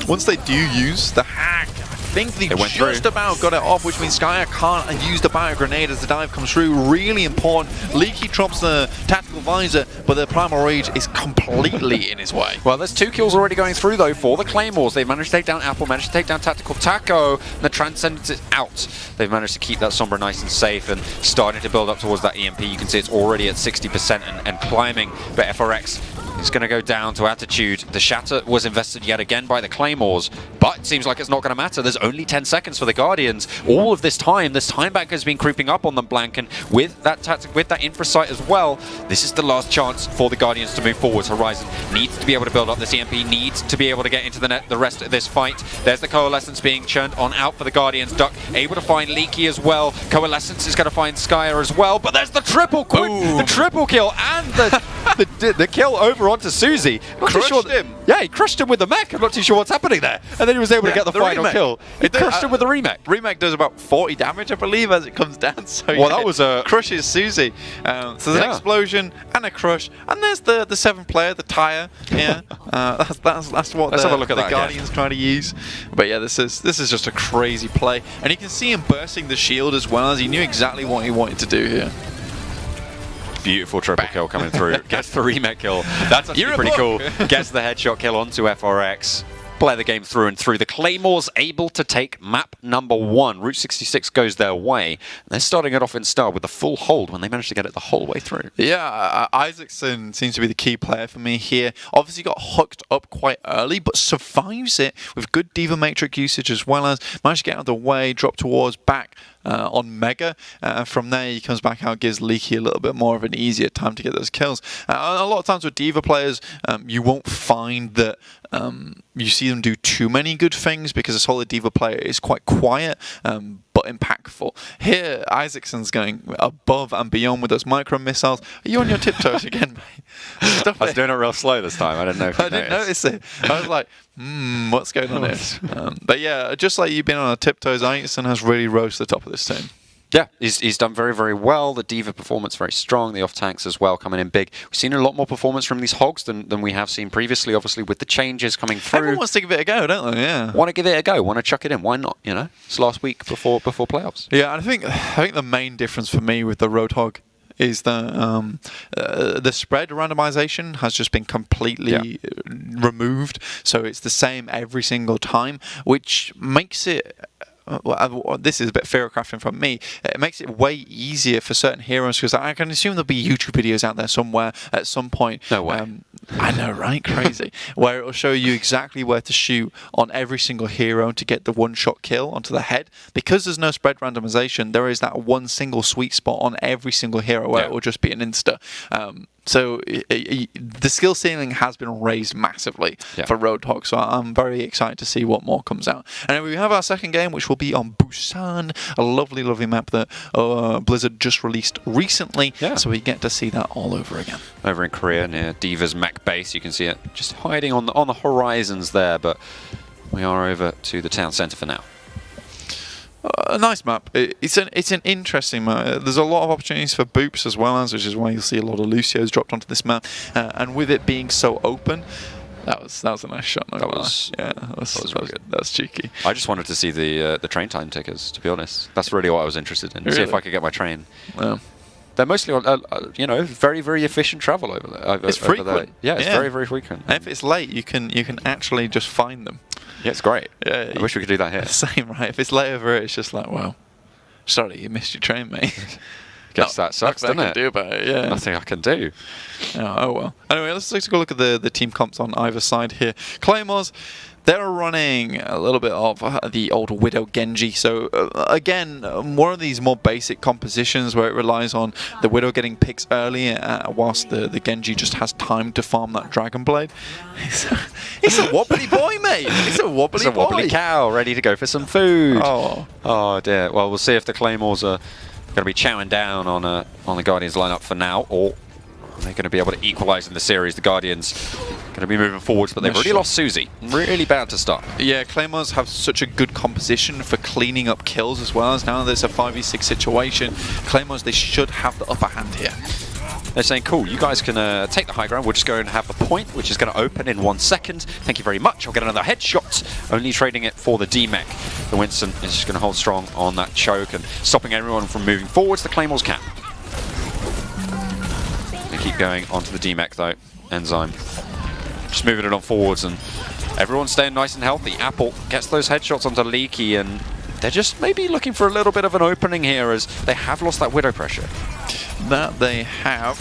Once they do use the hack, I think they just about got it off, which means Skyer can't use the bio grenade as the dive comes through. Really important. Leaky drops the tactical visor, but the primal rage is completely in his way. Well, there's 2 kills already going through though for the Claymores. They've managed to take down Apple, managed to take down Tactical Taco, and the Transcendence is out. They've managed to keep that Sombra nice and safe and starting to build up towards that EMP. You can see it's already at 60% and climbing, but FRX is going to go down to Attitude. The Shatter was invested yet again by the Claymores, but it seems like it's not going to matter. There's only 10 seconds for the Guardians. All of this time bank has been creeping up on them, Blank, and with that tactic, with that infra sight as well, this is the last chance for the Guardians to move forwards. Horizon needs to be able to build up this EMP, needs to be able to get into the net the rest of this fight. There's the Coalescence being churned on out for the Guardians. Duck able to find Leaky as well. Coalescence is going to find Skyer as well, but there's the triple the triple kill and the kill over onto Susie. Crushed him. Yeah, he crushed him with the mech. I'm not too sure what's happening there. And then he was able to get the final kill. He crushed him with the remake. Remake does about 40 damage, I believe, as it comes down. So well, that was a crushes Susie. So there's an explosion and a crush, and there's the 7th player, the tire. Yeah, that's what Let's have a look at the that Guardians try to use. But yeah, this is just a crazy play, and you can see him bursting the shield as well, as he knew exactly what he wanted to do here. Beautiful triple kill coming through. Gets the remake kill. That's actually pretty cool. Gets the headshot kill onto FRX. Play the game through and through. The Claymores able to take map number 1. Route 66 goes their way. They're starting it off in style with a full hold when they managed to get it the whole way through. Yeah, Isaacson seems to be the key player for me here. Obviously got hooked up quite early, but survives it with good Diva Matrix usage, as well as managed to get out of the way, drop towards back on Mega. From there, he comes back out, gives Leaky a little bit more of an easier time to get those kills. A lot of times with Diva players, you won't find that you see them do too many good things, because a solid Diva player is quite quiet, but impactful. Here, Isaacson's going above and beyond with those micro missiles. Are you on your tiptoes again, mate? I was doing it real slow this time. I didn't know if I didn't notice it. I was like, what's going on here? But yeah, just like you've been on our tiptoes, Isaacson has really rose to the top of this team. Yeah, he's done very, very well. The Diva performance very strong. The off-tanks as well coming in big. We've seen a lot more performance from these Hogs than we have seen previously, obviously, with the changes coming through. Everyone wants to give it a go, don't they? Yeah. Want to give it a go. Want to chuck it in. Why not? You know, it's last week before playoffs. Yeah, and I think the main difference for me with the Roadhog is that the spread randomization has just been completely removed. So it's the same every single time, which makes it... Well, this is a bit fear-crafting from me. It makes it way easier for certain heroes, because I can assume there'll be YouTube videos out there somewhere at some point. No way. I know, right? Crazy. Where it'll show you exactly where to shoot on every single hero to get the one-shot kill onto the head. Because there's no spread randomization, there is that one single sweet spot on every single hero where it will just be an insta. So the skill ceiling has been raised massively for Roadhog, so I'm very excited to see what more comes out. And then we have our second game, which will be on Busan, a lovely, lovely map that Blizzard just released recently, so we get to see that all over again. Over in Korea, near Diva's mech base, you can see it just hiding on the horizons there, but we are over to the town centre for now. A nice map. It's an interesting map. There's a lot of opportunities for boops as well, which is why you'll see a lot of Lucios dropped onto this map. And with it being so open, that was a nice shot. That was really good. That was cheeky. I just wanted to see the train time tickers, to be honest. That's really what I was interested in. Really? See if I could get my train. Yeah. They're mostly on, very, very efficient travel over there. It's frequent. Yeah, it's very, very frequent. And if it's late, you can actually just find them. Yeah, it's great. Yeah, I wish we could do that here. Same, right? If it's late over it, it's just like, wow, sorry, you missed your train, mate. Guess that sucks, doesn't it? Nothing I can do about it, yeah. Nothing I can do. Oh well. Anyway, let's take a look at the team comps on either side here. Claymores, they're running a little bit of the old Widow Genji. So again, one of these more basic compositions where it relies on the Widow getting picks early, whilst the Genji just has time to farm that Dragon Blade. It's a wobbly boy, mate. It's a wobbly boy. Wobbly cow ready to go for some food. Oh dear. Well, we'll see if the Claymores are going to be chowing down on the Guardians lineup for now, or they're going to be able to equalise in the series. The Guardians going to be moving forwards, but they've already lost Susie. Really bad to start. Yeah, Claymores have such a good composition for cleaning up kills as well. As now there's a 5v6 situation, Claymores, they should have the upper hand here. They're saying, cool, you guys can take the high ground. We'll just go and have the point, which is going to open in 1 second. Thank you very much. I'll get another headshot, only trading it for the D-Mech. The Winston is just going to hold strong on that choke and stopping everyone from moving forwards. The Claymores can. They keep going onto the D-Mech, though. Enzyme just moving it on forwards, and everyone's staying nice and healthy. Apple gets those headshots onto Leaky, and they're just maybe looking for a little bit of an opening here as they have lost that Widow pressure. That they have.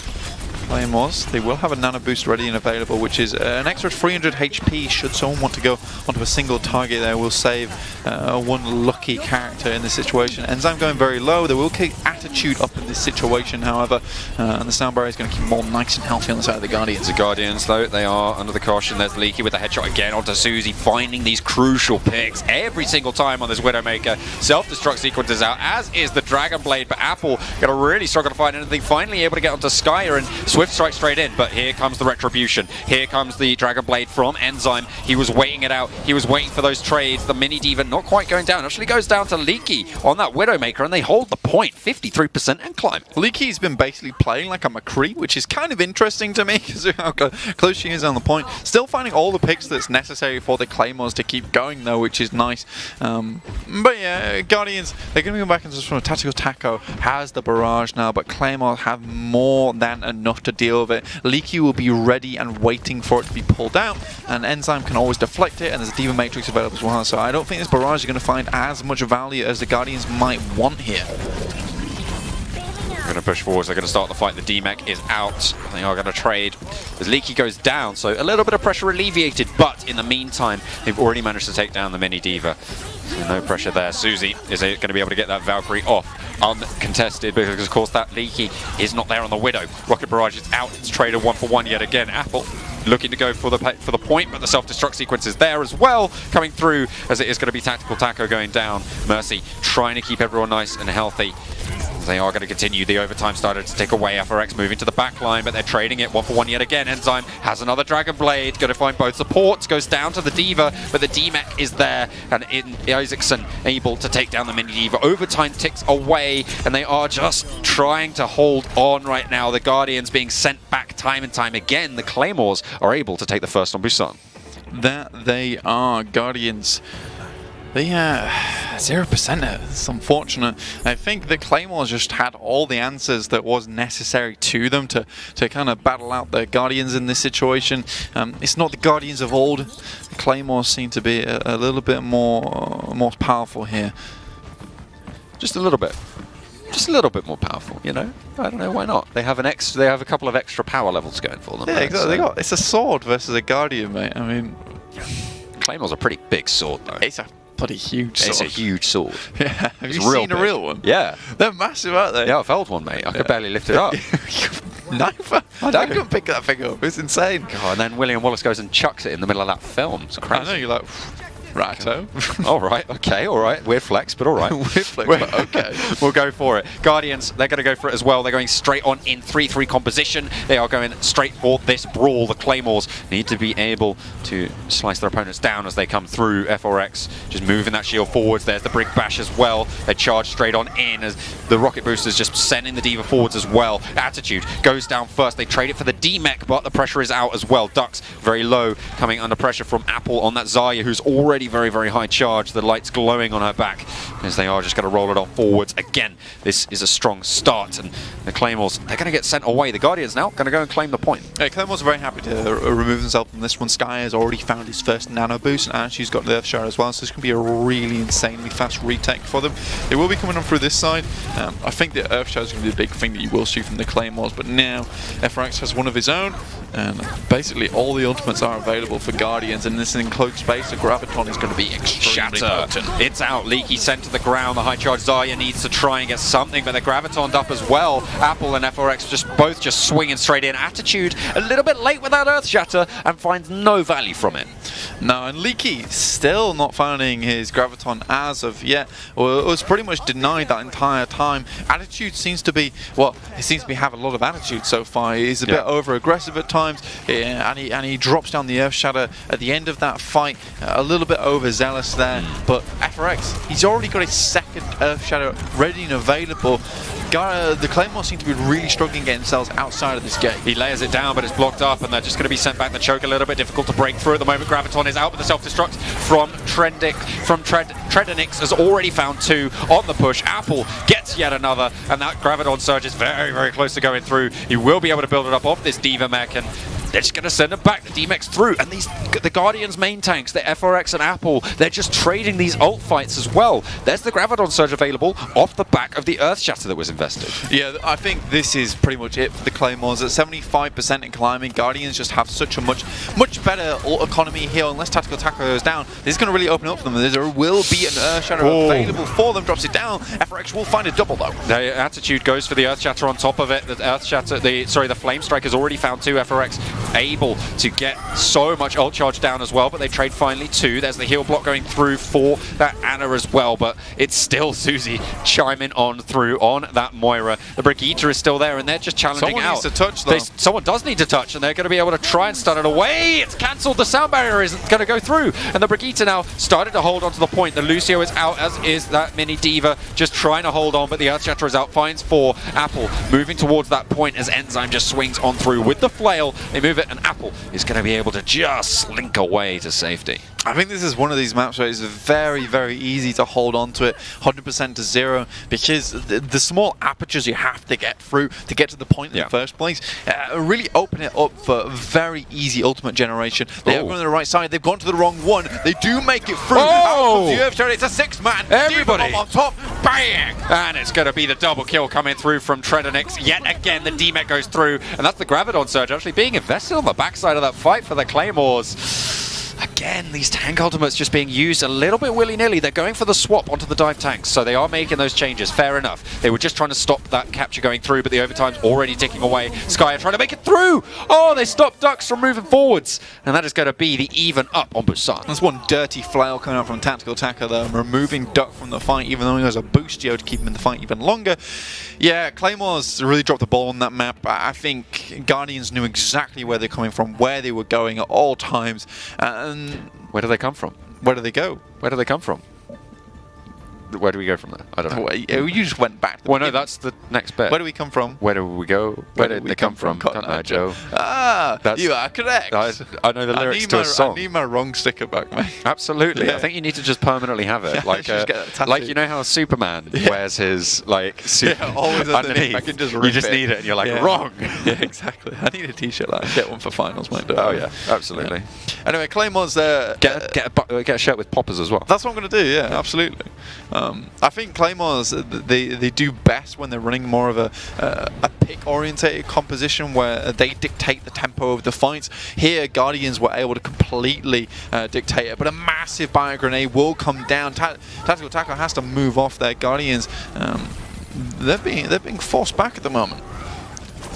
Claymores, they will have a nano boost ready and available, which is an extra 300 HP should someone want to go onto a single target. There will save one lucky character in this situation. Enzyme going very low. They will keep attitude up in this situation, however, and the sound barrier is going to keep them all nice and healthy on the side of the Guardians. The Guardians, though, they are under the caution. There's Leaky with the headshot again onto Susie, finding these crucial picks every single time on this Widowmaker. Self-destruct sequence is out, as is the Dragon Blade, but Apple going to really struggle to find anything. Finally able to get onto Skyer, and Swift strike straight in, but here comes the Retribution. Here comes the Dragon Blade from Enzyme. He was waiting it out. He was waiting for those trades. The Mini Diva not quite going down. Actually goes down to Leaky on that Widowmaker, and they hold the point, 53% and climb. Leaky's been basically playing like a McCree, which is kind of interesting to me because of how close she is on the point. Still finding all the picks that's necessary for the Claymores to keep going, though, which is nice. But yeah, Guardians, they're going to go back into from a tactical taco. Has the barrage now, but Claymore have more than enough to deal with it. Leaky will be ready and waiting for it to be pulled out, and Enzyme can always deflect it, and there's a Diva Matrix available as well, so I don't think this barrage is going to find as much value as the Guardians might want here. They're going to push forwards. They're going to start the fight. The D-Mech is out. They are going to trade as Leaky goes down, so a little bit of pressure alleviated, but in the meantime, they've already managed to take down the Mini Diva. So no pressure there. Susie is going to be able to get that Valkyrie off uncontested, because of course that Leaky is not there on the Widow. Rocket Barrage is out. It's traded 1-for-1 yet again. Apple looking to go for the point, but the self-destruct sequence is there as well, coming through as it is going to be Tactical Taco going down. Mercy trying to keep everyone nice and healthy. They are going to continue. The overtime started to tick away. FRX moving to the back line, but they're trading it 1-for-1 yet again. Enzyme has another Dragon Blade. Going to find both supports. Goes down to the Diva, but the D-Mech is there. And Isaacson able to take down the Mini Diva. Overtime ticks away, and they are just trying to hold on right now. The Guardians being sent back time and time again. The Claymores are able to take the first on Busan. That they are. Guardians. They 0%. It's unfortunate. I think the Claymores just had all the answers that was necessary to them to kind of battle out the Guardians in this situation. It's not the Guardians of old. The Claymores seem to be a little bit more powerful here. Just a little bit. Just a little bit more powerful, you know? I don't know, why not? They have a couple of extra power levels going for them. Yeah, right? exactly. So It's a sword versus a Guardian, mate. I mean, Claymore's a pretty big sword, though. it's a bloody huge sword. It's a huge sword. Yeah. Have It's you seen big. a real one? Yeah. They're massive, aren't they? Yeah, I've held one, mate. I could barely lift it up. Knife? I couldn't pick that thing up. It's insane. God, and then William Wallace goes and chucks it in the middle of that film. It's crazy. I know, you're like, righto. All right, okay, all right. Weird flex, but all right. Weird flex, but okay. We'll go for it. Guardians, they're going to go for it as well. They're going straight on in 3-3 composition. They are going straight for this brawl. The Claymores need to be able to slice their opponents down as they come through. FRX just moving that shield forwards. There's the Brig Bash as well. They charge straight on in as the Rocket Boosters just sending the Diva forwards as well. Attitude goes down first. They trade it for the D-Mech, but the pressure is out as well. Ducks very low, coming under pressure from Apple on that Zarya, who's already very, very high charge. The lights glowing on her back as they are just going to roll it off forwards. Again, this is a strong start, and the Claymores, they're going to get sent away. The Guardians now going to go and claim the point. Yeah, Claymores are very happy to remove themselves from this one. Sky has already found his first nano boost, and she's got the Earth Shard as well, so this can be a really insanely fast retake for them. They will be coming on through this side. I think the Earth Shard is going to be the big thing that you will see from the Claymores, but now FRX has one of his own, and basically all the ultimates are available for Guardians, and this enclosed space, the Graviton is going to be extremely potent. It's out. Leaky sent to the ground. The high charge Zarya needs to try and get something, but they're Gravitoned up as well. Apple and FRX both swinging straight in. Attitude a little bit late with that Earth Shatter and finds no value from it. No, and Leaky still not finding his Graviton as of yet. Well, it was pretty much denied that entire time. Attitude seems to be, well, he seems to be having a lot of attitude so far. He's a bit over-aggressive at times, and he drops down the Earth Shatter at the end of that fight, a little bit overzealous there. But FRX, he's already got his second second Earth Shadow ready and available. The Claymore seem to be really struggling getting themselves outside of this gate. He layers it down, but it's blocked up, and they're just going to be sent back. The choke a little bit difficult to break through at the moment. Graviton is out with the self-destruct from Tredenix has already found 2 on the push. Apple gets yet another, and that Graviton surge is very, very close to going through. He will be able to build it up off this Diva mech, and they're just going to send them back, the D-Mechs through. And the Guardians main tanks, the FRX and Apple, they're just trading these ult fights as well. There's the Graviton surge available off the back of the Earth Shatter that was invested. Yeah, I think this is pretty much it for the Claymores. At 75% in climbing, Guardians just have such a much better ult economy here. Unless Tactical Attacker goes down, this is going to really open up for them. There will be an Earth Shatter available for them. Drops it down. FRX will find a double though. The Attitude goes for the Earth Shatter on top of it. The Earth Shatter, the Flame Strike has already found 2. FRX able to get so much ult charge down as well, but they trade finally 2. There's the heal block going through for that Ana as well, but it's still Susie chiming on through on that Moira. The Brigitte is still there, and they're just challenging someone out. Needs to touch, though. Someone does need to touch, and they're going to be able to try and stun it away. It's cancelled. The sound barrier isn't going to go through, and the Brigitte now started to hold on to the point. The Lucio is out, as is that mini Diva, just trying to hold on, but the Earth Shatter is out. Finds 4. Apple moving towards that point as Enzyme just swings on through with the flail. They move it, and Apple is going to be able to just slink away to safety. I think this is one of these maps where it's very, very easy to hold on to it 100% to 0, because the small apertures you have to get through to get to the point in the first place really open it up for very easy ultimate generation. They have gone to the right side, they've gone to the wrong one, they do make it through. It's a 6-man, everybody on top, bang! And it's going to be the double kill coming through from Tredenix. Yet again, the D-Mech goes through, and that's the Graviton surge actually being invested on the backside of that fight for the Claymores. Again, these tank ultimates just being used a little bit willy-nilly. They're going for the swap onto the dive tanks, so they are making those changes. Fair enough. They were just trying to stop that capture going through, but the overtime's already ticking away. Sky are trying to make it through. Oh, they stopped Ducks from moving forwards, and that is going to be the even up on Busan. There's one dirty flail coming out from Tactical Attacker though, removing Duck from the fight, even though he has a boostio to keep him in the fight even longer. Yeah, Claymores really dropped the ball on that map. I think Guardians knew exactly where they're coming from, where they were going at all times. And where do they come from? Where do they go? Where do they come from? Where do we go from there? I don't know. You just went back. Well, no, that's the next bit. Where do we come from? Where do we go? Where did they come from? Cotton Eye Joe. Ah, you are correct. I know the lyrics to a song. I need my wrong sticker back, mate. Absolutely. Yeah. I think you need to just permanently have it. Like you know how Superman wears his suit always underneath. I can just you just need it, and you're like, wrong. Yeah, exactly. I need a T-shirt like that. Get one for finals, mate. Oh yeah, absolutely. Yeah. Anyway, Claymore's get a shirt with poppers as well. That's what I'm going to do. Yeah, absolutely. I think Claymores, they do best when they're running more of a pick-orientated composition where they dictate the tempo of the fights. Here, Guardians were able to completely dictate it, but a massive bio grenade will come down. Tactical Attacker has to move off their Guardians. They're being forced back at the moment.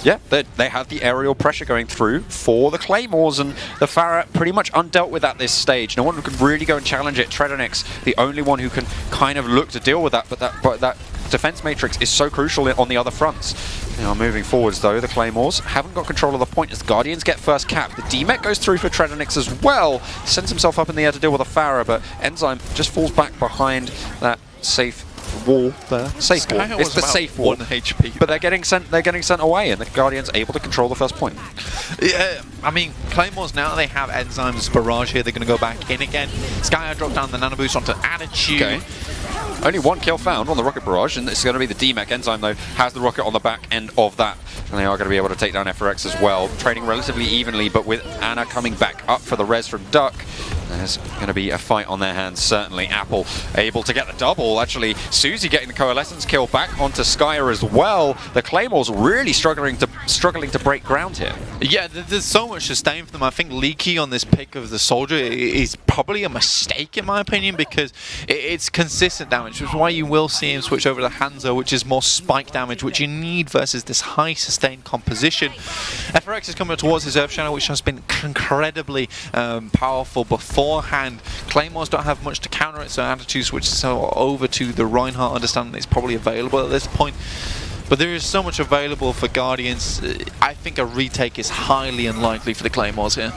Yeah, they have the aerial pressure going through for the Claymores, and the Pharah pretty much undealt with at this stage. No one can really go and challenge it. Tredenix, the only one who can kind of look to deal with that, but that defense matrix is so crucial on the other fronts. They are moving forwards though. The Claymores haven't got control of the point as Guardians get first cap. The D-Mech goes through for Tredenix as well. Sends himself up in the air to deal with the Pharah, but Enzyme just falls back behind that safe wall there. Safe wall. It's the safe wall. 1 HP. But they're getting sent away, and the Guardians able to control the first point. Yeah, I mean, Claymores now they have Enzyme's barrage here. They're going to go back in again. Skyer dropped down the nano boost onto Attitude. Okay. Only 1 kill found on the rocket barrage, and it's going to be the D-Mech. Enzyme though has the rocket on the back end of that, and they are going to be able to take down FRX as well, trading relatively evenly. But with Ana coming back up for the res from Duck, there's going to be a fight on their hands, certainly. Apple able to get the double. Actually, Susie getting the Coalescence kill back onto Skyer as well. The Claymore's really struggling to break ground here. Yeah, there's so much sustain for them. I think Leaky on this pick of the Soldier is probably a mistake in my opinion, because it's consistent damage, which is why you will see him switch over to Hanzo, which is more spike damage, which you need versus this high sustained composition. FRX is coming towards his Earth Shadow, which has been incredibly powerful beforehand. Claymores don't have much to counter it, so Attitude switches over to the Reinhardt, understanding that it's probably available at this point. But there is so much available for Guardians. I think a retake is highly unlikely for the Claymores here.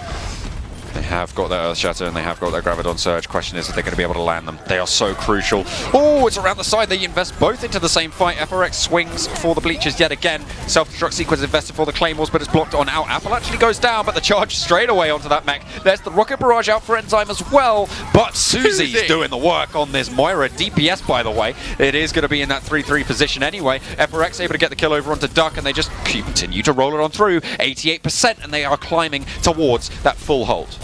They have got their Earth Shatter and they have got their Gravidon Surge. Question is if they're going to be able to land them. They are so crucial. Oh, it's around the side. They invest both into the same fight. FRX swings for the Bleachers yet again. Self-destruct sequence invested for the Claymores, but it's blocked on out. Apple actually goes down, but the charge straight away onto that mech. There's the Rocket Barrage out for Enzyme as well, but Susie's doing the work on this Moira. DPS, by the way. It is going to be in that 3-3 position anyway. FRX able to get the kill over onto Duck, and they just continue to roll it on through. 88%, and they are climbing towards that full hold.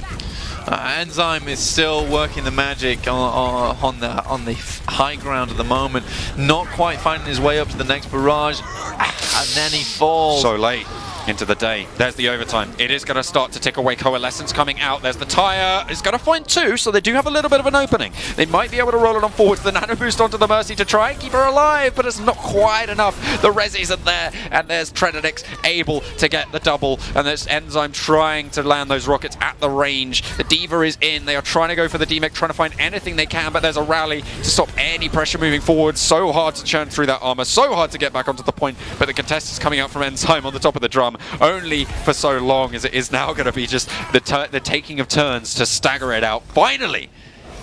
Enzyme is still working the magic on the high ground at the moment, not quite finding his way up to the next barrage, and then he falls. So late into the day. There's the overtime. It is going to start to tick away. Coalescence coming out. There's the tire. It's going to find two, so they do have a little bit of an opening. They might be able to roll it on forwards. The nano boost onto the Mercy to try and keep her alive, but it's not quite enough. The Rezzies are there, and there's Tredadix able to get the double, and there's Enzyme trying to land those rockets at the range. The Diva is in. They are trying to go for the D-Mech, trying to find anything they can, but there's a rally to stop any pressure moving forward. So hard to churn through that armor, so hard to get back onto the point, but the contest is coming out from Enzyme on the top of the drum, only for so long, as it is now going to be just the taking of turns to stagger it out. Finally,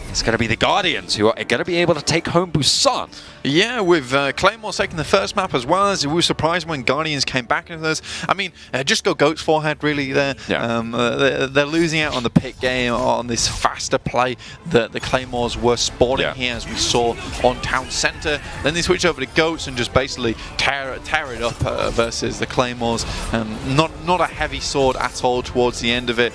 it's going to be the Guardians who are going to be able to take home Busan. Yeah, with Claymore taking the first map as well, as we were surprised when Guardians came back into this. I mean, just go Goat's forehead really there. Yeah. They're losing out on the pick game, on this faster play that the Claymores were sporting here, as we saw on Town Center. Then they switch over to Goats and just basically tear it up versus the Claymores. Not a heavy sword at all towards the end of it.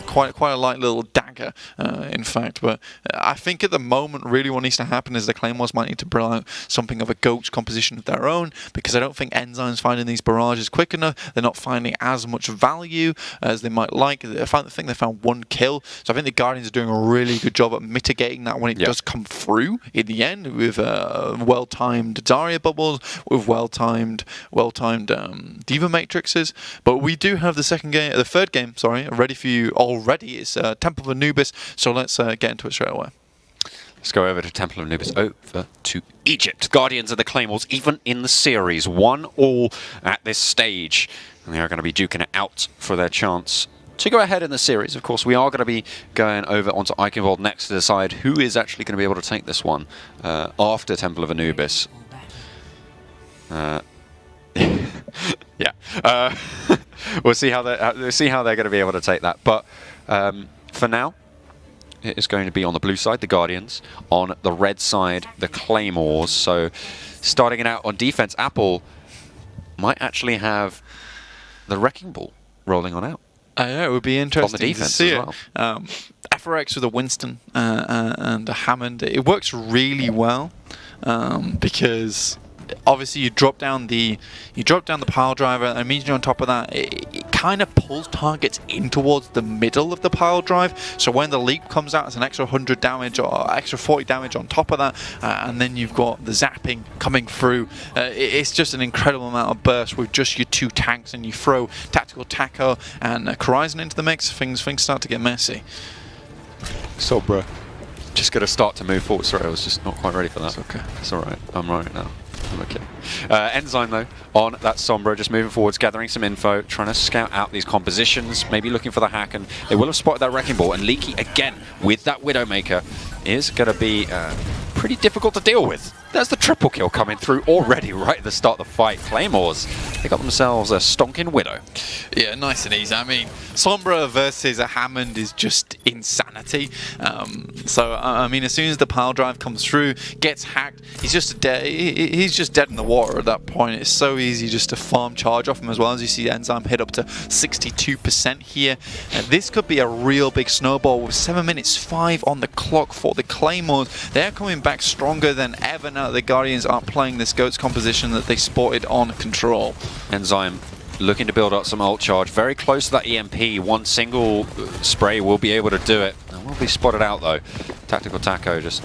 Quite a light little dagger, in fact. But I think at the moment, really what needs to happen is the Claymores might need to bring out something of a Goat's composition of their own, because I don't think Enzyme's finding these barrages quick enough. They're not finding as much value as they might like. I think they found one kill, so I think the Guardians are doing a really good job at mitigating that when it does come through in the end, with well-timed Zarya bubbles, with well-timed Diva matrices. But we do have the third game, ready for you already. It's Temple of Anubis, so let's get into it straight away. Let's go over to Temple of Anubis, over to Egypt. Guardians of the Claymores, even in the series, 1-1 at this stage. And they are going to be duking it out for their chance to go ahead in the series. Of course, we are going to be going over onto Eichenwald next to decide who is actually going to be able to take this one after Temple of Anubis. We'll see how they're going to be able to take that. But for now, it is going to be on the blue side, the Guardians. On the red side, the Claymores. So starting it out on defense, Apple might actually have the Wrecking Ball rolling on out. I know, it would be interesting on the defense to see as well. it. FRX with a Winston and a Hammond, it works really well because obviously you drop down the pile driver, and immediately on top of that it kind of pulls targets in towards the middle of the pile drive, so when the leap comes out it's an extra 100 damage or extra 40 damage on top of that, and then you've got the zapping coming through. It's just an incredible amount of burst with just your two tanks, and you throw Tactical Taco and Horizon into the mix, things start to get messy. So bro, just got to start to move forward. Sorry, I was just not quite ready for that. It's okay. It's alright, I'm right now. I'm okay. Enzyme though, on that Sombra, just moving forwards, gathering some info, trying to scout out these compositions, maybe looking for the hack, and they will have spotted that Wrecking Ball, and Leaky again with that Widowmaker is going to be pretty difficult to deal with. There's the triple kill coming through already right at the start of the fight. Claymores, they got themselves a stonking Widow. Yeah, nice and easy. I mean, Sombra versus a Hammond is just insanity. So, I mean, as soon as the pile drive comes through, gets hacked, he's just dead in the water at that point. It's so easy just to farm charge off him as well. As you see, Enzyme hit up to 62% here. This could be a real big snowball with 7 minutes 5 on the clock for the Claymores. They're coming back stronger than ever now that the Guardians aren't playing this Goats composition that they sported on Control. Enzyme looking to build up some ult charge, very close to that EMP. One single spray will be able to do it. And will be spotted out though. Tactical Taco just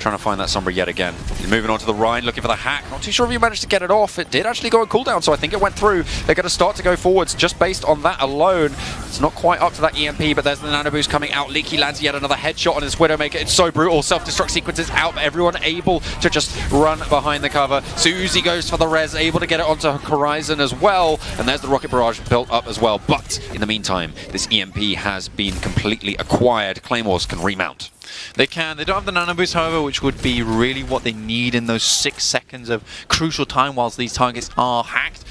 trying to find that Sombra yet again. He's moving on to the Rhine, looking for the hack. Not too sure if he managed to get it off. It did actually go on cooldown, so I think it went through. They're going to start to go forwards just based on that alone. It's not quite up to that EMP, but there's the nano boost coming out. Leaky lands yet another headshot on his Widowmaker. It's so brutal. Self-destruct sequence is out, but everyone able to just run behind the cover. Suzy goes for the res, able to get it onto Horizon as well. And there's the rocket barrage built up as well. But in the meantime, this EMP has been completely acquired. Claymores can remount. They can. They don't have the nano boost, however, which would be really what they need in those 6 seconds of crucial time whilst these targets are hacked.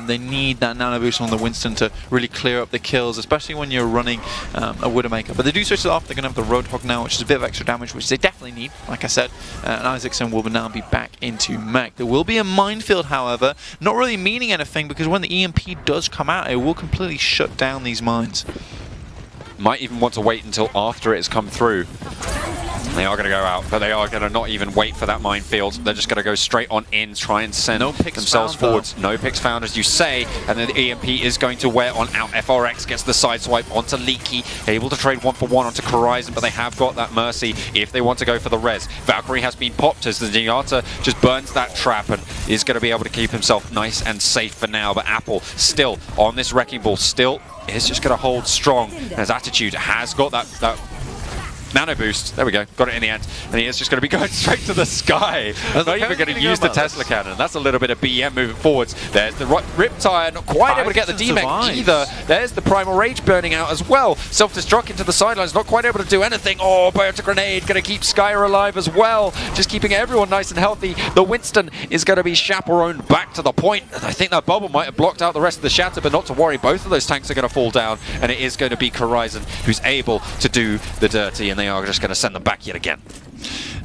They need that nano boost on the Winston to really clear up the kills, especially when you're running a Widowmaker. But they do switch it off. They're going to have the Roadhog now, which is a bit of extra damage, which they definitely need, like I said. And Isaacson will now be back into mech. There will be a minefield, however, not really meaning anything, because when the EMP does come out, it will completely shut down these mines. Might even want to wait until after it's come through. They are going to go out, but they are going to not even wait for that minefield. They're just going to go straight on in, try and send themselves forwards. No picks found, as you say, and then the EMP is going to wear on out. FRX gets the sideswipe onto Leaky, able to trade 1-for-1 onto Horizon, but they have got that Mercy if they want to go for the res. Valkyrie has been popped as the Zenyatta just burns that trap and is going to be able to keep himself nice and safe for now, but Apple still on this Wrecking Ball, still is just going to hold strong. His attitude has got that nano boost. There we go. Got it in the end. And he is just going to be going straight to the sky. Not even going to use the Tesla cannon. That's a little bit of BM moving forwards. There's the Riptire, not quite able to get the D-Mech either. There's the Primal Rage burning out as well. Self-destruct into the sidelines, not quite able to do anything. Oh, Biotic Grenade going to keep Skyer alive as well. Just keeping everyone nice and healthy. The Winston is going to be chaperoned back to the point. I think that bubble might have blocked out the rest of the Shatter, but not to worry. Both of those tanks are going to fall down, and it is going to be Horizon who's able to do the dirty, and they are just going to send them back yet again.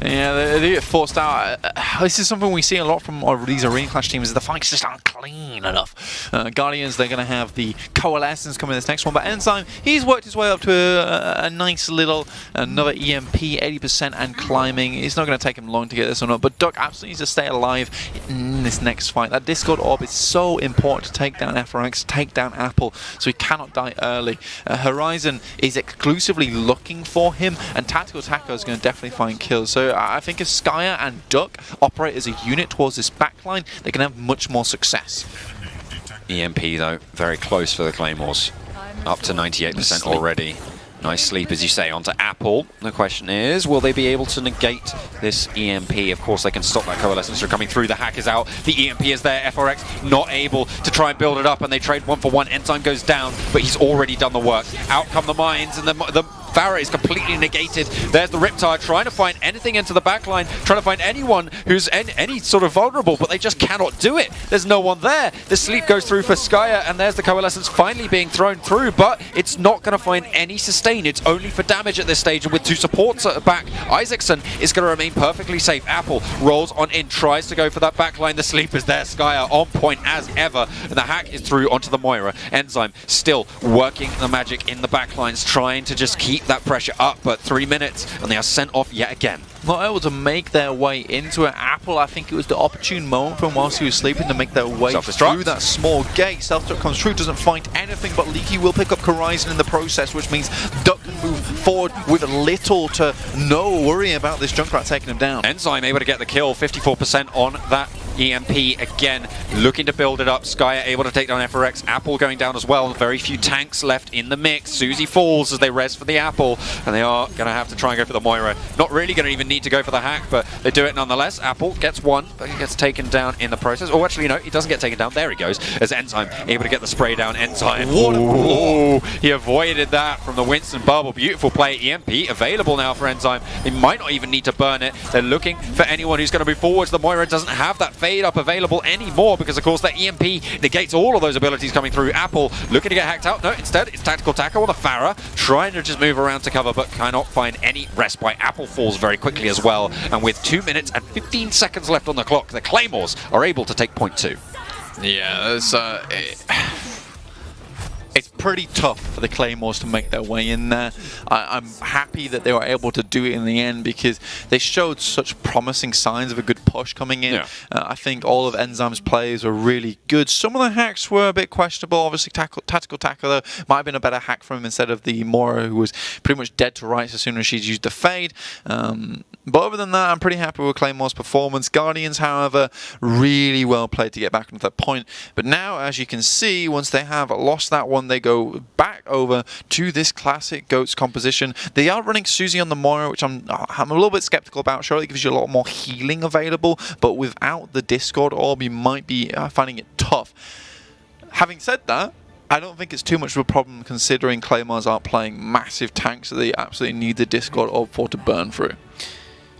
Yeah, they get forced out. This is something we see a lot from these Arena Clash teams, is the fights just aren't clean enough. Guardians, they're going to have the Coalescence coming in this next one, but Enzyme, he's worked his way up to a nice little, another EMP, 80% and climbing. It's not going to take him long to get this one up, but Duck absolutely needs to stay alive in this next fight. That Discord Orb is so important to take down FRX, take down Apple, so he cannot die early. Horizon is exclusively looking for him, and Tactical Taco is going to definitely find kills. So I think if Skyer and Duck operate as a unit towards this backline, they can have much more success. EMP, though, very close for the Claymores. Up to 98% already. Nice sleep, as you say, onto Apple. The question is, will they be able to negate this EMP? Of course, they can stop that Coalescence from coming through. The hack is out. The EMP is there. FRX not able to try and build it up, and they trade 1-for-1. Enzyme goes down, but he's already done the work. Out come the mines, and the Farah is completely negated. There's the Riptide trying to find anything into the backline, trying to find anyone who's any sort of vulnerable, but they just cannot do it. There's no one there. The sleep goes through for Skyer, and there's the Coalescence finally being thrown through, but it's not going to find any sustain. It's only for damage at this stage, and with 2 supports at the back, Isaacson is going to remain perfectly safe. Apple rolls on in, tries to go for that backline. The sleep is there. Skyer on point as ever, and the hack is through onto the Moira. Enzyme still working the magic in the backlines, trying to just keep that pressure up, but 3 minutes and they are sent off yet again. Not able to make their way into it. Apple, I think it was the opportune moment from whilst he was sleeping to make their way through that small gate. Self-destruct comes through, doesn't find anything, but Leaky will pick up Horizon in the process, which means Duck can move forward with little to no worry about this Junkrat taking him down. Enzyme able to get the kill, 54% on that EMP again, looking to build it up. Skyer able to take down FRX. Apple going down as well. Very few tanks left in the mix. Suzy falls as they res for the Apple, and they are going to have to try and go for the Moira. Not really going to even need to go for the hack, but they do it nonetheless. Apple gets one, but he gets taken down in the process. Oh, actually, no, he doesn't get taken down. There he goes, as Enzyme able to get the spray down. Enzyme, ooh, he avoided that from the Winston bubble. Beautiful play. EMP available now for Enzyme. They might not even need to burn it. They're looking for anyone who's going to move forwards. The Moira doesn't have that fade up available anymore, because of course that EMP negates all of those abilities coming through. Apple looking to get hacked out. No, instead it's Tactical Taco or the Farah trying to just move around to cover, but cannot find any respite. Apple falls very quickly as well, and with 2 minutes and 15 seconds left on the clock, the Claymores are able to take point 2. Yeah, it's pretty tough for the Claymores to make their way in there. I'm happy that they were able to do it in the end because they showed such promising signs of a good push coming in. I think all of Enzyme's plays were really good. Some of the hacks were a bit questionable. Obviously, Tactical Tackle though might have been a better hack for him instead of the Moira, who was pretty much dead to rights as soon as she's used the fade. But other than that, I'm pretty happy with Claymore's performance. Guardians, however, really well played to get back into that point. But now, as you can see, once they have lost that one, they go back over to this classic GOATS composition. They are running Susie on the Moira, which I'm a little bit skeptical about. Sure, it gives you a lot more healing available, but without the Discord orb, you might be finding it tough. Having said that, I don't think it's too much of a problem considering Claymores aren't playing massive tanks that they absolutely need the Discord orb for to burn through.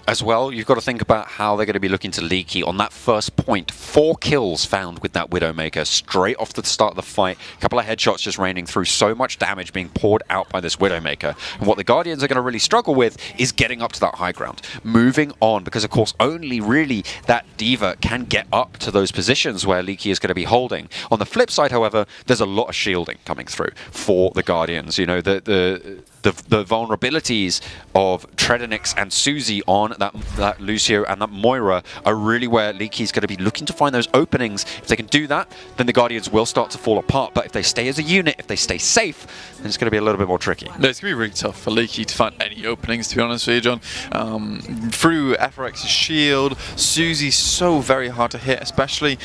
As well, you've got to think about how they're going to be looking to Leaky on that first point. 4 kills found with that Widowmaker straight off the start of the fight. A couple of headshots just raining through, so much damage being poured out by this Widowmaker. And what the Guardians are going to really struggle with is getting up to that high ground. Moving on, because of course only really that D.Va can get up to those positions where Leaky is going to be holding. On the flip side, however, there's a lot of shielding coming through for the Guardians. You know, the vulnerabilities of Tredenix and Susie on that Lucio and that Moira are really where Leaky's going to be looking to find those openings. If they can do that, then the Guardians will start to fall apart. But if they stay as a unit, if they stay safe, then it's going to be a little bit more tricky. No, it's going to be really tough for Leaky to find any openings, to be honest with you, John. Through FRX's shield, Susie's so very hard to hit, especially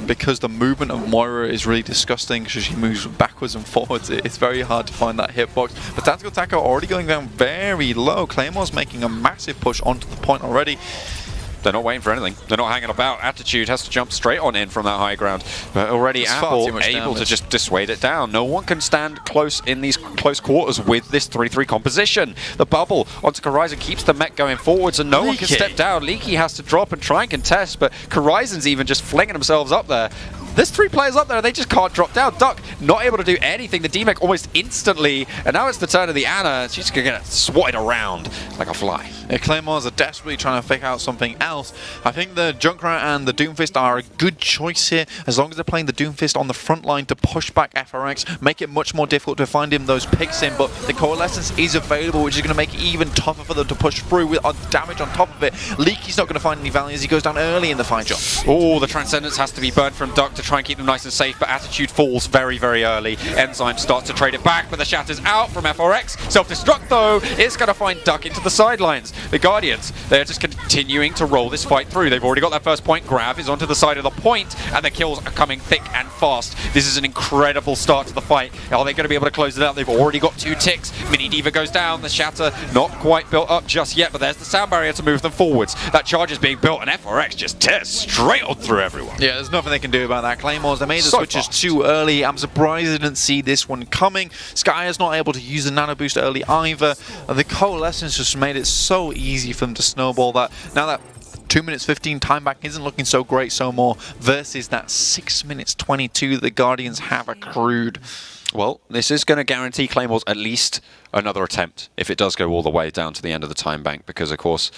because the movement of Moira is really disgusting because she moves backwards and forwards. It's very hard to find that hitbox. But Tactical Tackle already going down very low. Claymore's making a massive push onto the point already. They're not waiting for anything. They're not hanging about. Attitude has to jump straight on in from that high ground. But already it's Apple able to just dissuade it down. No one can stand close in these close quarters with this 3-3 composition. The bubble onto Horizon keeps the mech going forwards and no one can step down. Leaky has to drop and try and contest, but Horizon's even just flinging themselves up there. There's 3 players up there, they just can't drop down. Duck not able to do anything. The D-Mech almost instantly, and now it's the turn of the Ana. She's going to get swatted around like a fly. Yeah, Claymores are desperately trying to figure out something else. I think the Junkrat and the Doomfist are a good choice here, as long as they're playing the Doomfist on the front line to push back FRX, make it much more difficult to find him those picks in, but the Coalescence is available, which is going to make it even tougher for them to push through with damage on top of it. Leaky's not going to find any value as he goes down early in the fight, John. Oh, the Transcendence has to be burnt from Duck to try and keep them nice and safe, but Attitude falls very, very early. Enzyme starts to trade it back, but the Shatter's out from FRX. Self-destruct, though, is going to find Duck into the sidelines. The Guardians, they're just continuing to roll this fight through. They've already got that first point. Grav is onto the side of the point, and the kills are coming thick and fast. This is an incredible start to the fight. Are they going to be able to close it out? They've already got 2 ticks. Mini D.Va goes down. The Shatter not quite built up just yet, but there's the sound barrier to move them forwards. That charge is being built, and FRX just tears straight on through everyone. Yeah, there's nothing they can do about that. Claymores, they made the switches too early. I'm surprised they didn't see this one coming. Skyer's not able to use the nano boost early either. The Coalescence just made it so easy for them to snowball that. Now that 2 minutes 15 time back isn't looking so great so more versus that 6 minutes 22 that the Guardians have accrued. Well, this is going to guarantee Claymores at least another attempt if it does go all the way down to the end of the time bank, because of course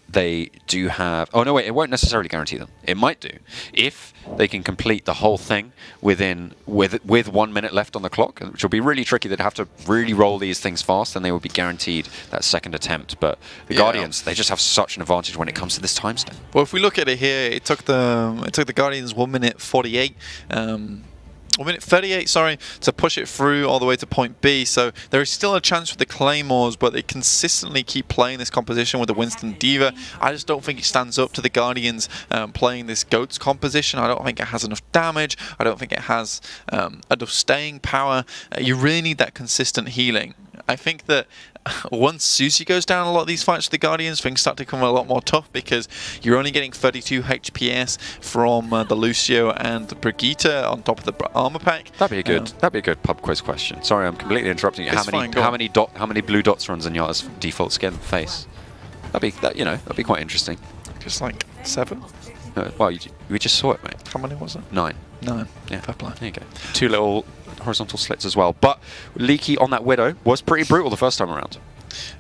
they do have... Oh no, wait, it won't necessarily guarantee them. It might do. If they can complete the whole thing with 1 minute left on the clock, which will be really tricky. They'd have to really roll these things fast, and they would be guaranteed that second attempt. But the Guardians, they just have such an advantage when it comes to this time step. Well, if we look at it here, it took the Guardians 1 minute 48. 1 minute 38, sorry, to push it through all the way to point B. So there is still a chance for the Claymores, but they consistently keep playing this composition with the Winston D.Va. I just don't think it stands up to the Guardians playing this GOATS composition. I don't think it has enough damage. I don't think it has enough staying power. You really need that consistent healing. I think that once Susie goes down a lot of these fights with the Guardians, things start to become a lot more tough because you're only getting 32 HPS from the Lucio and the Brigitte on top of the armor pack. That'd be a good pub quiz question. Sorry, I'm completely interrupting you. How many blue dots runs in your default skin face? That'd be quite interesting. Just like 7. Well, we just saw it, mate. How many was it? 9. 9. Yeah, fair play. There you go. 2 little horizontal slits as well. But Leaky on that Widow was pretty brutal the first time around.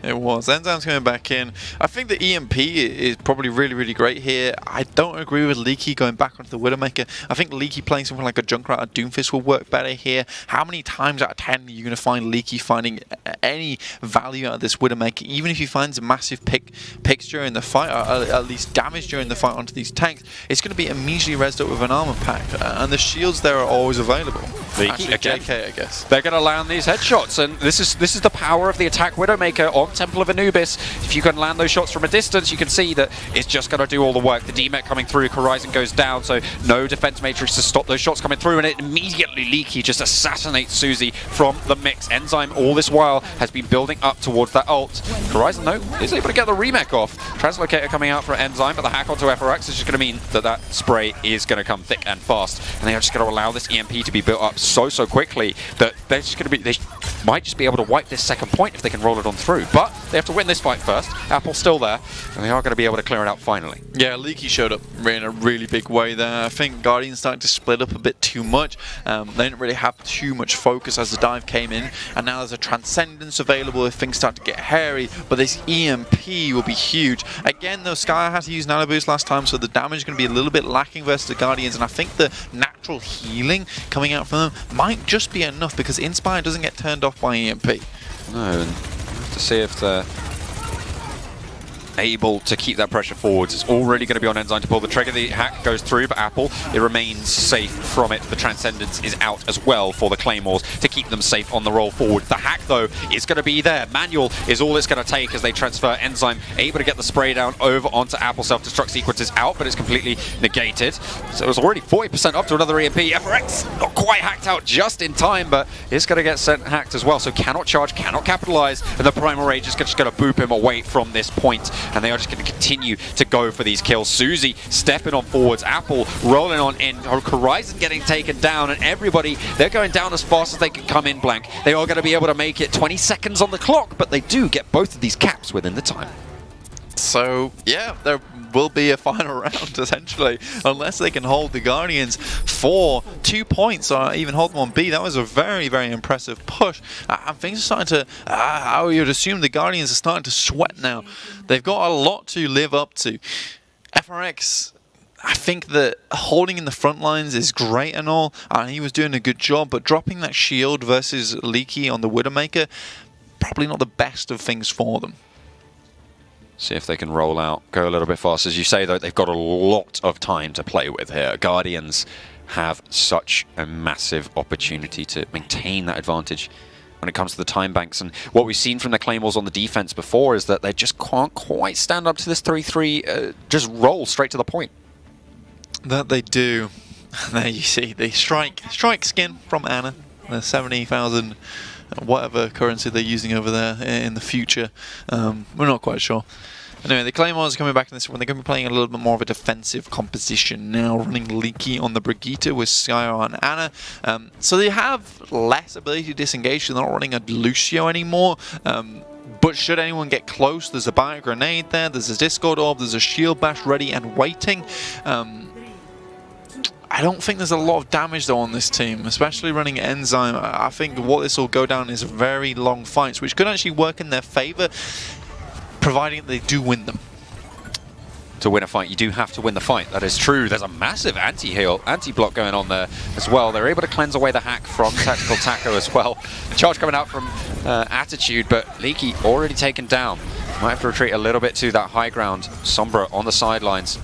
It was. Enzyme's coming back in. I think the EMP is probably really, really great here. I don't agree with Leaky going back onto the Widowmaker. I think Leaky playing something like a Junkrat or Doomfist will work better here. How many times out of 10 are you going to find Leaky finding any value out of this Widowmaker? Even if he finds a massive picks during the fight, or at least damage during the fight onto these tanks, it's going to be immediately rezzed up with an armor pack. And the shields there are always available. Leaky again. JK, I guess. They're going to land these headshots, and this is the power of the attack Widowmaker on Temple of Anubis. If you can land those shots from a distance, you can see that it's just going to do all the work. The DMEC coming through, Horizon goes down, so no defense matrix to stop those shots coming through, and it immediately Leaky just assassinates Susie from the mix. Enzyme all this while has been building up towards that ult. Horizon, though, is able to get the remake off. Translocator coming out for Enzyme, but the hack onto FRX is just going to mean that that spray is going to come thick and fast, and they are just going to allow this EMP to be built up so quickly that they're just going to be, they might just be able to wipe this second point if they can roll it on through. But they have to win this fight first. Apple's still there, and they are going to be able to clear it out finally. Yeah, Leaky showed up in a really big way there. I think Guardians started to split up a bit too much. They didn't really have too much focus as the dive came in, and now there's a Transcendence available if things start to get hairy, but this EMP will be huge. Again, though, Sky had to use Nano Boost last time, so the damage is going to be a little bit lacking versus the Guardians, and I think the natural healing coming out from them might just be enough because Inspire doesn't get turned off by EMP. No, and we'll have to see if they're able to keep that pressure forwards. It's all really going to be on Enzyme to pull the trigger. The hack goes through, but Apple, it remains safe from it. The Transcendence is out as well for the Claymores to keep them safe on the roll forward. The hack, though, is going to be there. Manual is all it's going to take as they transfer. Enzyme able to get the spray down over onto Apple. Self-destruct sequence is out, but it's completely negated. So it was already 40% up to another EMP. FRX not quite hacked out just in time, but it's going to get sent hacked as well. So cannot charge, cannot capitalize, and the Primal Rage is just going to boop him away from this point. And they are just going to continue to go for these kills. Susie stepping on forwards, Apple rolling on in, Horizon getting taken down, and everybody, they're going down as fast as they can come in blank. They are going to be able to make it 20 seconds on the clock, but they do get both of these caps within the time. So, yeah, there will be a final round, essentially, unless they can hold the Guardians for 2 points or even hold them on B. That was a very, very impressive push. And things are starting to, I would assume the Guardians are starting to sweat now. They've got a lot to live up to. FRX, I think that holding in the front lines is great and all, and he was doing a good job, but dropping that shield versus Leaky on the Widowmaker, probably not the best of things for them. See if they can roll out, go a little bit fast. As you say, though, they've got a lot of time to play with here. Guardians have such a massive opportunity to maintain that advantage when it comes to the time banks. And what we've seen from the Claymores on the defense before is that they just can't quite stand up to this 3-3, just roll straight to the point. That they do. There you see the strike skin from Anna, the 70,000 whatever currency they're using over there in the future. We're not quite sure. Anyway, the Claymores are coming back in this one. They're going to be playing a little bit more of a defensive composition now, running Leaky on the Brigitte with Skyer and Anna. So they have less ability to disengage, so they're not running a Lucio anymore. But should anyone get close, there's a bio grenade there, there's a Discord orb, there's a shield bash ready and waiting. I don't think there's a lot of damage though on this team, especially running Enzyme. I think what this will go down is very long fights, which could actually work in their favor, providing they do win them. To win a fight, you do have to win the fight. That is true. There's a massive anti-block going on there as well. They're able to cleanse away the hack from Tactical Taco as well. The charge coming out from Attitude, but Leaky already taken down. Might have to retreat a little bit to that high ground. Sombra on the sidelines,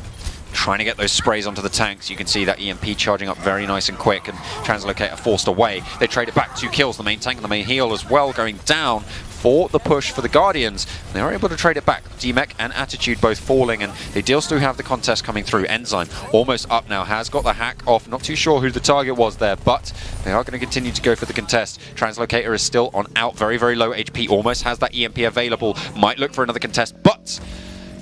trying to get those sprays onto the tanks. You can see that EMP charging up very nice and quick, and Translocator forced away. They trade it back, 2 kills. The main tank and the main heal as well going down for the push for the Guardians. They are able to trade it back. DMEC and Attitude both falling, and they still have the contest coming through. Enzyme almost up now, has got the hack off. Not too sure who the target was there, but they are going to continue to go for the contest. Translocator is still on out, very, very low HP, almost has that EMP available. Might look for another contest, but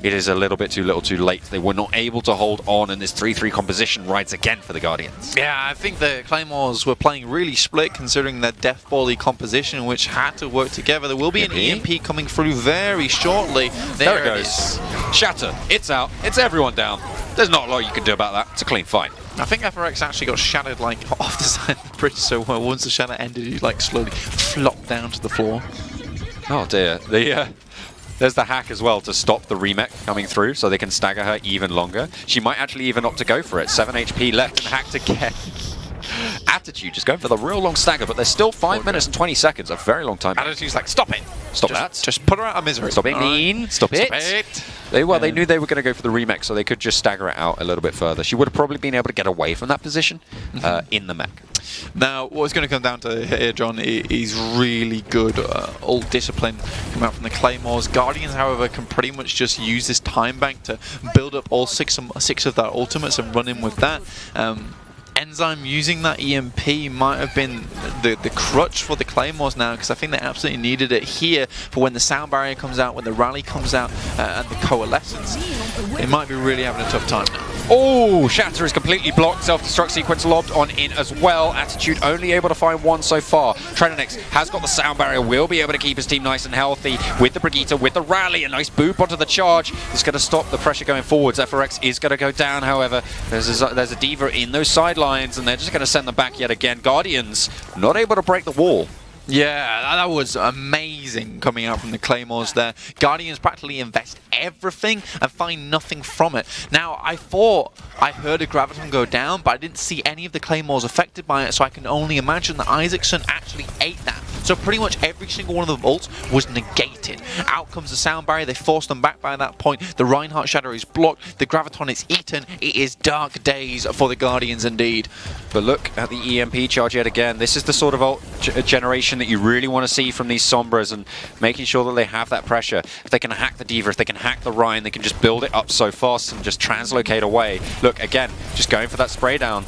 it is a little bit too little too late. They were not able to hold on, and this 3-3 composition rides again for the Guardians. Yeah, I think the Claymores were playing really split considering their Death Volley composition, which had to work together. There will be an EMP coming through very shortly. There it goes. Shatter. It's out. It's everyone down. There's not a lot you can do about that. It's a clean fight. I think FRX actually got shattered like off the side of the bridge, so once the shatter ended, he like slowly flopped down to the floor. Oh dear. There's the hack as well to stop the remech coming through so they can stagger her even longer. She might actually even opt to go for it. 7 HP left and hacked again. Attitude just going for the real long stagger, but there's still 5 minutes and 20 seconds, a very long time. Attitude's like, stop it! Stop that. Just put her out of misery. Stop it, mean. Stop it. They knew they were going to go for the remech, so they could just stagger it out a little bit further. She would have probably been able to get away from that position in the mech. Now, what it's going to come down to here, John, is really good ult discipline coming out from the Claymores. Guardians, however, can pretty much just use this time bank to build up all six of their ultimates and run in with that. Enzyme using that EMP might have been the crutch for the Claymores now, because I think they absolutely needed it here for when the sound barrier comes out, when the rally comes out, and the coalescence. They might be really having a tough time now. Oh, Shatter is completely blocked. Self-destruct sequence lobbed on in as well. Attitude only able to find one so far. Trenonix has got the sound barrier, will be able to keep his team nice and healthy with the Brigitte, with the rally. A nice boop onto the charge. It's going to stop the pressure going forwards. FRX is going to go down, however. There's a Diva in those sidelines, and they're just going to send them back yet again. Guardians not able to break the wall. Yeah, that was amazing coming out from the Claymores there. Guardians practically invest everything and find nothing from it. Now, I thought I heard a Graviton go down, but I didn't see any of the Claymores affected by it, so I can only imagine that Isaacson actually ate that. So pretty much every single one of the ults was negated. Out comes the sound barrier, they forced them back by that point. The Reinhardt Shadow is blocked, the Graviton is eaten. It is dark days for the Guardians indeed. But look at the EMP charge yet again. This is the sort of ult generation that you really want to see from these Sombras, and making sure that they have that pressure. If they can hack the Diva, if they can hack the Rhine, they can just build it up so fast and just translocate away. Look, again, just going for that spray down,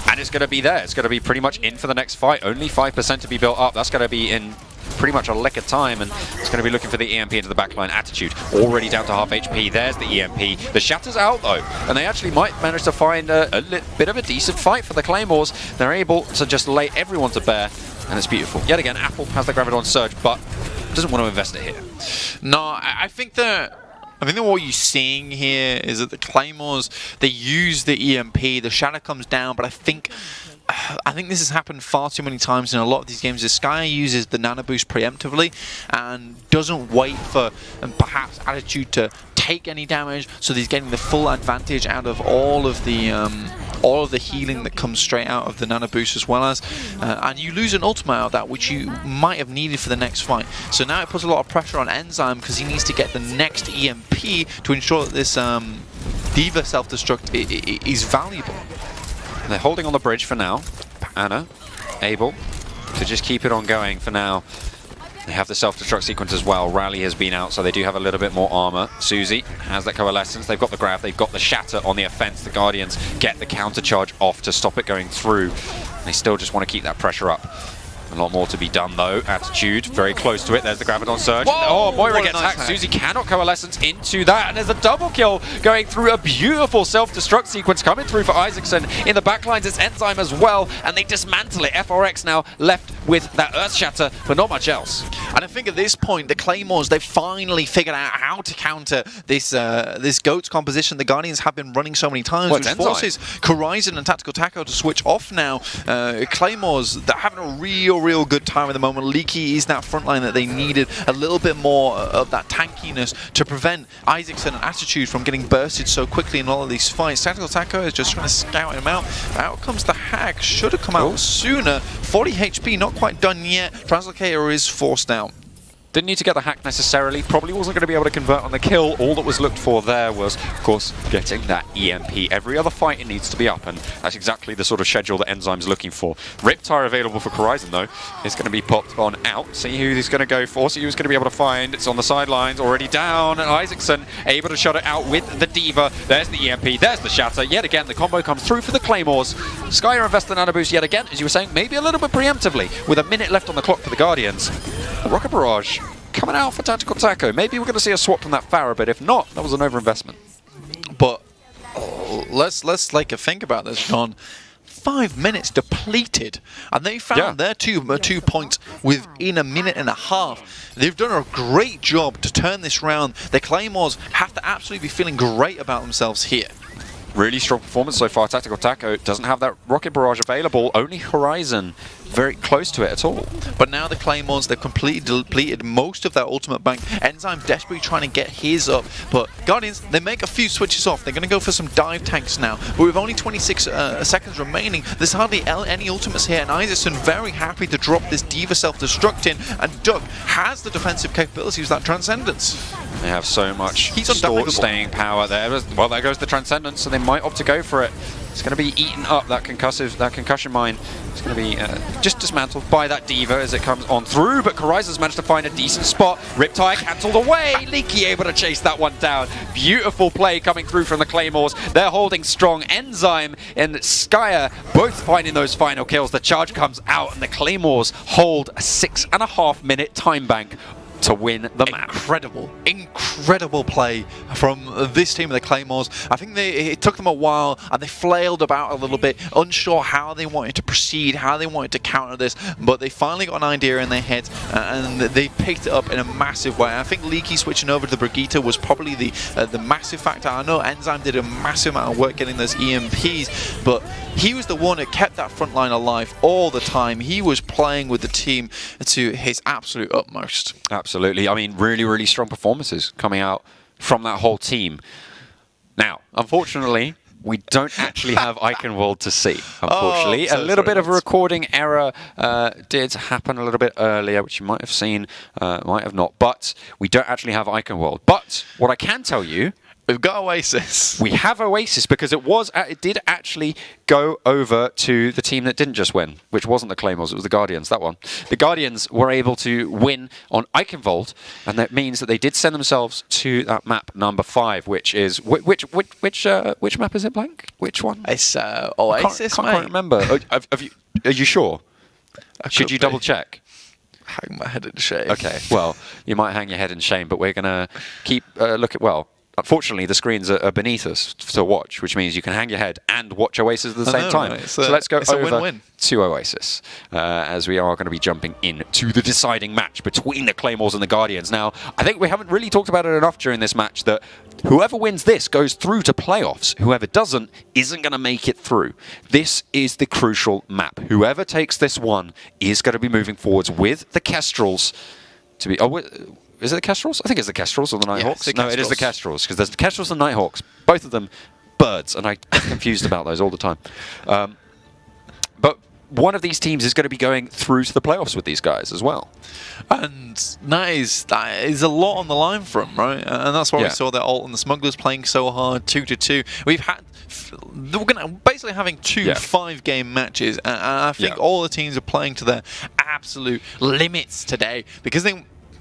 and it's going to be there. It's going to be pretty much in for the next fight. Only 5% to be built up. That's going to be in pretty much a lick of time, and it's going to be looking for the EMP into the backline. Attitude already down to half HP. There's the EMP. The Shatter's out though, and they actually might manage to find a bit of a decent fight for the Claymores. They're able to just lay everyone to bear, and it's beautiful. Yet again, Apple has the Graviton Surge, but doesn't want to invest it here. No, I think that what you're seeing here is that the Claymores, they use the EMP, the Shadow comes down, but I think this has happened far too many times in a lot of these games. Skye uses the Nano Boost preemptively and doesn't wait for perhaps Attitude to take any damage, so he's getting the full advantage out of all of the healing that comes straight out of the Nano Boost, as well as and you lose an ultimate out of that, which you might have needed for the next fight. So now it puts a lot of pressure on Enzyme, because he needs to get the next EMP to ensure that this Diva self-destruct is valuable. They're holding on the bridge for now. Anna able to just keep it on going for now. They have the self-destruct sequence as well. Rally has been out, so they do have a little bit more armor. Susie has that coalescence. They've got the grab. They've got the shatter on the offense. The Guardians get the counter charge off to stop it going through. They still just want to keep that pressure up. A lot more to be done though. Attitude very close to it. There's the Graviton Surge. Whoa, oh, Moira gets hacked. Susie cannot coalescence into that, and there's a double kill going through. A beautiful self-destruct sequence coming through for Isaacson. In the backlines, it's Enzyme as well, and they dismantle it. FRX now left with that Earth Shatter, but not much else. And I think at this point, the Claymores, they've finally figured out how to counter this this GOATS composition the Guardians have been running so many times, which forces Horizon and Tactical Taco to switch off now. Claymores, they're having a real good time at the moment. Leaky is that front line that they needed, a little bit more of that tankiness to prevent Isaacson and Attitude from getting bursted so quickly in all of these fights. Tactical Taco is just trying to scout him out. Out comes the hack. Should have come out sooner. 40 HP, not quite done yet. Translocator is forced out. Didn't need to get the hack necessarily, probably wasn't going to be able to convert on the kill. All that was looked for there was, of course, getting that EMP. Every other fight it needs to be up, and that's exactly the sort of schedule that Enzyme's looking for. Riptire available for Horizon though, is going to be popped on out. See who he's going to go for, see who's going to be able to find. It's on the sidelines, already down, and Isaacson able to shut it out with the Diva. There's the EMP, there's the Shatter. Yet again, the combo comes through for the Claymores. Skyer invests the Nano Boost yet again, as you were saying, maybe a little bit preemptively, with a minute left on the clock for the Guardians. The Rocket Barrage coming out for Tactical Taco. Maybe we're going to see a swap from that Farah, but if not, that was an overinvestment. But let's think about this, John. 5 minutes depleted, and they found their two points within a minute and a half. They've done a great job to turn this round. The Claymores have to absolutely be feeling great about themselves here. Really strong performance so far. Tactical Taco doesn't have that rocket barrage available. Only Horizon very close to it at all. But now the Claymores, they've completely depleted most of their ultimate bank. Enzyme desperately trying to get his up, but Guardians, they make a few switches off. They're going to go for some dive tanks now, but with only 26 seconds remaining, there's hardly any ultimates here, and Isaacson very happy to drop this D.Va self-destruct in, and Duck has the defensive capabilities, that Transcendence. They have so much staying power there. Well, there goes the Transcendence, so they might opt to go for it. It's going to be eaten up, that concussion mine. It's going to be just dismantled by that D.Va as it comes on through, but Kyraisa's managed to find a decent spot. Riptide cancelled away. Leaky able to chase that one down. Beautiful play coming through from the Claymores. They're holding strong. Enzyme and Skyer both finding those final kills. The charge comes out and the Claymores hold a 6.5 minute time bank to win the map. Incredible play from this team of the Claymores. I think it took them a while and they flailed about a little bit, unsure how they wanted to proceed, how they wanted to counter this, but they finally got an idea in their heads and they picked it up in a massive way. I think Leaky switching over to the Brigitte was probably the massive factor. I know Enzyme did a massive amount of work getting those EMPs, but he was the one that kept that front line alive all the time. He was playing with the team to his absolute utmost. Absolutely. I mean, really, really strong performances coming out from that whole team. Now, unfortunately, we don't actually have Eichenwald to see, unfortunately. A little bit of a recording error did happen a little bit earlier, which you might have seen, might have not. But we don't actually have Eichenwald. But what I can tell you, we've got Oasis. We have Oasis because it did actually go over to the team that didn't just win, which wasn't the Claymores, it was the Guardians, that one. The Guardians were able to win on Eichenwald, and that means that they did send themselves to that map number 5, which is which map is it, Blank? Which one? It's Oasis. I can't remember. Are you sure? Should you double check? Hang my head in shame. Okay, well, you might hang your head in shame, but we're gonna keep unfortunately, the screens are beneath us to watch, which means you can hang your head and watch Oasis at the same time. Right. So let's go over to Oasis, as we are going to be jumping into the deciding match between the Claymores and the Guardians. Now, I think we haven't really talked about it enough during this match that whoever wins this goes through to playoffs. Whoever doesn't isn't going to make it through. This is the crucial map. Whoever takes this one is going to be moving forwards with the Kestrels to be... Is it the Kestrels? I think it's the Kestrels or the Nighthawks. No, it is the Kestrels, because there's the Kestrels and Nighthawks. Both of them birds, and I get confused about those all the time. But one of these teams is going to be going through to the playoffs with these guys as well. And that is a lot on the line for them, right? And that's why we saw that Alt and the Smugglers playing so hard, 2-2. We're going to basically having two 5-game matches, and I think all the teams are playing to their absolute limits today, because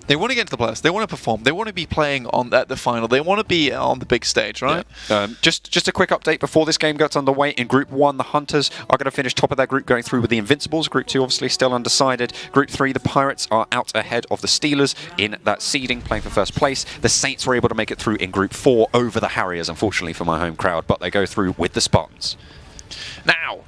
they want to get into the playoffs. They want to perform. They want to be playing at the final. They want to be on the big stage, right? Yeah. Just a quick update before this game gets underway. In Group 1, the Hunters are going to finish top of their group, going through with the Invincibles. Group 2, obviously, still undecided. Group 3, the Pirates are out ahead of the Steelers in that seeding, playing for first place. The Saints were able to make it through in Group 4 over the Harriers, unfortunately for my home crowd, but they go through with the Spartans. Now,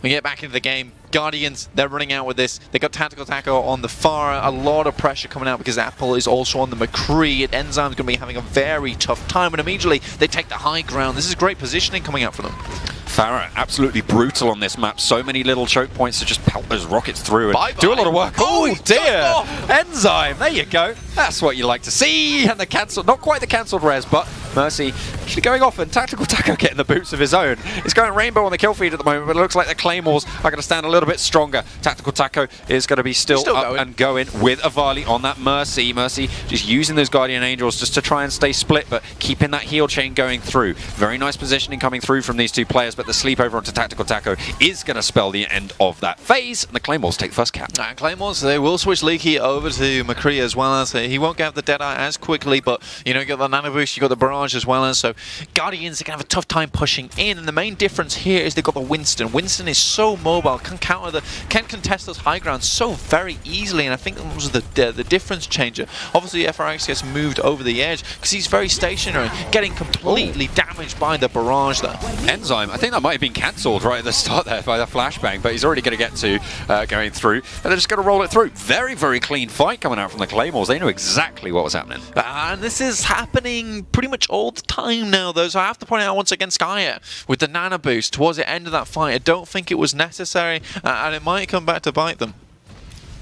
we get back into the game. Guardians, they're running out with this. They got Tactical Taco on the far. A lot of pressure coming out because Apple is also on the McCree. And Enzyme's going to be having a very tough time. And immediately, they take the high ground. This is great positioning coming out for them. Farah, absolutely brutal on this map. So many little choke points to just pelt those rockets through and do a lot of work. Oh dear! Enzyme, there you go. That's what you like to see. And the cancelled, not quite the cancelled res, but Mercy actually going off and Tactical Taco getting the boots of his own. It's going rainbow on the kill feed at the moment, but it looks like the Claymores are going to stand a little bit stronger. Tactical Taco is going to be still up and going with Avali on that Mercy. Mercy just using those Guardian Angels just to try and stay split, but keeping that heal chain going through. Very nice positioning coming through from these two players, but the sleep over onto Tactical Taco is going to spell the end of that phase, and the Claymores take the first cap. And Claymores, they will switch Leaky over to McCree as well, as he won't get the Deadeye as quickly, but you know, you got the Nano Boost, you got the Barrage as well, as so Guardians are going to have a tough time pushing in, and the main difference here is they've got the Winston. Winston is so mobile, can contest those high grounds so very easily, and I think that was the difference changer. Obviously, FRX gets moved over the edge because he's very stationary, getting completely damaged by the Barrage there. Enzyme, I think that might have been cancelled right at the start there by the flashbang, but he's already going to get to going through, and they're just going to roll it through. Very, very clean fight coming out from the Claymores. They knew exactly what was happening. And this is happening pretty much all the time now, though, so I have to point out once again Skyer with the Nana boost towards the end of that fight. I don't think it was necessary, and it might come back to bite them.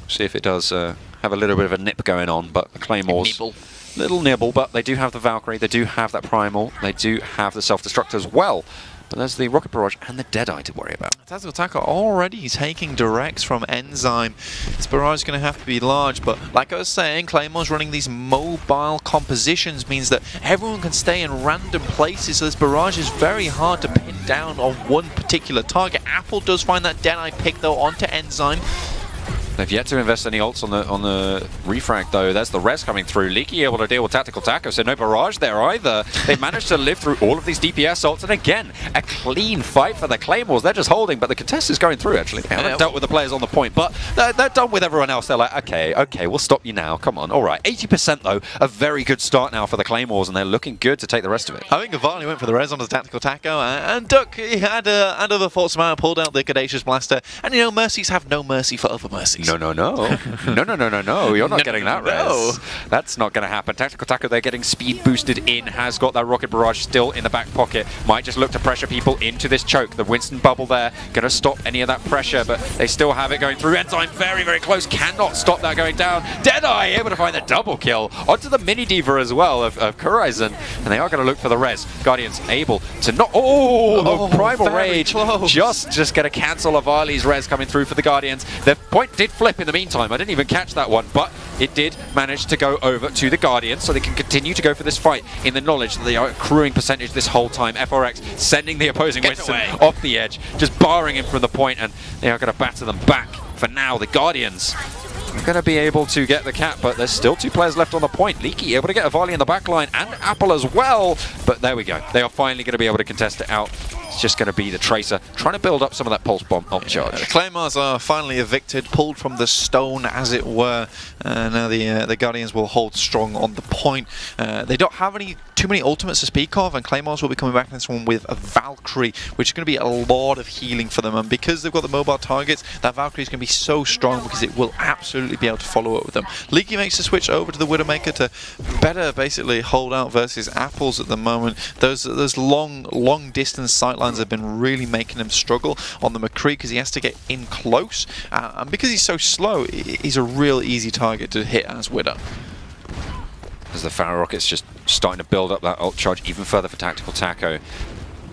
See if it does have a little bit of a nip going on, but the Claymores... Little nibble, but they do have the Valkyrie, they do have that Primal, they do have the Self-Destruct as well. But there's the Rocket Barrage and the Deadeye to worry about. Tactical Taco already taking directs from Enzyme. This barrage is going to have to be large, but like I was saying, Claymore's running these mobile compositions means that everyone can stay in random places, so this barrage is very hard to pin down on one particular target. Apple does find that Deadeye pick though onto Enzyme. They've yet to invest any ults on the refrag though. There's the res coming through. Leaky able to deal with Tactical Taco, so no barrage there either. They managed to live through all of these DPS ults, and again, a clean fight for the Claymores. They're just holding, but the contest is going through actually. They haven't dealt with the players on the point, but they're done with everyone else. They're like, okay, we'll stop you now. Come on, all right. 80% though, a very good start now for the Claymores, and they're looking good to take the rest of it. I think Avani went for the res onto the Tactical Taco, and Duck, he had other thoughts about, pulled out the Caduceus Blaster, and you know, mercies have no mercy for other mercies. No. No, you're not getting that res. That's not going to happen. Tactical Taco, they're getting speed boosted in, has got that Rocket Barrage still in the back pocket. Might just look to pressure people into this choke. The Winston bubble there, going to stop any of that pressure, but they still have it going through. Enzyme very, very close, cannot stop that going down. Deadeye able to find the double kill onto the Mini Diva as well of Kurizon, and they are going to look for the res. Guardians able to not... Oh, the Primal Rage just going to cancel Avali's res coming through for the Guardians. The point did flip in the meantime. I didn't even catch that one, but it did manage to go over to the Guardians, so they can continue to go for this fight in the knowledge that they are accruing percentage this whole time. FRX sending the opposing Winston off the edge, just barring him from the point, and they are going to batter them back. For now, the Guardians are going to be able to get the cap, but there's still two players left on the point. Leaky able to get a volley in the back line, and Apple as well, but there we go. They are finally going to be able to contest it out. It's just going to be the Tracer trying to build up some of that pulse bomb ult charge. The Claymores are finally evicted, pulled from the stone, as it were. Now the Guardians will hold strong on the point. They don't have too many ultimates to speak of, and Claymores will be coming back in this one with a Valkyrie, which is going to be a lot of healing for them. And because they've got the mobile targets, that Valkyrie is going to be so strong because it will absolutely be able to follow up with them. Leaky makes the switch over to the Widowmaker to better basically hold out versus Apples at the moment. Those long distance sightlines have been really making him struggle on the McCree because he has to get in close, and because he's so slow, he's a real easy target to hit as Widow. As the Pharaoh Rocket's just starting to build up that ult charge even further for Tactical Taco.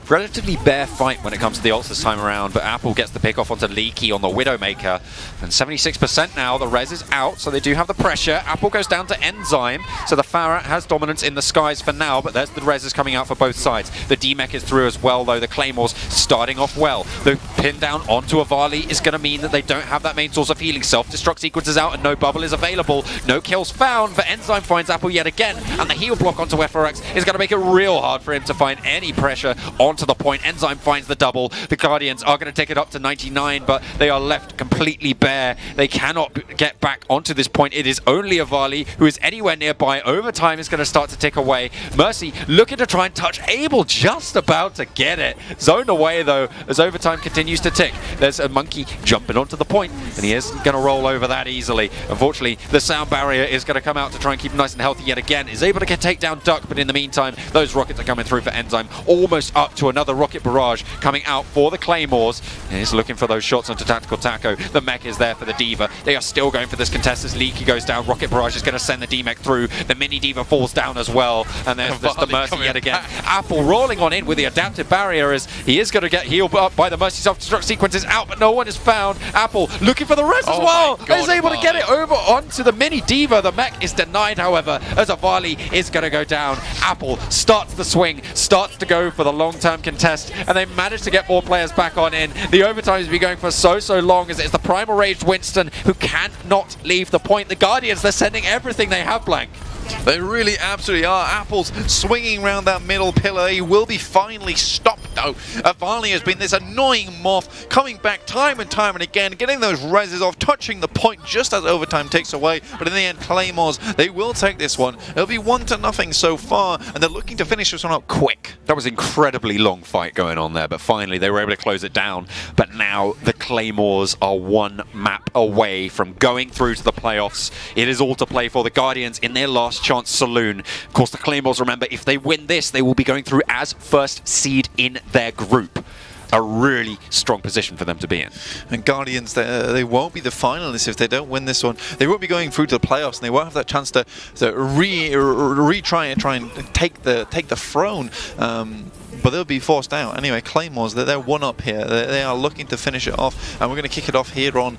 Relatively bare fight when it comes to the ults this time around, but Apple gets the pick off onto Leaky on the Widowmaker, and 76% now. The res is out, so they do have the pressure. Apple goes down to Enzyme, so the Farah has dominance in the skies for now, but there's the res is coming out for both sides. The D-Mech is through as well, though. The Claymores starting off well. The pin down onto Avali is going to mean that they don't have that main source of healing. Self-destruct sequence is out and no bubble is available. No kills found, but Enzyme finds Apple yet again, and the heal block onto FRX is going to make it real hard for him to find any pressure onto the point. Enzyme finds the double. The Guardians are going to take it up to 99, but they are left completely bare. They cannot get back onto this point. It is only Avali who is anywhere nearby. Overtime is going to start to tick away. Mercy looking to try and touch Abel, just about to get it. Zoned away though as overtime continues to tick. There's a Monkey jumping onto the point, and he isn't going to roll over that easily. Unfortunately, the sound barrier is going to come out to try and keep him nice and healthy yet again. Is able to take down Duck, but in the meantime, those rockets are coming through for Enzyme. Almost up to another rocket barrage coming out for the Claymores. He's looking for those shots onto Tactical Taco. The mech is there for the Diva. They are still going for this contest as Leaky goes down. Rocket barrage is going to send the D-Mech through. The Mini Diva falls down as well, and there's the Mercy yet again. Apple rolling on in with the adaptive barrier as he is going to get healed up by the Mercy self-destruct sequence is out, but no one is found. Apple looking for the res as well. Is able to get it over onto the Mini Diva. The mech is denied, however, as Avali is going to go down. Apple starts the swing, starts to go for the long-term contest, and they manage to get more players back on in. The overtime has been going for so long as it's the Primal Raged Winston who cannot leave the point. The Guardians, they're sending everything they have, Blank. They really absolutely are. Apple's swinging around that middle pillar. He will be finally stopped though. Avali has been this annoying morph, coming back time and time and again, getting those reses off, touching the point just as overtime takes away. But in the end, Claymores, they will take this one. It'll be 1-0 so far, and they're looking to finish this one up quick. That was an incredibly long fight going on there, but finally they were able to close it down. But now the Claymores are one map away from going through to the playoffs. It is all to play for. The Guardians in their last Last Chance Saloon. Of course, the Claymores, remember, if they win this, they will be going through as first seed in their group. A really strong position for them to be in. And Guardians, they won't be the finalists if they don't win this one. They won't be going through to the playoffs, and they won't have that chance to try and take the throne. But they'll be forced out. Anyway, Claymores, they're one up here. They are looking to finish it off, and we're going to kick it off here on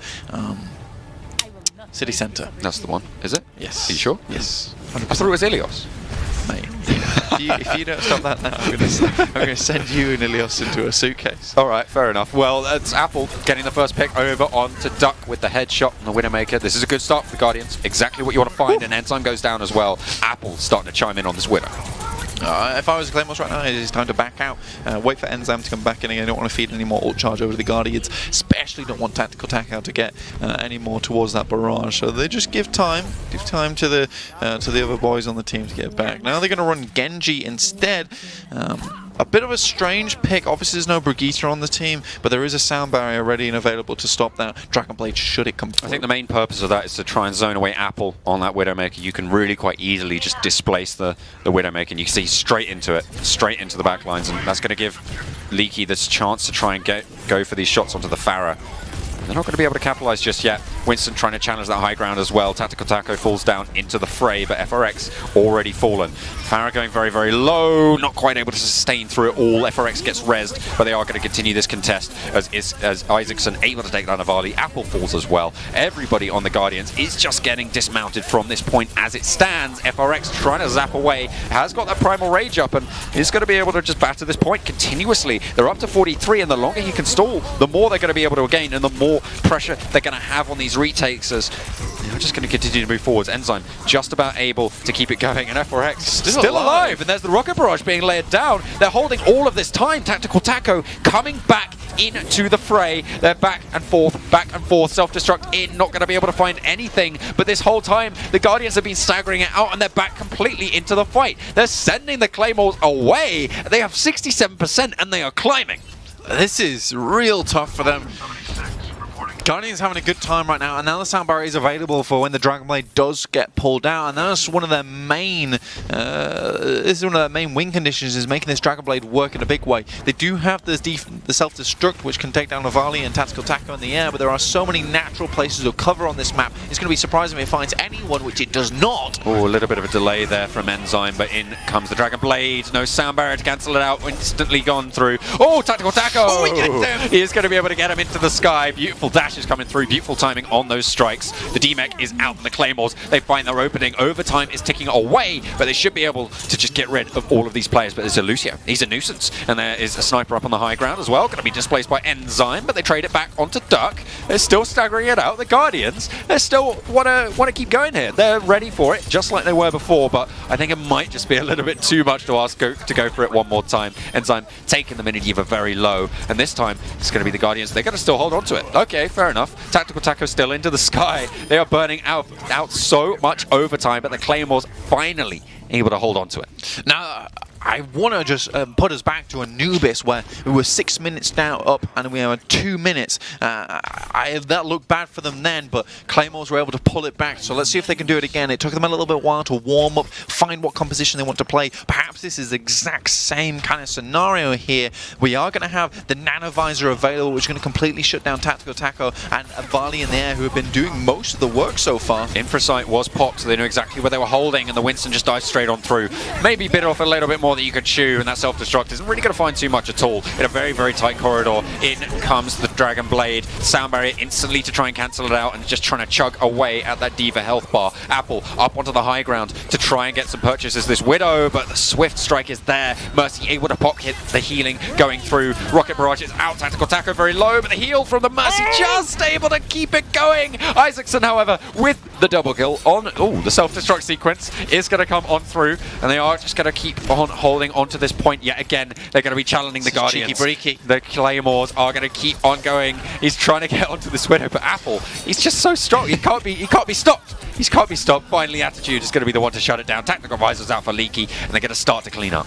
City Centre. That's the one, is it? Yes. Are you sure? Yes. 100%. I thought it was Ilios. Mate, if you don't stop that now, I'm going to send you and Ilios into a suitcase. All right, fair enough. Well, it's Apple getting the first pick over on to Duck with the headshot and the Widowmaker. This is a good start for the Guardians. Exactly what you want to find, and Enzyme goes down as well. Apple starting to chime in on this Widow. If I was a Claymores right now, it is time to back out. Wait for Enzyme to come back in again. I don't want to feed any more ult charge over to the Guardians. Especially don't want Tactical Taco to get any more towards that barrage. So they just give time to the other boys on the team to get back. Now they're going to run Genji instead. A bit of a strange pick. Obviously, there's no Brigitte on the team, but there is a sound barrier ready and available to stop that Dragon Blade should it come through. I think the main purpose of that is to try and zone away Apple on that Widowmaker. You can really quite easily just displace the Widowmaker, and you can see straight into it, straight into the backlines, and that's going to give Leaky this chance to try and go for these shots onto the Pharah. They're not going to be able to capitalize just yet. Winston trying to challenge that high ground as well. Tactical Taco falls down into the fray, but FRX already fallen. Pharah going very, very low, not quite able to sustain through it all. FRX gets rezzed, but they are going to continue this contest as Isaacson able to take down Navali. Apple falls as well. Everybody on the Guardians is just getting dismounted from this point as it stands. FRX trying to zap away, has got that Primal Rage up and is going to be able to just batter this point continuously. They're up to 43, and the longer he can stall, the more they're going to be able to gain, and the more pressure they're going to have on these retakes as they're just going to continue to move forwards. Enzyme just about able to keep it going, and FRX still alive. And there's the rocket barrage being laid down. They're holding all of this time. Tactical Taco coming back into the fray. They're back and forth, self-destruct in, not going to be able to find anything. But this whole time, the Guardians have been staggering it out, and they're back completely into the fight. They're sending the Claymores away. They have 67%, and they are climbing. This is real tough for them. Guardians having a good time right now, and now the sound barrier is available for when the Dragon Blade does get pulled out, and that's one of their main win conditions, is making this Dragon Blade work in a big way. They do have the self-destruct, which can take down Navali and Tactical Taco in the air, but there are so many natural places of cover on this map. It's going to be surprising if it finds anyone, which it does not. Oh, a little bit of a delay there from Enzyme, but in comes the Dragon Blade. No sound barrier to cancel it out. Instantly gone through. Oh, Tactical Taco! Oh, he gets him! He is going to be able to get him into the sky. Beautiful dash is coming through. Beautiful timing on those strikes. The D-Mech is out in the Claymores. They find their opening. Overtime is ticking away, but they should be able to just get rid of all of these players. But there's a Lucio. He's a nuisance. And there is a sniper up on the high ground as well. Going to be displaced by Enzyme, but they trade it back onto Duck. They're still staggering it out. The Guardians, they still want to keep going here. They're ready for it, just like they were before, but I think it might just be a little bit too much to ask to go for it one more time. Enzyme taking the Minidiva very low, and this time it's going to be the Guardians. They're going to still hold on to it. Okay, fair enough. Tactical Taco still into the sky. They are burning out so much overtime, but the Claymores finally able to hold on to it. Now, I want to just put us back to Anubis, where we were 6 minutes now up and we had 2 minutes. That looked bad for them then, but Claymores were able to pull it back. So let's see if they can do it again. It took them a little bit while to warm up, find what composition they want to play. Perhaps this is the exact same kind of scenario here. We are going to have the Nanovisor available, which is going to completely shut down Tactical Taco and Vali in the air, who have been doing most of the work so far. Infrasight was popped, so they knew exactly where they were holding, and the Winston just dived straight on through. Maybe bit off a little bit more that you could chew, and that self-destruct isn't really going to find too much at all. In a very, very tight corridor, in comes the Dragon Blade. Sound barrier instantly to try and cancel it out, and just trying to chug away at that Diva health bar. Apple up onto the high ground to try and get some purchases. This Widow, but the Swift Strike is there. Mercy able to pocket the healing going through. Rocket Barrage is out. Tactical Taco very low, but the heal from the Mercy just able to keep it going. Isaacson, however, with the double kill on the self-destruct sequence is going to come on through, and they are just going to keep on holding on to this point yet again. They're going to be challenging the Guardians. The Claymores are going to keep on going. He's trying to get onto this Widow, but Apple, he's just so strong. He can't be stopped. He can't be stopped. Finally, Attitude is going to be the one to shut it down. Tactical Visor's out for Leaky, and they're going to start to clean up.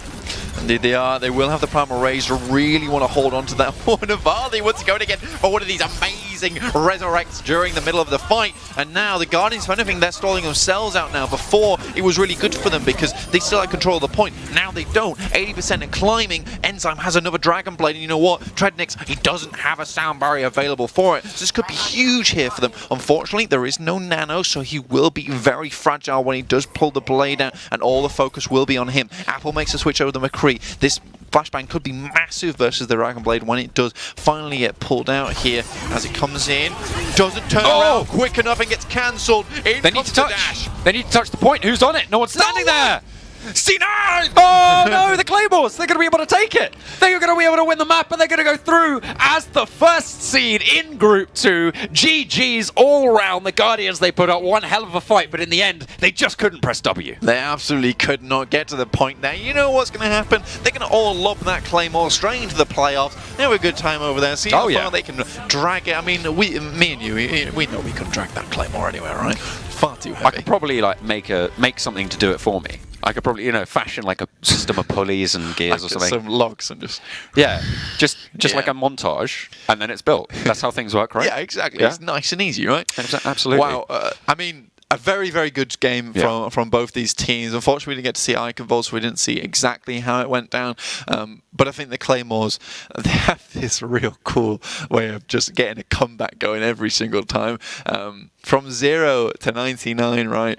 Indeed they are. They will have the Primal Rage to really want to hold on to that one. Navali wants to go again for one of these amazing Blessing resurrects during the middle of the fight, and now the Guardians, if anything, they're stalling themselves out now. Before, it was really good for them because they still had control of the point. Now they don't. 80% and climbing. Enzyme has another Dragon Blade, and you know what? Trednix, he doesn't have a sound barrier available for it. So this could be huge here for them. Unfortunately, there is no nano, so he will be very fragile when he does pull the blade out, and all the focus will be on him. Apple makes a switch over to McCree. This flashbang could be massive versus the Dragon Blade when it does finally get pulled out here as it comes in. Doesn't turn around quick enough and gets cancelled. They need to touch. Dash. They need to touch the point. Who's on it? No one's standing there. C9! Oh no, the Claymores! They're going to be able to take it! They're going to be able to win the map, and they're going to go through as the first seed in Group 2. GG's all round. The Guardians, they put up one hell of a fight, but in the end, they just couldn't press W. They absolutely could not get to the point there. You know what's going to happen? They're going to all lob that Claymore straight into the playoffs. They have a good time over there. See how far they can drag it. I mean, me and you, we know we can drag that Claymore anywhere, right? Far too heavy. I could probably like make something to do it for me. I could probably, fashion like a system of pulleys and gears like or something. Some logs and just... Yeah, just like a montage, and then it's built. That's how things work, right? Yeah, exactly. Yeah? It's nice and easy, right? Absolutely. Wow. I mean, a very, very good game from both these teams. Unfortunately, we didn't get to see Iconvolt, so we didn't see exactly how it went down. But I think the Claymores, they have this real cool way of just getting a comeback going every single time. From 0 to 99, right?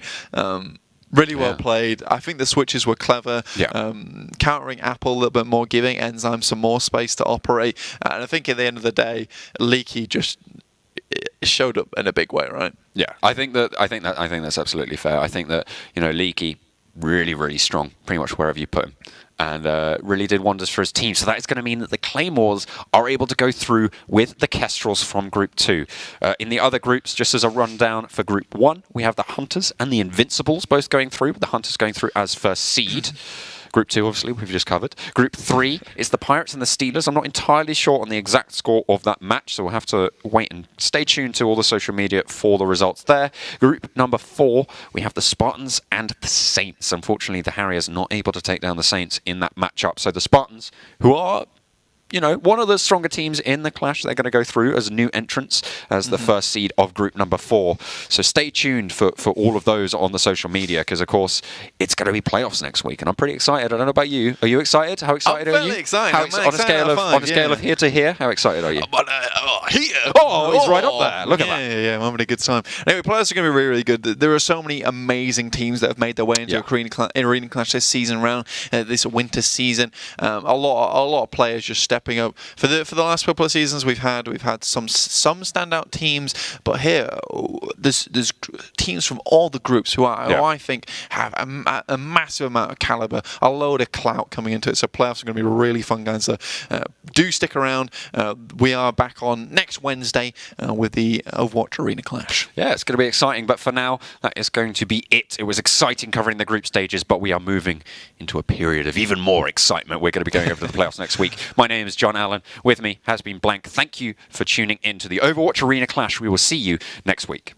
Really well played. I think the switches were clever. Countering Apple a little bit more, giving Enzyme some more space to operate. And I think at the end of the day, Leaky just showed up in a big way, right? Yeah, I think that's absolutely fair. I think that Leaky really, really strong, pretty much wherever you put him. And really did wonders for his team. So that is going to mean that the Claymores are able to go through with the Kestrels from Group 2. In the other groups, just as a rundown for Group 1, we have the Hunters and the Invincibles both going through, with the Hunters going through as first seed. Group 2, obviously, we've just covered. Group 3 is the Pirates and the Steelers. I'm not entirely sure on the exact score of that match, so we'll have to wait and stay tuned to all the social media for the results there. Group number 4, we have the Spartans and the Saints. Unfortunately, the Harriers not able to take down the Saints in that matchup. So the Spartans, who are one of the stronger teams in the Clash, they're going to go through as new entrants as the first seed of group number 4. So stay tuned for all of those on the social media, because, of course, it's going to be playoffs next week, and I'm pretty excited. I don't know about you. Are you excited? How excited are you? I'm excited. On a scale of here to here, how excited are you? Here. He's right up there. Look at that. Yeah, I'm having a good time. Anyway, playoffs are going to be really, really good. There are so many amazing teams that have made their way into Arena Clash this season round, this winter season. A lot of players just stepping up. For the last couple of seasons, we've had some standout teams, but here there's teams from all the groups who I think have a massive amount of caliber, a load of clout coming into it. So playoffs are going to be really fun, guys. So do stick around. We are back on next Wednesday with the Overwatch Arena Clash. Yeah, it's going to be exciting, but for now, that is going to be it. It was exciting covering the group stages, but we are moving into a period of even more excitement. We're going to be going over to the playoffs next week. My name is John Allen. With me has been Blank. Thank you for tuning in to the Overwatch Arena Clash. We will see you next week.